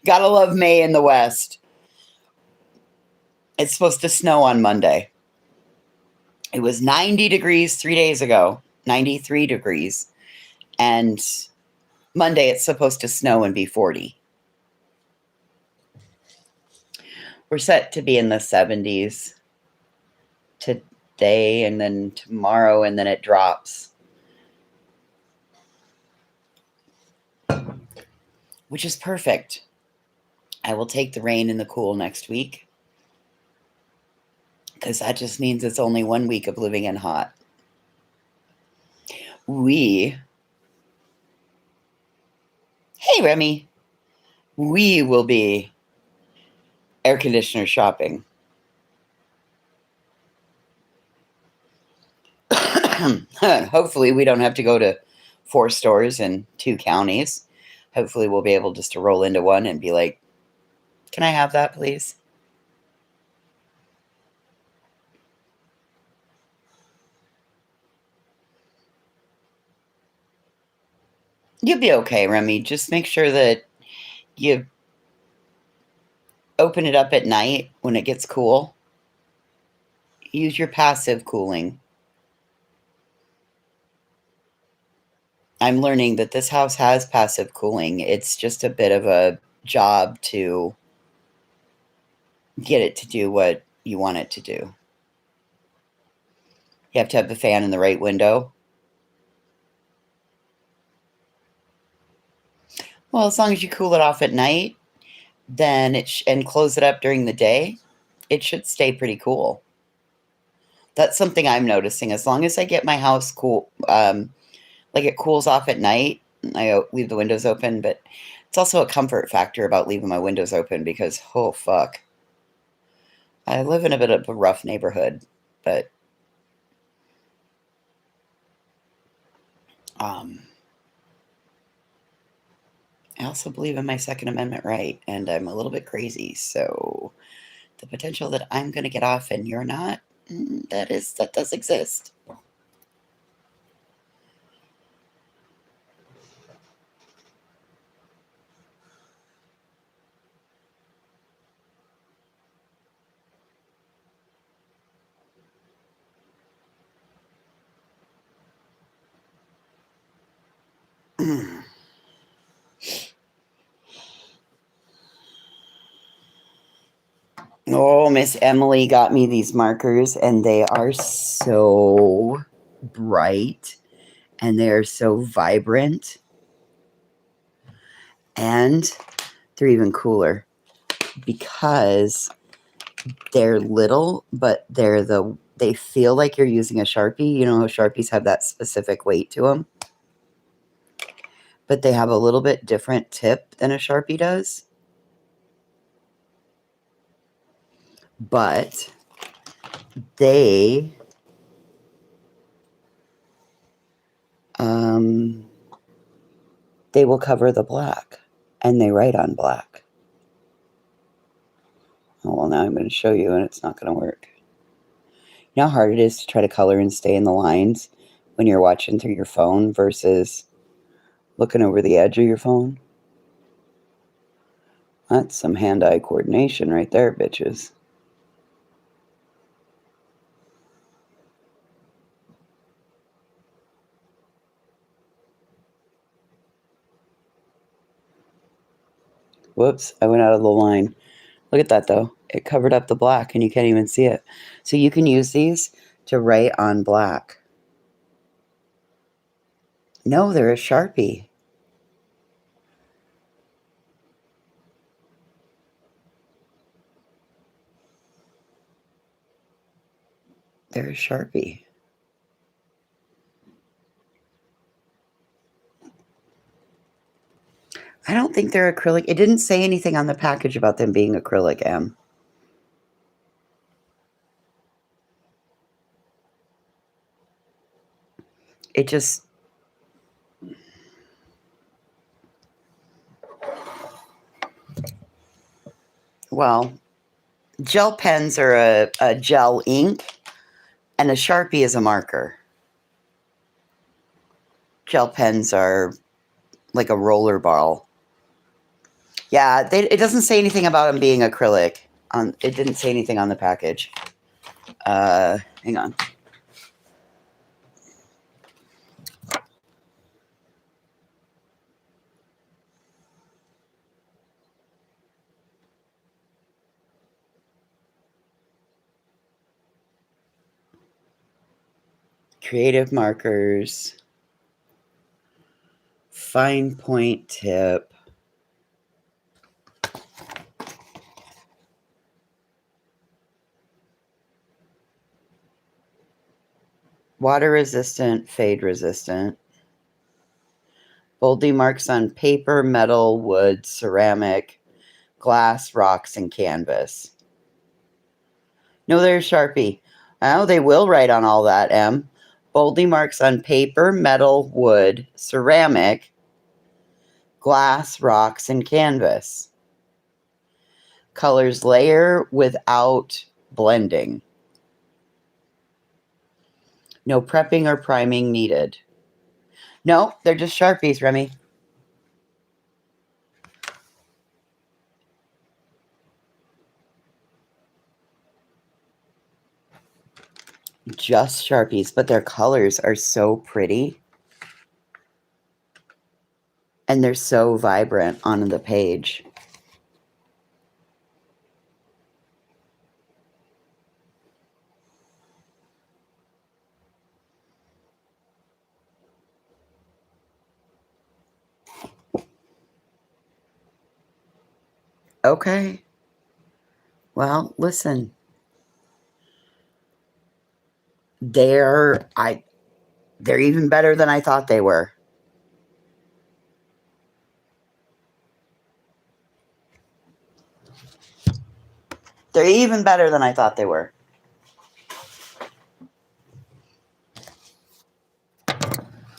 Gotta love May in the West. It's supposed to snow on Monday. It was 90 degrees 3 days ago, 93 degrees. And Monday it's supposed to snow and be 40. We're set to be in the 70s today and then tomorrow, and then it drops. Which is perfect. I will take the rain and the cool next week, because that just means it's only 1 week of living in hot. Hey, Remy, we will be air conditioner shopping. Hopefully we don't have to go to 4 stores in 2 counties. Hopefully we'll be able just to roll into one and be like, can I have that, please? You'll be okay, Remy. Just make sure that you open it up at night when it gets cool. Use your passive cooling. I'm learning that this house has passive cooling. It's just a bit of a job to get it to do what you want it to do. You have to have the fan in the right window. Well, as long as you cool it off at night, then and close it up during the day, it should stay pretty cool. That's something I'm noticing. As long as I get my house cool, like it cools off at night, I leave the windows open, but it's also a comfort factor about leaving my windows open because, oh, fuck. I live in a bit of a rough neighborhood, but I also believe in my Second Amendment right, and I'm a little bit crazy, so the potential that I'm going to get off and you're not, that does exist. Oh, Miss Emily got me these markers, and they are so bright, and they are so vibrant, and they're even cooler because they're little, but they feel like you're using a Sharpie. You know how Sharpies have that specific weight to them? But they have a little bit different tip than a Sharpie does. But they will cover the black, and they write on black. Oh, well, now I'm going to show you, and it's not going to work. You know how hard it is to try to color and stay in the lines when you're watching through your phone versus looking over the edge of your phone? That's some hand-eye coordination right there, bitches. Whoops, I went out of the line. Look at that, though. It covered up the black, and you can't even see it. So you can use these to write on black. No, they're a Sharpie. They're a Sharpie. I don't think they're acrylic. It didn't say anything on the package about them being acrylic, Em. It just... Well, gel pens are a gel ink, And a Sharpie is a marker. Gel pens are like a roller ball. Yeah, it doesn't say anything about them being acrylic. It didn't say anything on the package. Hang on. Creative markers. Fine point tip. Water resistant, fade resistant. Boldly marks on paper, metal, wood, ceramic, glass, rocks, and canvas. No, there's Sharpie. Oh, they will write on all that, M. Boldly marks on paper, metal, wood, ceramic, glass, rocks, and canvas. Colors layer without blending. No prepping or priming needed. No, they're just Sharpies, Remy. Just Sharpies, but their colors are so pretty. And they're so vibrant on the page. Okay. Well, listen. They're even better than I thought they were. They're even better than I thought they were.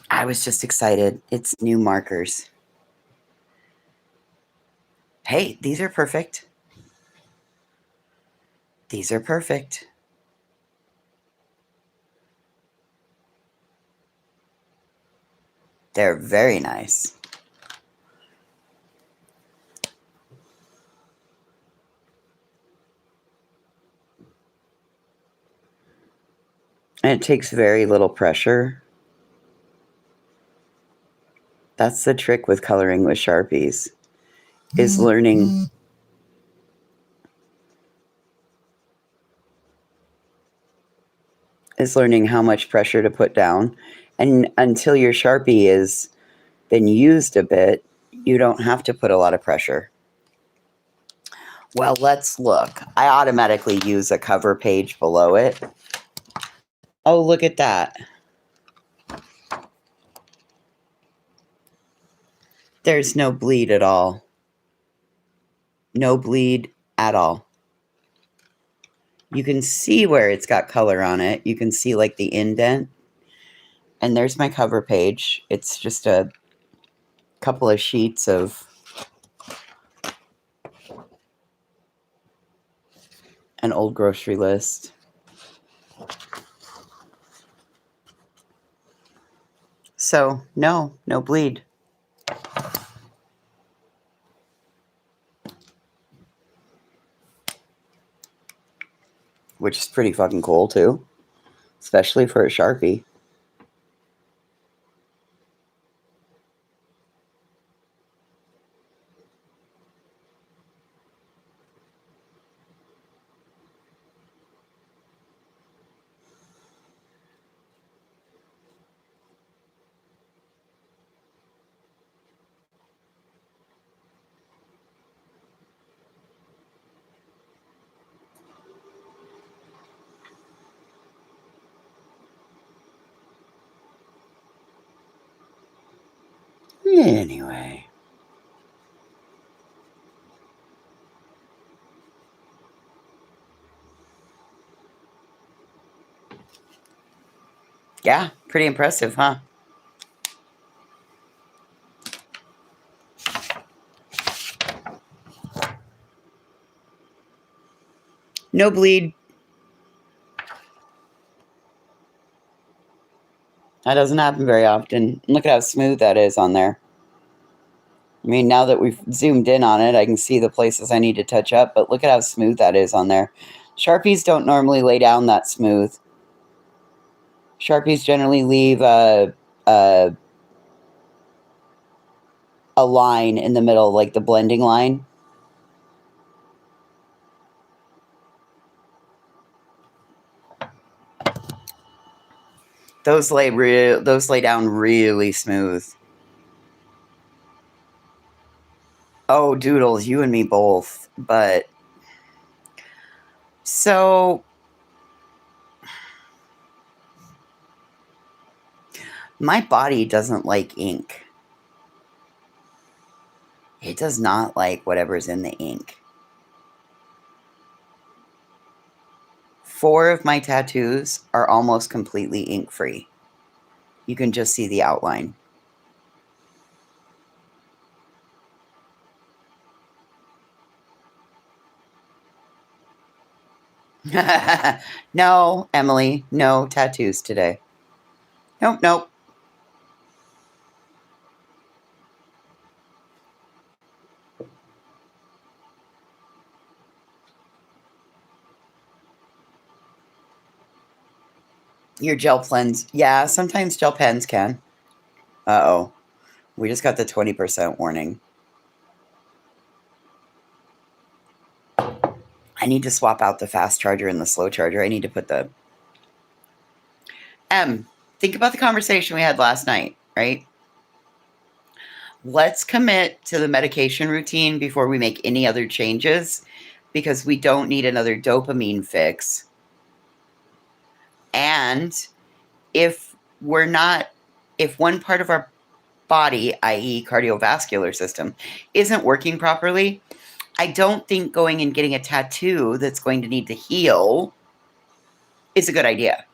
I was just excited. It's new markers. Hey, these are perfect. These are perfect. They're very nice. And it takes very little pressure. That's the trick with coloring with Sharpies, is learning how much pressure to put down. And until your Sharpie has been used a bit, you don't have to put a lot of pressure. Well, let's look. I automatically use a cover page below it. Oh, look at that. There's no bleed at all. No bleed at all. You can see where it's got color on it. You can see like the indent. And there's my cover page. It's just a couple of sheets of an old grocery list. So, no bleed. Which is pretty fucking cool, too. Especially for a Sharpie. Anyway. Yeah, pretty impressive, huh? No bleed. That doesn't happen very often. Look at how smooth that is on there. I mean, now that we've zoomed in on it, I can see the places I need to touch up, but look at how smooth that is on there. Sharpies don't normally lay down that smooth. Sharpies generally leave a line in the middle, like the blending line. Those lay down really smooth. Oh, Doodles, you and me both. But so my body doesn't like ink. It does not like whatever's in the ink. 4 of my tattoos are almost completely ink-free. You can just see the outline. No, Emily, no tattoos today. Nope. Your gel pens. Yeah, sometimes gel pens can. Uh-oh. We just got the 20% warning. I need to swap out the fast charger and the slow charger. I need to put the... Think about the conversation we had last night, right? Let's commit to the medication routine before we make any other changes, because we don't need another dopamine fix. And if one part of our body, i.e. cardiovascular system, isn't working properly, I don't think going and getting a tattoo that's going to need to heal is a good idea.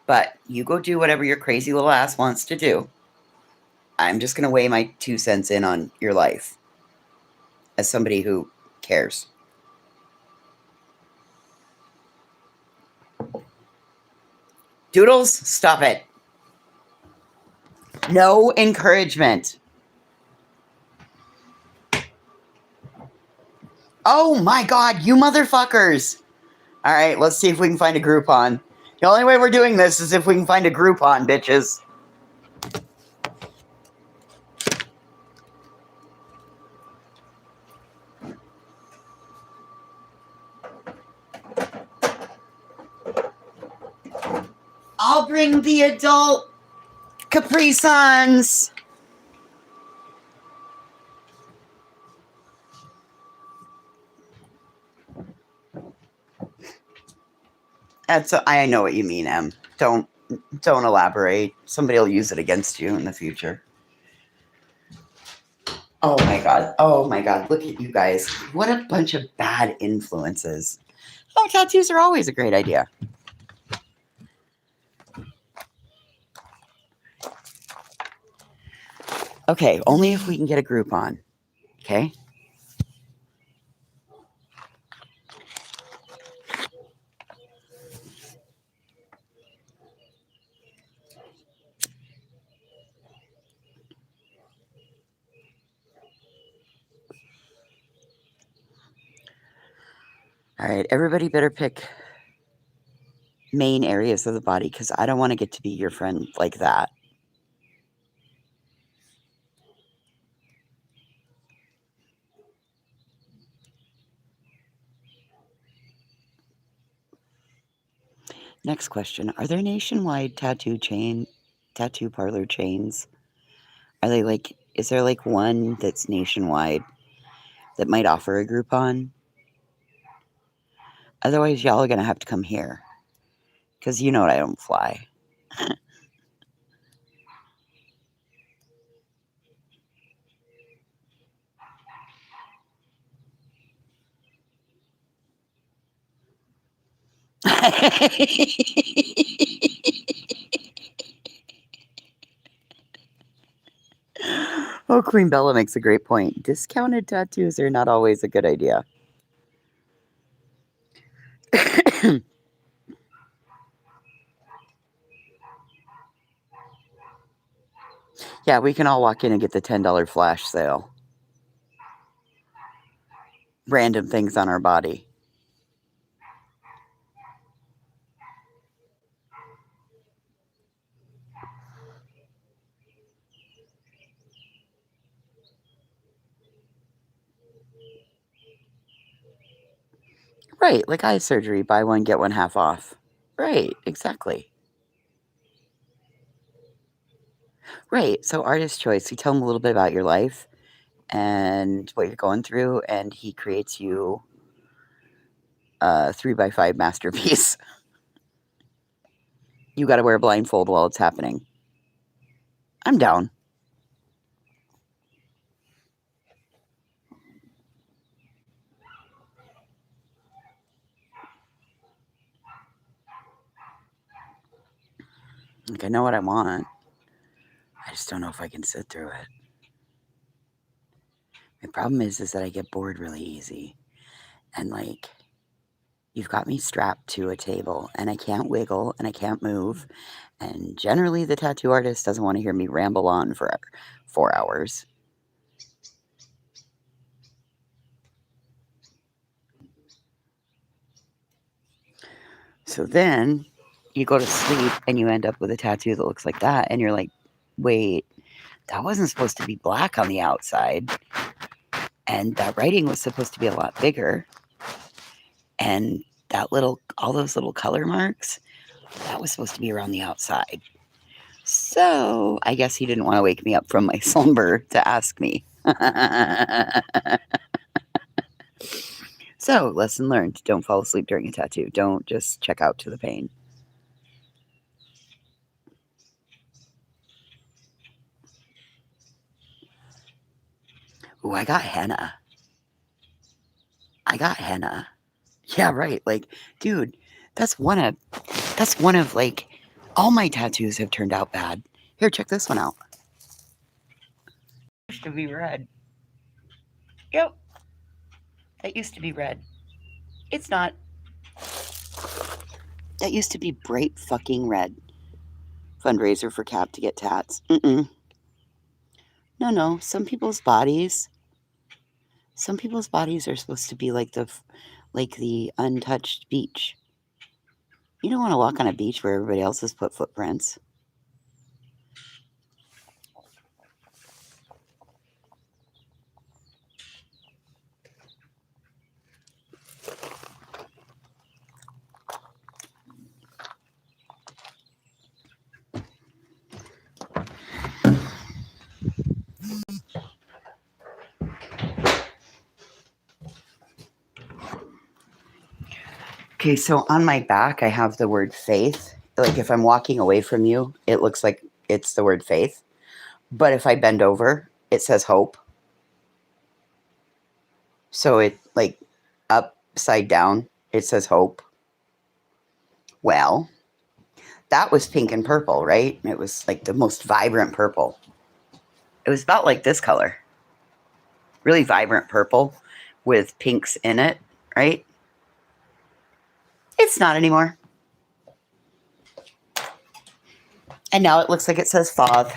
But you go do whatever your crazy little ass wants to do. I'm just going to weigh my 2 cents in on your life as somebody who cares. Doodles, stop it. No encouragement. Oh my God, you motherfuckers. All right, let's see if we can find a Groupon. The only way we're doing this is if we can find a Groupon, bitches. I'll bring the adult Capri Suns. I know what you mean, Em. Don't elaborate. Somebody will use it against you in the future. Oh my God. Look at you guys. What a bunch of bad influences. Oh, tattoos are always a great idea. Okay, only if we can get a Groupon. Okay? All right, everybody better pick main areas of the body, because I don't want to get to be your friend like that. Next question. Are there nationwide tattoo parlor chains? Is there like one that's nationwide that might offer a Groupon? Otherwise, y'all are going to have to come here, because you know I don't fly. Oh, Queen Bella makes a great point. Discounted tattoos are not always a good idea. Yeah, we can all walk in and get the $10 flash sale. Random things on our body. Right, like eye surgery, buy one, get one half off. Right, exactly. Right, so artist choice, you tell him a little bit about your life and what you're going through, and he creates you a 3x5 masterpiece. You gotta wear a blindfold while it's happening. I'm down. Like, I know what I want. I just don't know if I can sit through it. My problem is that I get bored really easy. And, like, you've got me strapped to a table, and I can't wiggle, and I can't move. And generally, the tattoo artist doesn't want to hear me ramble on for 4 hours. So then you go to sleep and you end up with a tattoo that looks like that. And you're like, wait, that wasn't supposed to be black on the outside. And that writing was supposed to be a lot bigger. And all those little color marks, that was supposed to be around the outside. So I guess he didn't want to wake me up from my slumber to ask me. So, lesson learned. Don't fall asleep during a tattoo. Don't just check out to the pain. Ooh, I got henna. Yeah, right. Like, dude, that's one of like all my tattoos have turned out bad. Here, check this one out. It used to be red. Yep. That used to be red. It's not. That used to be bright fucking red. Fundraiser for Cap to get tats. No. Some people's bodies are supposed to be like the untouched beach. You don't want to walk on a beach where everybody else has put footprints. Okay, so on my back, I have the word faith. Like if I'm walking away from you, it looks like it's the word faith. But if I bend over, it says hope. So it like upside down, it says hope. Well, that was pink and purple, right? It was like the most vibrant purple. It was about like this color. Really vibrant purple with pinks in it, right? It's not anymore. And now it looks like it says fog.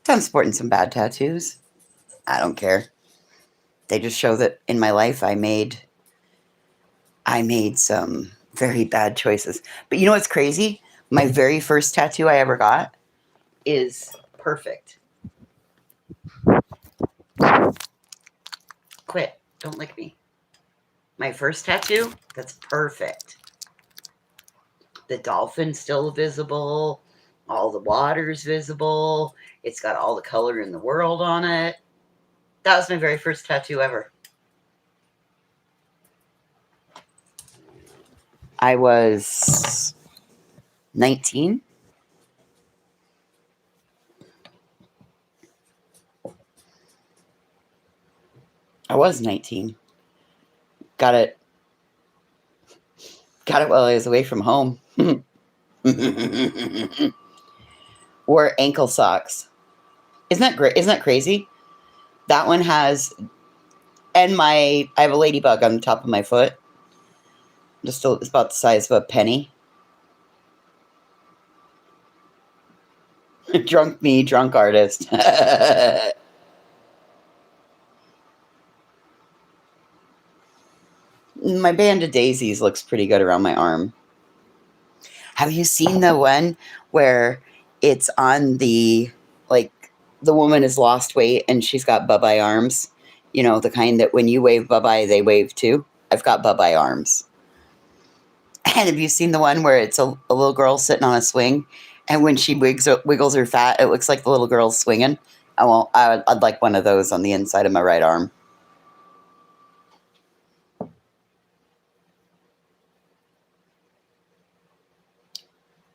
I'm sporting some bad tattoos. I don't care. They just show that in my life I made some very bad choices. But you know what's crazy? My very first tattoo I ever got is perfect. Quit. Don't lick me. My first tattoo, that's perfect. The dolphin's still visible. All the water's visible. It's got all the color in the world on it. That was my very first tattoo ever. I was 19. I was 19. Got it while I was away from home. Wore ankle socks. Isn't that great? Isn't that crazy? That one has, and I have a ladybug on the top of my foot. It's about the size of a penny. Drunk me, drunk artist. My band of daisies looks pretty good around my arm. Have you seen the one where it's on the, like, the woman has lost weight and she's got bye-bye arms? You know, the kind that when you wave bye-bye, they wave too? I've got bye-bye arms. And have you seen the one where it's a little girl sitting on a swing, and when she wiggles her fat, it looks like the little girl's swinging? I'd like one of those on the inside of my right arm.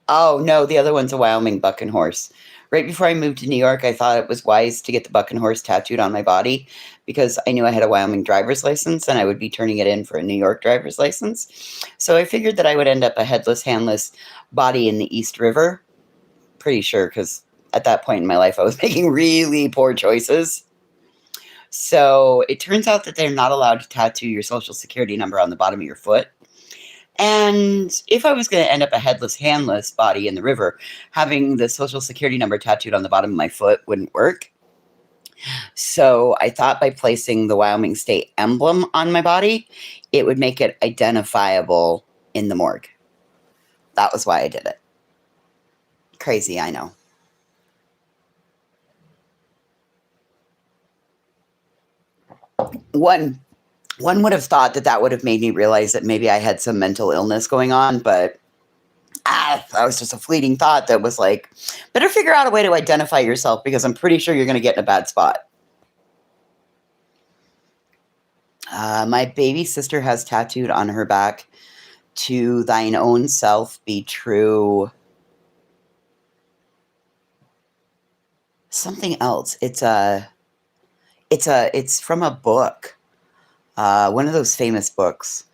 Oh, no, the other one's a Wyoming buck and horse. Right before I moved to New York, I thought it was wise to get the buck and horse tattooed on my body because I knew I had a Wyoming driver's license and I would be turning it in for a New York driver's license. So I figured that I would end up a headless, handless body in the East River. Pretty sure, because at that point in my life, I was making really poor choices. So it turns out that they're not allowed to tattoo your social security number on the bottom of your foot. And if I was going to end up a headless, handless body in the river, having the social security number tattooed on the bottom of my foot wouldn't work. So I thought by placing the Wyoming State emblem on my body, it would make it identifiable in the morgue. That was why I did it. Crazy, I know. One would have thought that would have made me realize that maybe I had some mental illness going on, but that was just a fleeting thought that was like, better figure out a way to identify yourself because I'm pretty sure you're going to get in a bad spot. My baby sister has tattooed on her back, "To thine own self be true." Something else. It's from a book. One of those famous books.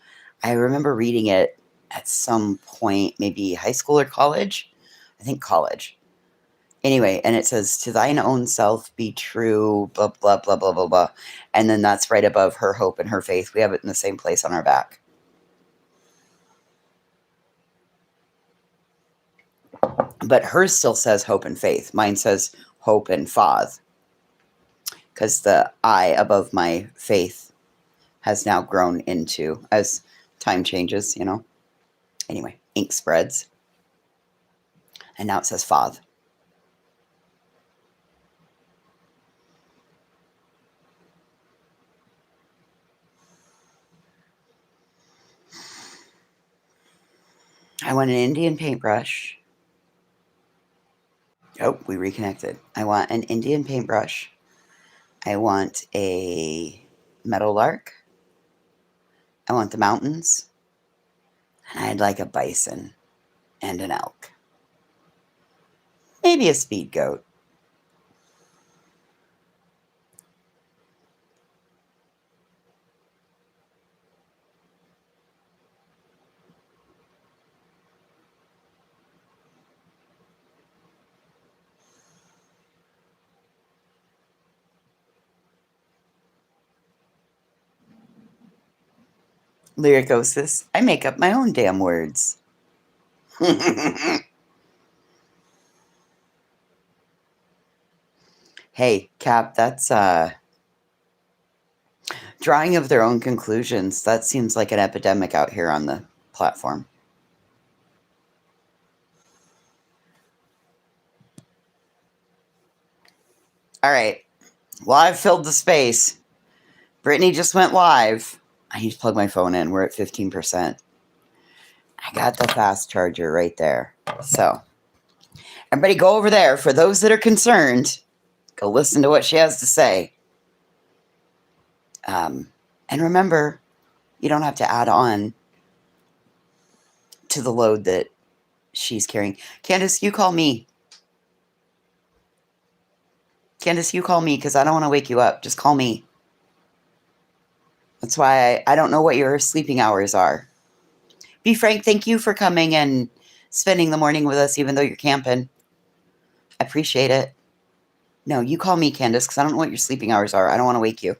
I remember reading it at some point, maybe high school or college. I think college. Anyway, and it says, "To thine own self be true," blah, blah, blah, blah, blah, blah. And then that's right above her hope and her faith. We have it in the same place on our back. But hers still says hope and faith. Mine says hope and fath. Because the I above my faith has now grown into, as time changes, you know. Anyway, ink spreads. And now it says fath. I want an Indian paintbrush. Oh, we reconnected. I want an Indian paintbrush. I want a meadowlark. I want the mountains. And I'd like a bison and an elk. Maybe a speed goat. Lyricosis. I make up my own damn words. Hey, Cap, that's drawing of their own conclusions. That seems like an epidemic out here on the platform. All right. Well, I've filled the space. Brittany just went live. I need to plug my phone in. We're at 15%. I got the fast charger right there. So, everybody go over there. For those that are concerned, go listen to what she has to say. And remember, you don't have to add on to the load that she's carrying. Candace, you call me. Candace, you call me because I don't want to wake you up. Just call me. That's why I don't know what your sleeping hours are. Be Frank, thank you for coming and spending the morning with us, even though you're camping. I appreciate it. No, you call me, Candace, because I don't know what your sleeping hours are. I don't want to wake you.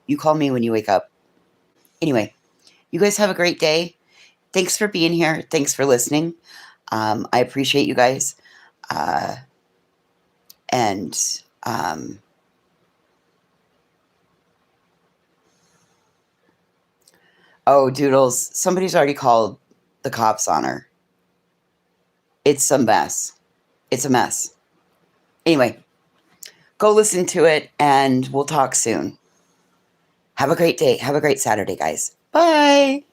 You call me when you wake up. Anyway, you guys have a great day. Thanks for being here. Thanks for listening. I appreciate you guys. And oh, Doodles, somebody's already called the cops on her. It's a mess. It's a mess. Anyway, go listen to it, and we'll talk soon. Have a great day. Have a great Saturday, guys. Bye.